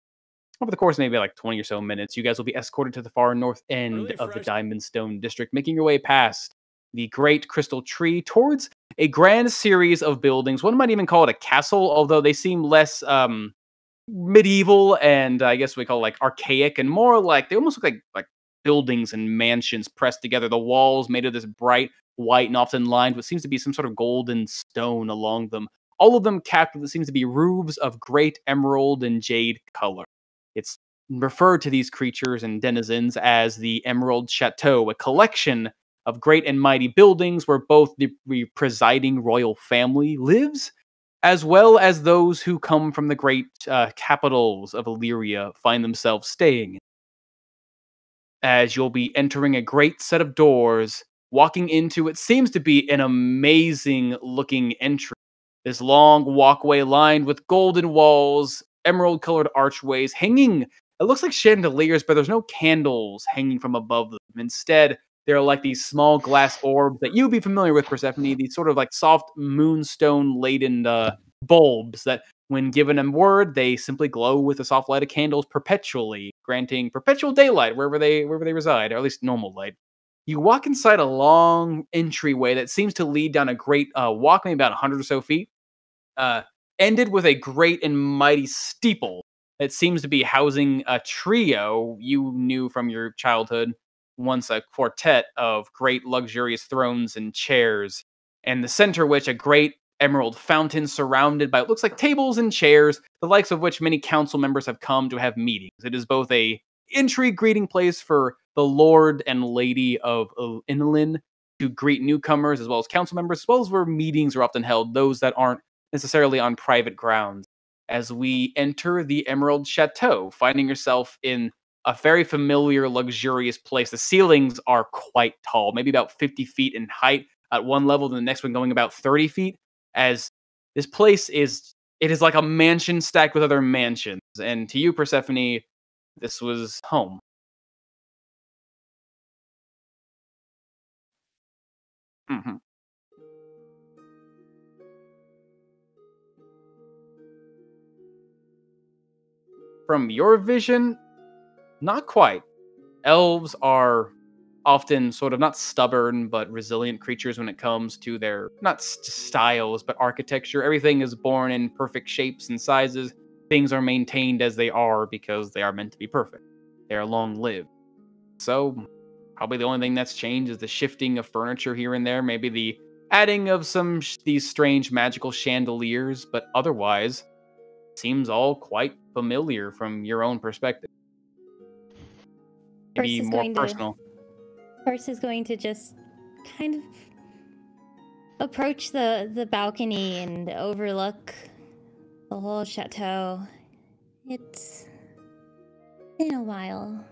over the course of maybe like 20 or so minutes, you guys will be escorted to the far north end of the Diamond Stone District, making your way past the Great Crystal Tree towards a grand series of buildings. One might even call it a castle, although they seem less medieval and I guess we call it like archaic and more like they almost look like buildings and mansions pressed together. The walls made of this bright white and often lined with seems to be some sort of golden stone along them. All of them capped with what seems to be roofs of great emerald and jade color. It's referred to these creatures and denizens as the Emerald Chateau, a collection of great and mighty buildings where both the presiding royal family lives, as well as those who come from the great capitals of Illyria find themselves staying. As you'll be entering a great set of doors, walking into what seems to be an amazing looking entry. This long walkway lined with golden walls, emerald colored archways, hanging, it looks like chandeliers, but there's no candles hanging from above them. Instead, there are like these small glass orbs that you'd be familiar with, Persephone, these sort of like soft moonstone laden bulbs that when given a word, they simply glow with the soft light of candles perpetually, granting perpetual daylight wherever they reside, or at least normal light. You walk inside a long entryway that seems to lead down a great walk, maybe about 100 or so feet, ended with a great and mighty steeple that seems to be housing a trio you knew from your childhood, once a quartet of great luxurious thrones and chairs, and the center which a great emerald fountain surrounded by what looks like tables and chairs, the likes of which many council members have come to have meetings. It is both a entry greeting place for the Lord and Lady of Inlin to greet newcomers, as well as council members, as well as where meetings are often held, those that aren't necessarily on private grounds. As we enter the Emerald Chateau, finding yourself in a very familiar, luxurious place. The ceilings are quite tall, maybe about 50 feet in height at one level, and the next one going about 30 feet. As this place is like a mansion stacked with other mansions. And to you, Persephone, this was home. Mm-hmm. From your vision, not quite. Elves are often sort of not stubborn, but resilient creatures when it comes to their, not styles, but architecture. Everything is born in perfect shapes and sizes. Things are maintained as they are because they are meant to be perfect. They are long-lived. So, probably the only thing that's changed is the shifting of furniture here and there, maybe the adding of some these strange magical chandeliers, but otherwise, seems all quite familiar from your own perspective. Maybe more personal. First is going to just kind of approach the balcony and overlook the whole chateau. It's been a while.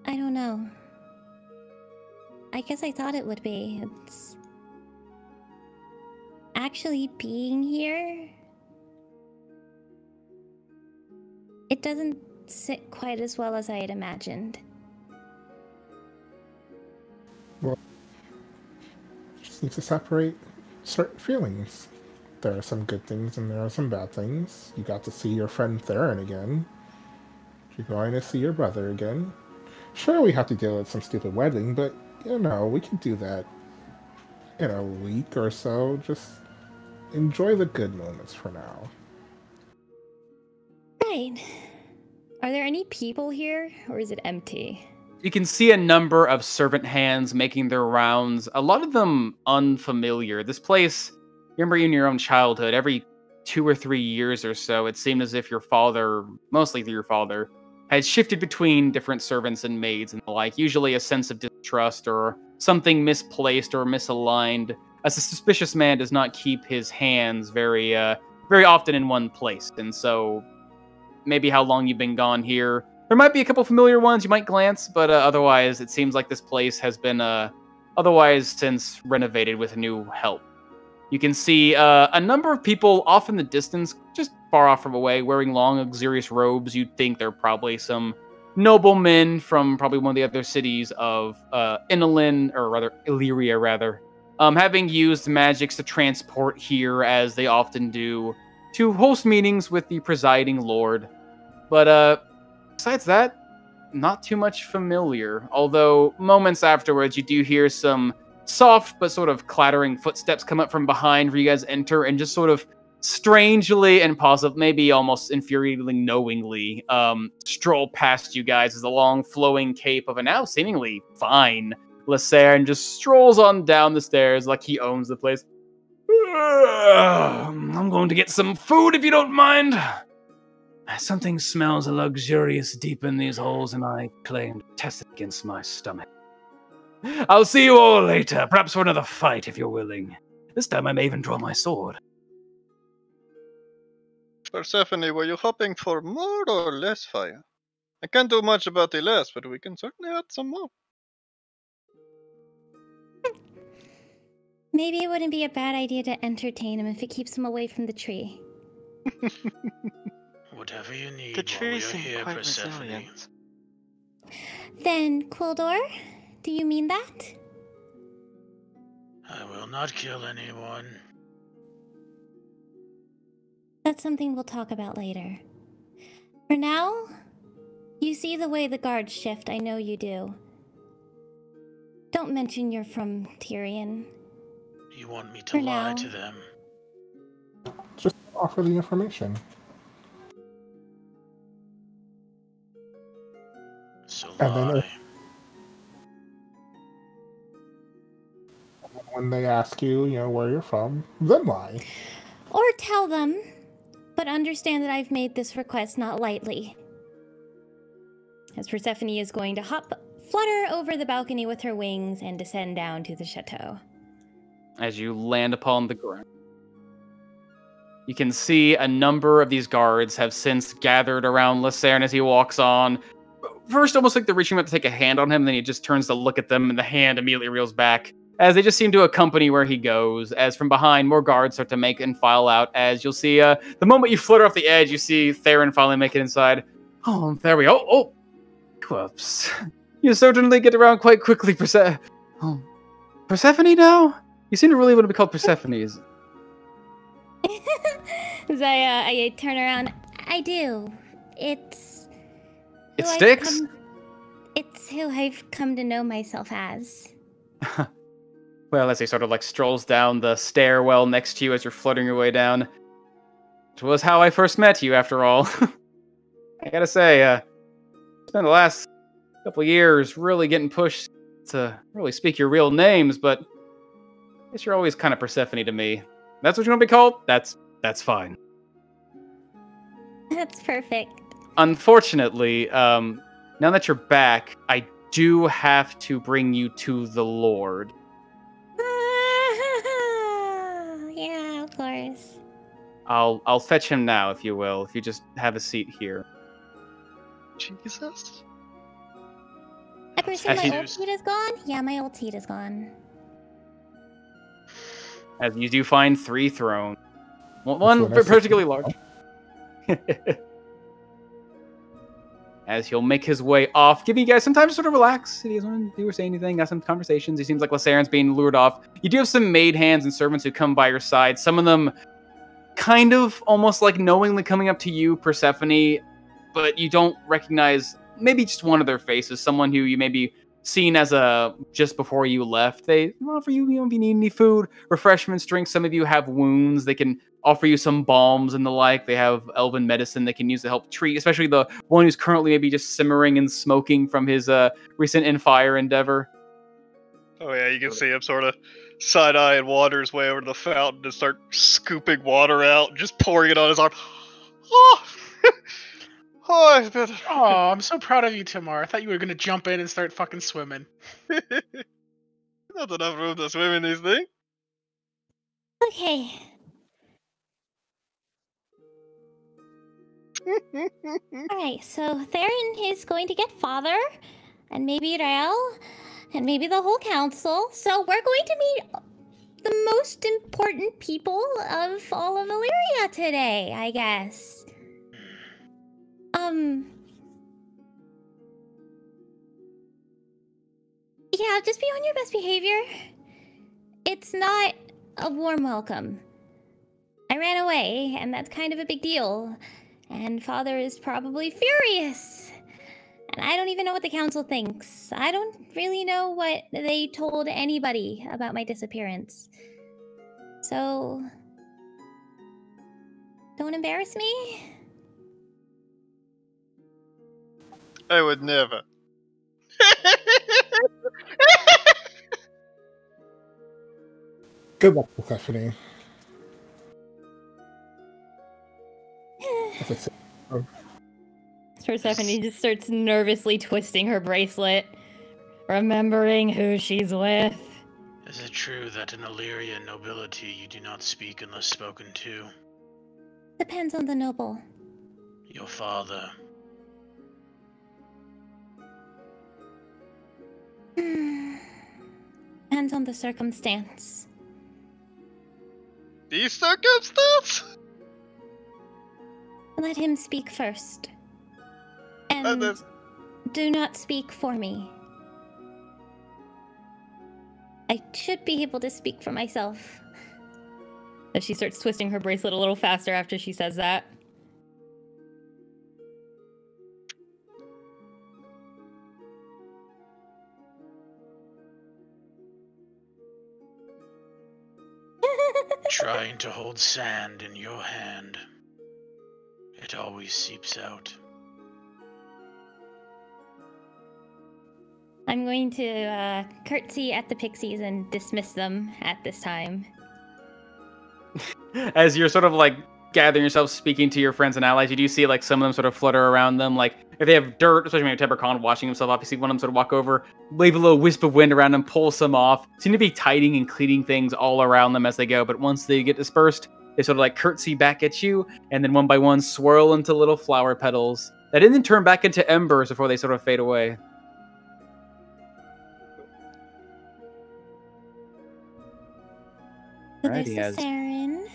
I don't know. I guess I thought it would be. It's actually being here. It doesn't sit quite as well as I had imagined. Well, just need to separate certain feelings. There are some good things and there are some bad things. You got to see your friend Theron again. You're going to see your brother again. Sure, we have to deal with some stupid wedding, but, we can do that in a week or so. Just enjoy the good moments for now. Right. Are there any people here, or is it empty? You can see a number of servant hands making their rounds, a lot of them unfamiliar. This place, remember in your own childhood, every 2 or 3 years or so, it seemed as if your father, mostly your father, had shifted between different servants and maids and the like, usually a sense of distrust or something misplaced or misaligned. As a suspicious man does not keep his hands very often in one place, and so maybe how long you've been gone here. There might be a couple familiar ones you might glance, but otherwise it seems like this place has been otherwise since renovated with new help. You can see a number of people off in the distance, just far off from away, wearing long, luxurious robes. You'd think they're probably some noblemen from probably one of the other cities of Inulin, or rather Illyria, rather, having used magics to transport here as they often do to host meetings with the presiding lord. But besides that, not too much familiar. Although moments afterwards, you do hear some soft but sort of clattering footsteps come up from behind where you guys enter, and just sort of strangely and possibly, maybe almost infuriatingly knowingly, stroll past you guys as a long flowing cape of a now seemingly fine Lasser, and just strolls on down the stairs like he owns the place. I'm going to get some food if you don't mind. Something smells luxurious deep in these holes, and I claim to test it against my stomach. I'll see you all later, perhaps for another fight if you're willing. This time I may even draw my sword. Persephone, were you hoping for more or less fire? I can't do much about the less, but we can certainly add some more. Maybe it wouldn't be a bad idea to entertain him if it keeps him away from the tree. Whatever you need The while trees we're seem here, quite Persephone. resilient. Then, Quildor, do you mean that? I will not kill anyone. That's something we'll talk about later. For now, you see the way the guards shift, I know you do. Don't mention you're from Tyrion. You want me to For lie now. to them? Just offer the information. So And then lie. When they ask you, where you're from, then lie. Or tell them, but understand that I've made this request not lightly. As Persephone is going to flutter over the balcony with her wings and descend down to the chateau. As you land upon the ground, you can see a number of these guards have since gathered around Lucerne as he walks on. First, almost like they're reaching out to take a hand on him, then he just turns to look at them, and the hand immediately reels back, as they just seem to accompany where he goes. As from behind, more guards start to make and file out, as you'll see, the moment you flutter off the edge, you see Theron finally make it inside. Oh, there we go. Oh, whoops. You certainly get around quite quickly, Persephone now? You seem to really want to be called Persephone. As I turn around, I do. It's sticks? It's who I've come to know myself as. Well, as he sort of strolls down the stairwell next to you as you're fluttering your way down. It was how I first met you, after all. I gotta say, spent the last couple years really getting pushed to really speak your real names, but I guess you're always kind of Persephone to me. That's what you want to be called? That's fine. That's perfect. Unfortunately, now that you're back, I do have to bring you to the Lord. Yeah, of course. I'll fetch him now, if you will. If you just have a seat here. Jesus. I presume As you- my old seat is gone? Yeah, my old seat is gone. As you do find 3 thrones. One what I said. particularly large. As he'll make his way off, giving you guys some time to sort of relax. He doesn't want to do or say anything, have some conversations. He seems like Laceren's being lured off. You do have some maid hands and servants who come by your side. Some of them kind of almost like knowingly coming up to you, Persephone, but you don't recognize maybe just one of their faces, someone who you maybe seen as just before you left. They offer you, if you need any food, refreshments, drinks. Some of you have wounds. They can offer you some balms and the like. They have elven medicine they can use to help treat, especially the one who's currently maybe just simmering and smoking from his recent in-fire endeavor. Oh yeah, you can see him sort of side-eye and wander his way over to the fountain and start scooping water out, just pouring it on his arm. Oh, oh, I've been... Oh, I'm so proud of you, Tamar. I thought you were gonna jump in and start fucking swimming. Not enough room to swim in these things. Okay. Alright, so Theron is going to get Father, and maybe Rael, and maybe the whole council. So we're going to meet the most important people of all of Illyria today, I guess. Yeah, just be on your best behavior. It's not a warm welcome. I ran away, and that's kind of a big deal. And Father is probably furious. And I don't even know what the council thinks. I don't really know what they told anybody about my disappearance. So, don't embarrass me. I would never. Good luck, Persephone. As I say, Persephone just starts nervously twisting her bracelet, remembering who she's with. Is it true that in Illyrian nobility you do not speak unless spoken to? Depends on the noble. Your father. Depends on the circumstance. These circumstance? Let him speak first. And that's- do not speak for me. I should be able to speak for myself. As she starts twisting her bracelet a little faster after she says that. Trying to hold sand in your hand. It always seeps out. I'm going to curtsy at the pixies and dismiss them at this time. As you're sort of like gathering yourself, speaking to your friends and allies, you do see like some of them sort of flutter around them. Like if they have dirt, especially maybe Tebercon washing himself off, you see one of them sort of walk over, wave a little wisp of wind around them, pull some off. Seem to be tidying and cleaning things all around them as they go. But once they get dispersed, they sort of like curtsy back at you, and then one by one swirl into little flower petals that then turn back into embers before they sort of fade away. So Right, there's he a has- Saren.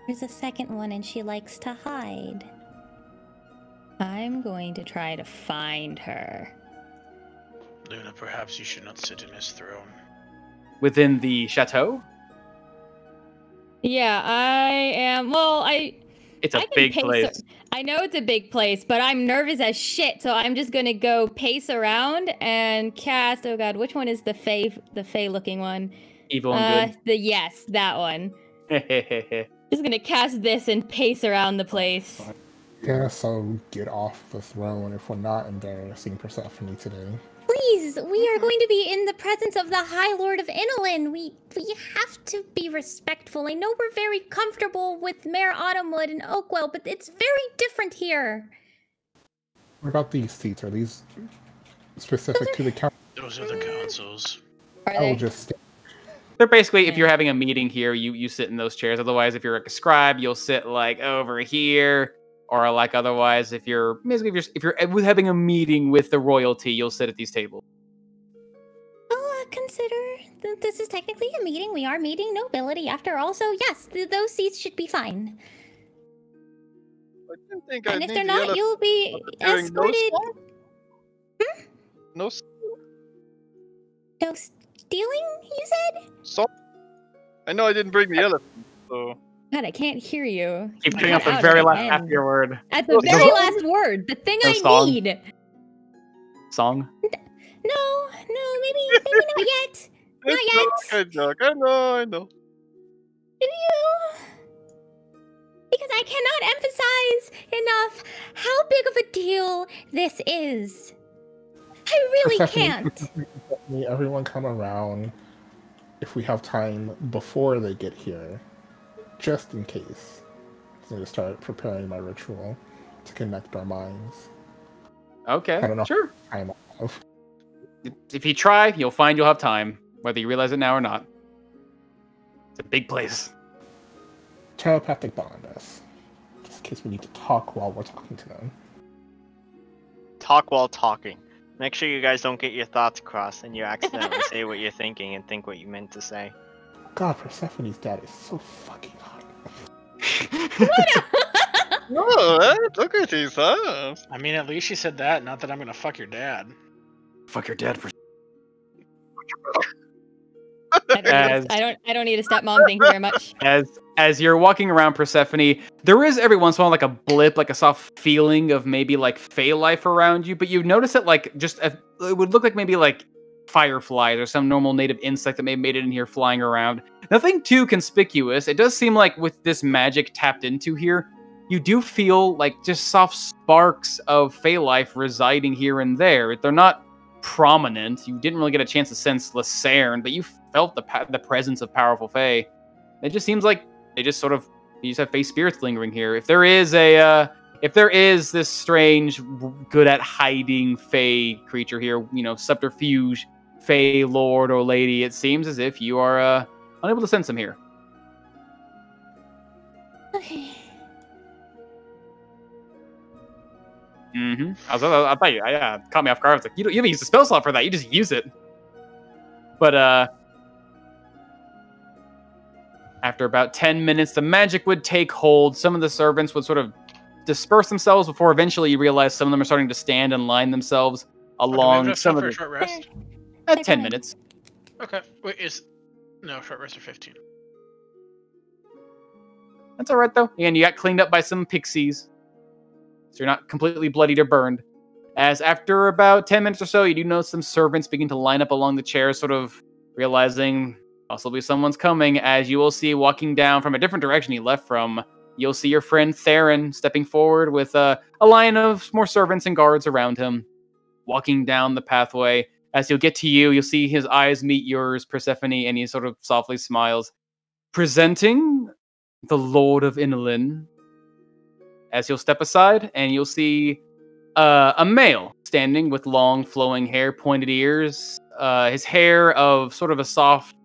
There's a second one, and she likes to hide. I'm going to try to find her. Luna, perhaps you should not sit in his throne. Within the chateau? Yeah, I am. Well, It's a I can big pace place. I know it's a big place, but I'm nervous as shit, so I'm just gonna go pace around and cast. Oh god, which one is the Fae looking one? Evil and Yes, that one. good. Just gonna cast this and pace around the place. yeah, so get off the throne if we're not embarrassing Persephone today. Please, we are going to be in the presence of the High Lord of Inolin. We have to be respectful. I know we're very comfortable with Mayor Autumnwood and Oakwell, but it's very different here. What about these seats? Are these specific to the council? Those are the councils. Are I will they? just They're basically, if you're having a meeting here, you sit in those chairs. Otherwise, if you're like a scribe, you'll sit like over here. Or like otherwise, if you're having a meeting with the royalty, you'll sit at these tables. I'll consider that this is technically a meeting. We are meeting nobility after all, so yes, those seats should be fine. I didn't think I And if need they're the not, other you'll be doing escorted. no song? No stealing, you said? Song? I know I didn't bring the elephant, so... God, I can't hear you. Keep You putting up cut the out very at last the half end. of your word. At the No very song? last word, the thing No I song? need. Song? No, maybe not yet. Not yet. It's a joke. I know. Do you? Because I cannot emphasize enough how big of a deal this is. I really Persephone, can't. everyone come around if we have time before they get here, just in case. So I'm gonna start preparing my ritual to connect our minds. Okay, I don't know. sure. Time off. If you try, you'll find you'll have time, whether you realize it now or not. It's a big place. Telepathic bond us, just in case we need to talk while we're talking to them. Talk while talking. Make sure you guys don't get your thoughts crossed and you accidentally say what you're thinking and think what you meant to say. God, Persephone's dad is so fucking hot. Oh, look at these eyes. I mean, at least she said that, not that I'm gonna fuck your dad. Fuck your dad for. I don't need a stepmom. Thank you very much. As you're walking around Persephone, there is every once in a while like a blip, like a soft feeling of maybe like fey life around you, but you notice that like it would look like maybe like fireflies or some normal native insect that may have made it in here flying around. Nothing too conspicuous. It does seem like with this magic tapped into here, you do feel like just soft sparks of fey life residing here and there. They're not prominent. You didn't really get a chance to sense Lucerne, but you felt the presence of powerful fey. It just seems like you just have fey spirits lingering here. If there is this strange, good at hiding fey creature here, subterfuge, fey lord or lady, it seems as if you are unable to sense them here. Okay. Mm-hmm. I thought you caught me off guard. I was like, you haven't used a spell slot for that. You just use it. But after about 10 minutes, the magic would take hold. Some of the servants would sort of disperse themselves before eventually you realize some of them are starting to stand and line themselves along some of the... short rest? 10 minutes. Okay. Wait, no, short rest or 15. That's all right, though. And you got cleaned up by some pixies. So you're not completely bloodied or burned. As after about 10 minutes or so, you do notice some servants begin to line up along the chairs, sort of realizing possibly someone's coming. As you will see walking down from a different direction he left from, you'll see your friend Theron stepping forward with a line of more servants and guards around him, walking down the pathway. As he'll get to you, you'll see his eyes meet yours, Persephone, and he sort of softly smiles. Presenting the Lord of Inulin. As he'll step aside, and you'll see a male standing with long flowing hair, pointed ears, his hair of sort of a soft,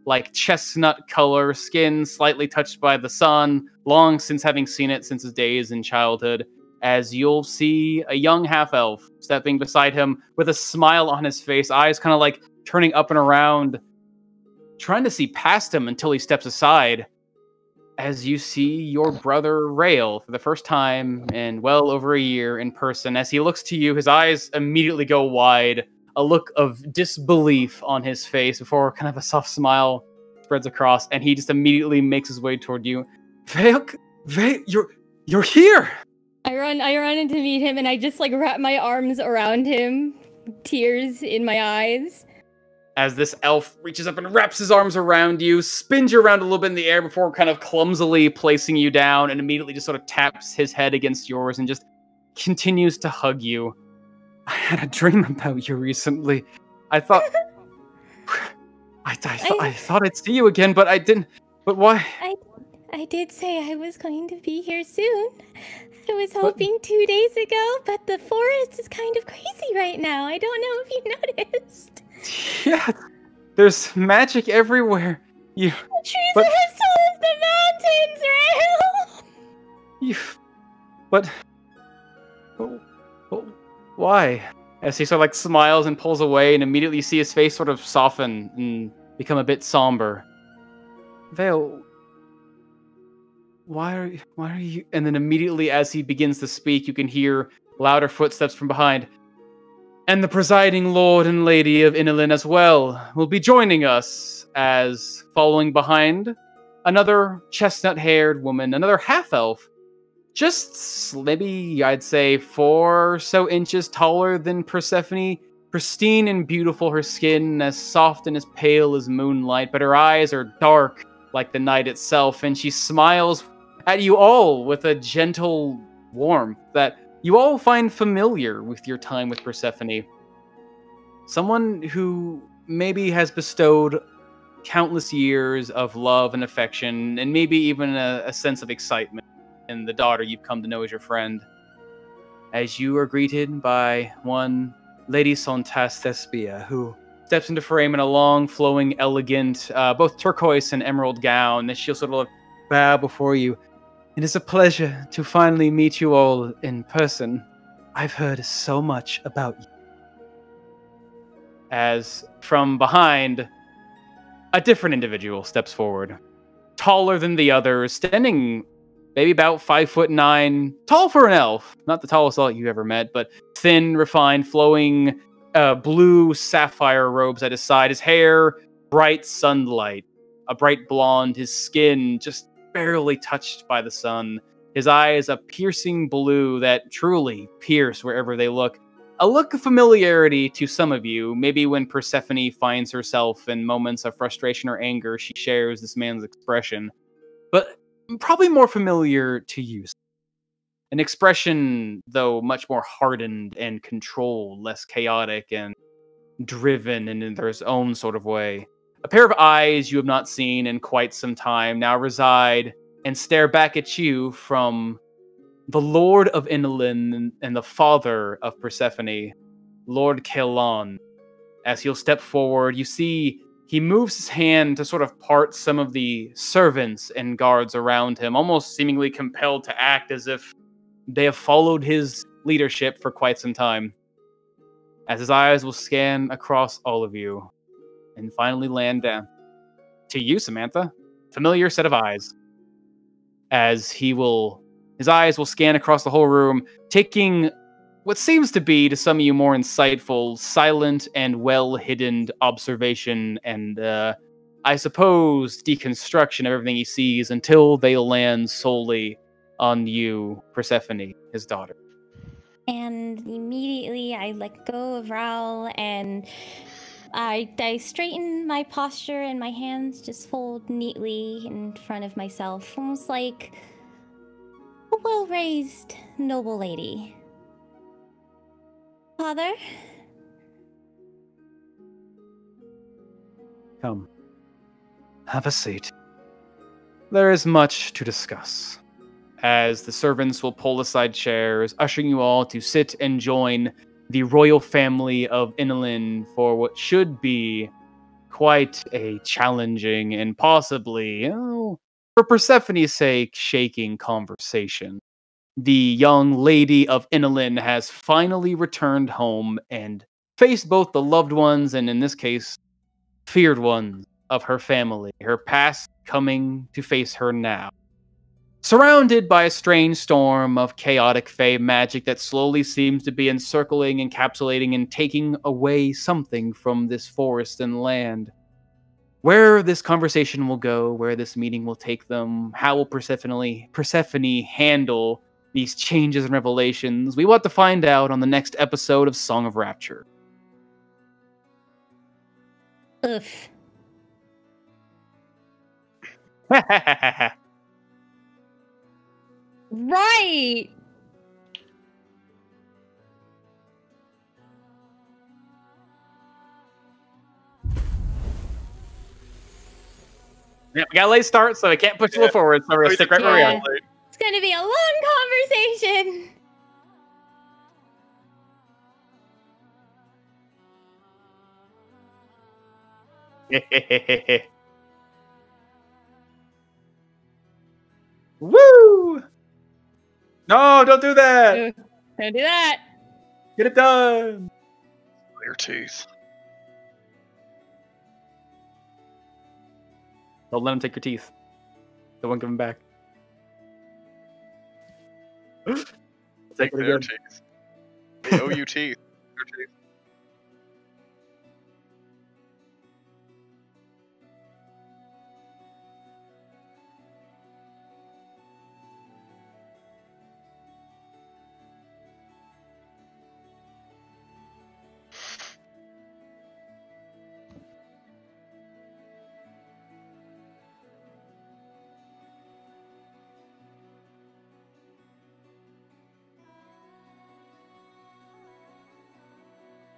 like chestnut color, skin slightly touched by the sun, long since having seen it since his days in childhood. As you'll see a young half-elf stepping beside him with a smile on his face, eyes kind of like turning up and around, trying to see past him until he steps aside. As you see your brother Rael for the first time in well over a year in person. As he looks to you, his eyes immediately go wide, a look of disbelief on his face before kind of a soft smile spreads across, and he just immediately makes his way toward you. Vael, you're here! I run in to meet him, and I just like wrap my arms around him, tears in my eyes. As this elf reaches up and wraps his arms around you, spins you around a little bit in the air before kind of clumsily placing you down, and immediately just sort of taps his head against yours and just continues to hug you. I had a dream about you recently. I thought... I thought I'd see you again, but I didn't... But why? I did say I was going to be here soon. I was hoping 2 days ago, but the forest is kind of crazy right now. I don't know if you noticed. Yeah, there's magic everywhere. The trees are as tall as the mountains, Rael! Why? As he sort of like smiles and pulls away, and immediately you see his face sort of soften and become a bit somber. Vael, why are you? And then immediately as he begins to speak, you can hear louder footsteps from behind. And the presiding lord and lady of Inulin as well will be joining us, as following behind another chestnut-haired woman, another half-elf, just maybe I'd say 4 or so inches taller than Persephone, pristine and beautiful, her skin as soft and as pale as moonlight, but her eyes are dark like the night itself, and she smiles at you all with a gentle warmth that you all find familiar with your time with Persephone. Someone who maybe has bestowed countless years of love and affection, and maybe even a sense of excitement in the daughter you've come to know as your friend. As you are greeted by one Lady Sontas Thespia, who steps into frame in a long, flowing, elegant, both turquoise and emerald gown, as she'll sort of bow before you. It is a pleasure to finally meet you all in person. I've heard so much about you. As from behind, a different individual steps forward. Taller than the others, standing maybe about 5'9", tall for an elf. Not the tallest elf you've ever met, but thin, refined, flowing blue sapphire robes at his side. His hair, bright sunlight, a bright blonde. His skin just barely touched by the sun. His eyes a piercing blue that truly pierce wherever they look. A look of familiarity to some of you. Maybe when Persephone finds herself in moments of frustration or anger, she shares this man's expression. But probably more familiar to you. An expression, though much more hardened and controlled, less chaotic and driven in their own sort of way. A pair of eyes you have not seen in quite some time now reside and stare back at you from the Lord of Inulin and the father of Persephone, Lord Kelon. As he'll step forward, you see he moves his hand to sort of part some of the servants and guards around him, almost seemingly compelled to act as if they have followed his leadership for quite some time. As his eyes will scan across all of you and finally land down to you, Samantha. Familiar set of eyes. As his eyes will scan across the whole room, taking what seems to be, to some of you, more insightful, silent, and well-hidden observation and, I suppose, deconstruction of everything he sees until they land solely on you, Persephone, his daughter. And immediately I let go of Raoul and I straighten my posture and my hands just fold neatly in front of myself, almost like a well-raised, noble lady. Father? Come. Have a seat. There is much to discuss. As the servants will pull aside chairs, ushering you all to sit and join the royal family of Inulin for what should be quite a challenging and possibly, for Persephone's sake, shaking conversation. The young lady of Inulin has finally returned home and faced both the loved ones and, in this case, feared ones of her family, her past coming to face her now. Surrounded by a strange storm of chaotic fae magic that slowly seems to be encircling, encapsulating, and taking away something from this forest and land. Where this conversation will go, where this meeting will take them, how will Persephone handle these changes and revelations, we want to find out on the next episode of Song of Rapture. Oof. Right! Yeah, we got a late start, so I can't push a little forward, so we're going to stick right where we are. It's gonna be a long conversation! Woo! No, don't do that! Don't do that! Get it done! Your teeth. Don't let him take your teeth. Don't give them back. Take it Their again. teeth. They owe you teeth. Their teeth.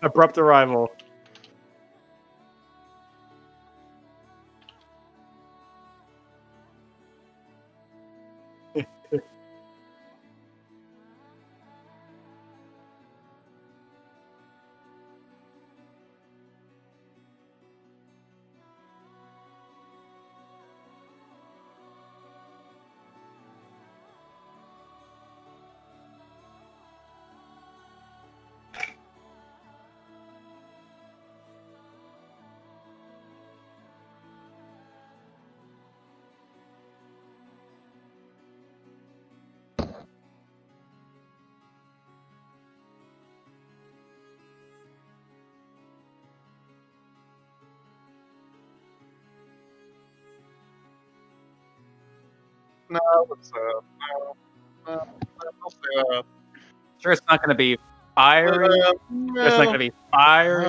Abrupt arrival. No, let's no. I'll say Sure, it's not gonna be fiery. Sure, it's not gonna be fiery.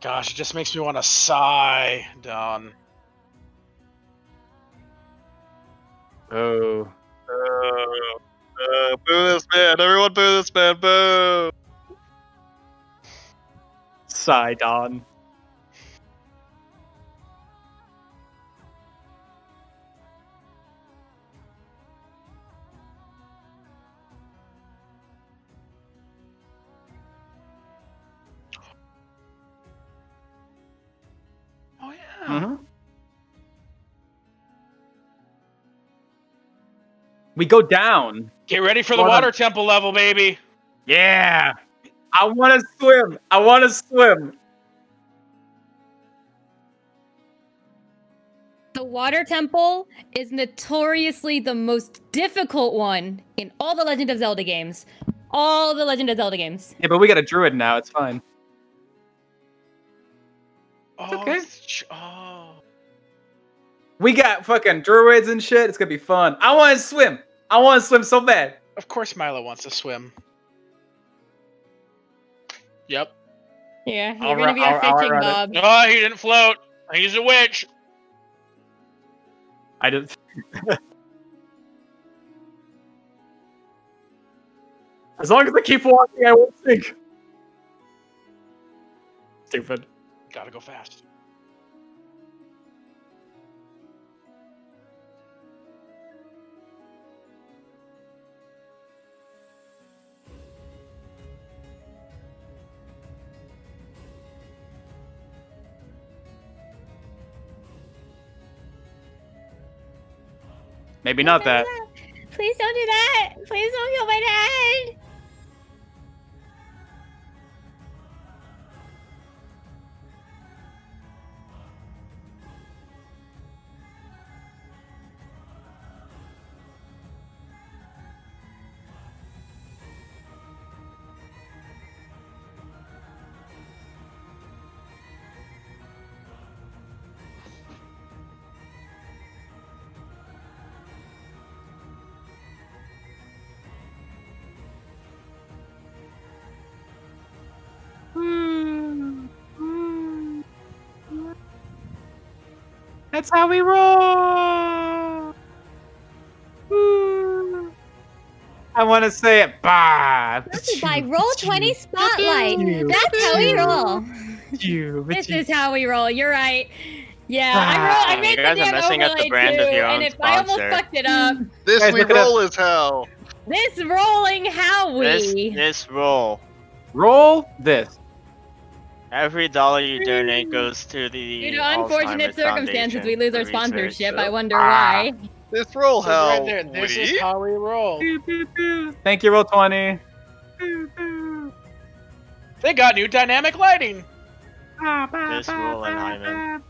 Gosh, it just makes me want to sigh, Don. Oh. Boo this man! Everyone boo this man! Boo! Sidon. Oh yeah. Mm-hmm. We go down. Get ready for the water temple level, baby. Yeah. I want to swim. I want to swim. The water temple is notoriously the most difficult one in all the Legend of Zelda games. All the Legend of Zelda games. Yeah, but we got a druid now. It's fine. It's okay. Oh. We got fucking druids and shit. It's gonna be fun. I want to swim. I want to swim so bad. Of course Milo wants to swim. Yep. Yeah, you're gonna be our fishing Bob. Oh, he didn't float. He's a witch. I did. As long as I keep walking, I won't sink. Stupid. Gotta go fast. Maybe not that. Please don't do that. Please don't kill my dad. That's how we roll. Woo. I want to say it. Bah. By Roll20 Spotlight. That's how we roll. This is how we roll. You're right. Yeah, I made you guys the are damn messing up the overlay brand too, of your own and if I almost sponsor. fucked it up. This Guys, we roll is hell. This rolling Howie. This roll. Roll this. Every dollar you donate goes to the Due to unfortunate Alzheimer's circumstances, we Foundation lose our for sponsorship. research. I wonder why. This roll So hell. right there, this is how we roll. Thank you, Roll20. They got new dynamic lighting. This roll and Hyman.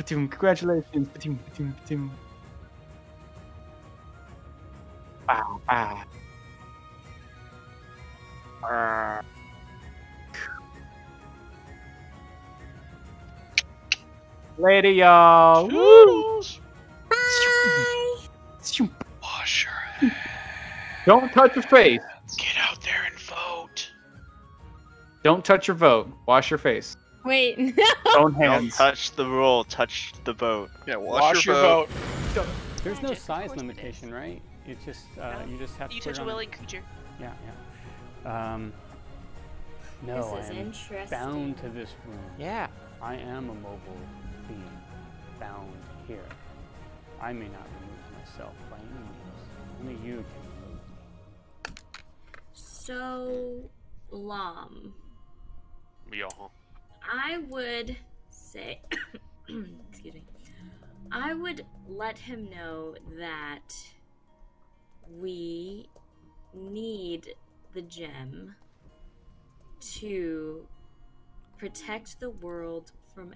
Congratulations. Wow. Later, y'all. Woo. Wash your hands. Don't touch your face. Get out there and vote. Don't touch your vote. Wash your face. Wait, no. Don't Don't hands. touch the roll, touch the boat. Yeah, Wash your vote. There's no size limitation, right? It's just you just have to You put touch it a on willing creature. Yeah. No, This is I'm interesting. bound to this room. Yeah. I am a mobile being bound here. I may not remove myself by any means. Only you can remove me. So, Lom, Yeah. I would say, excuse me, I would let him know that we need the gem to protect the world from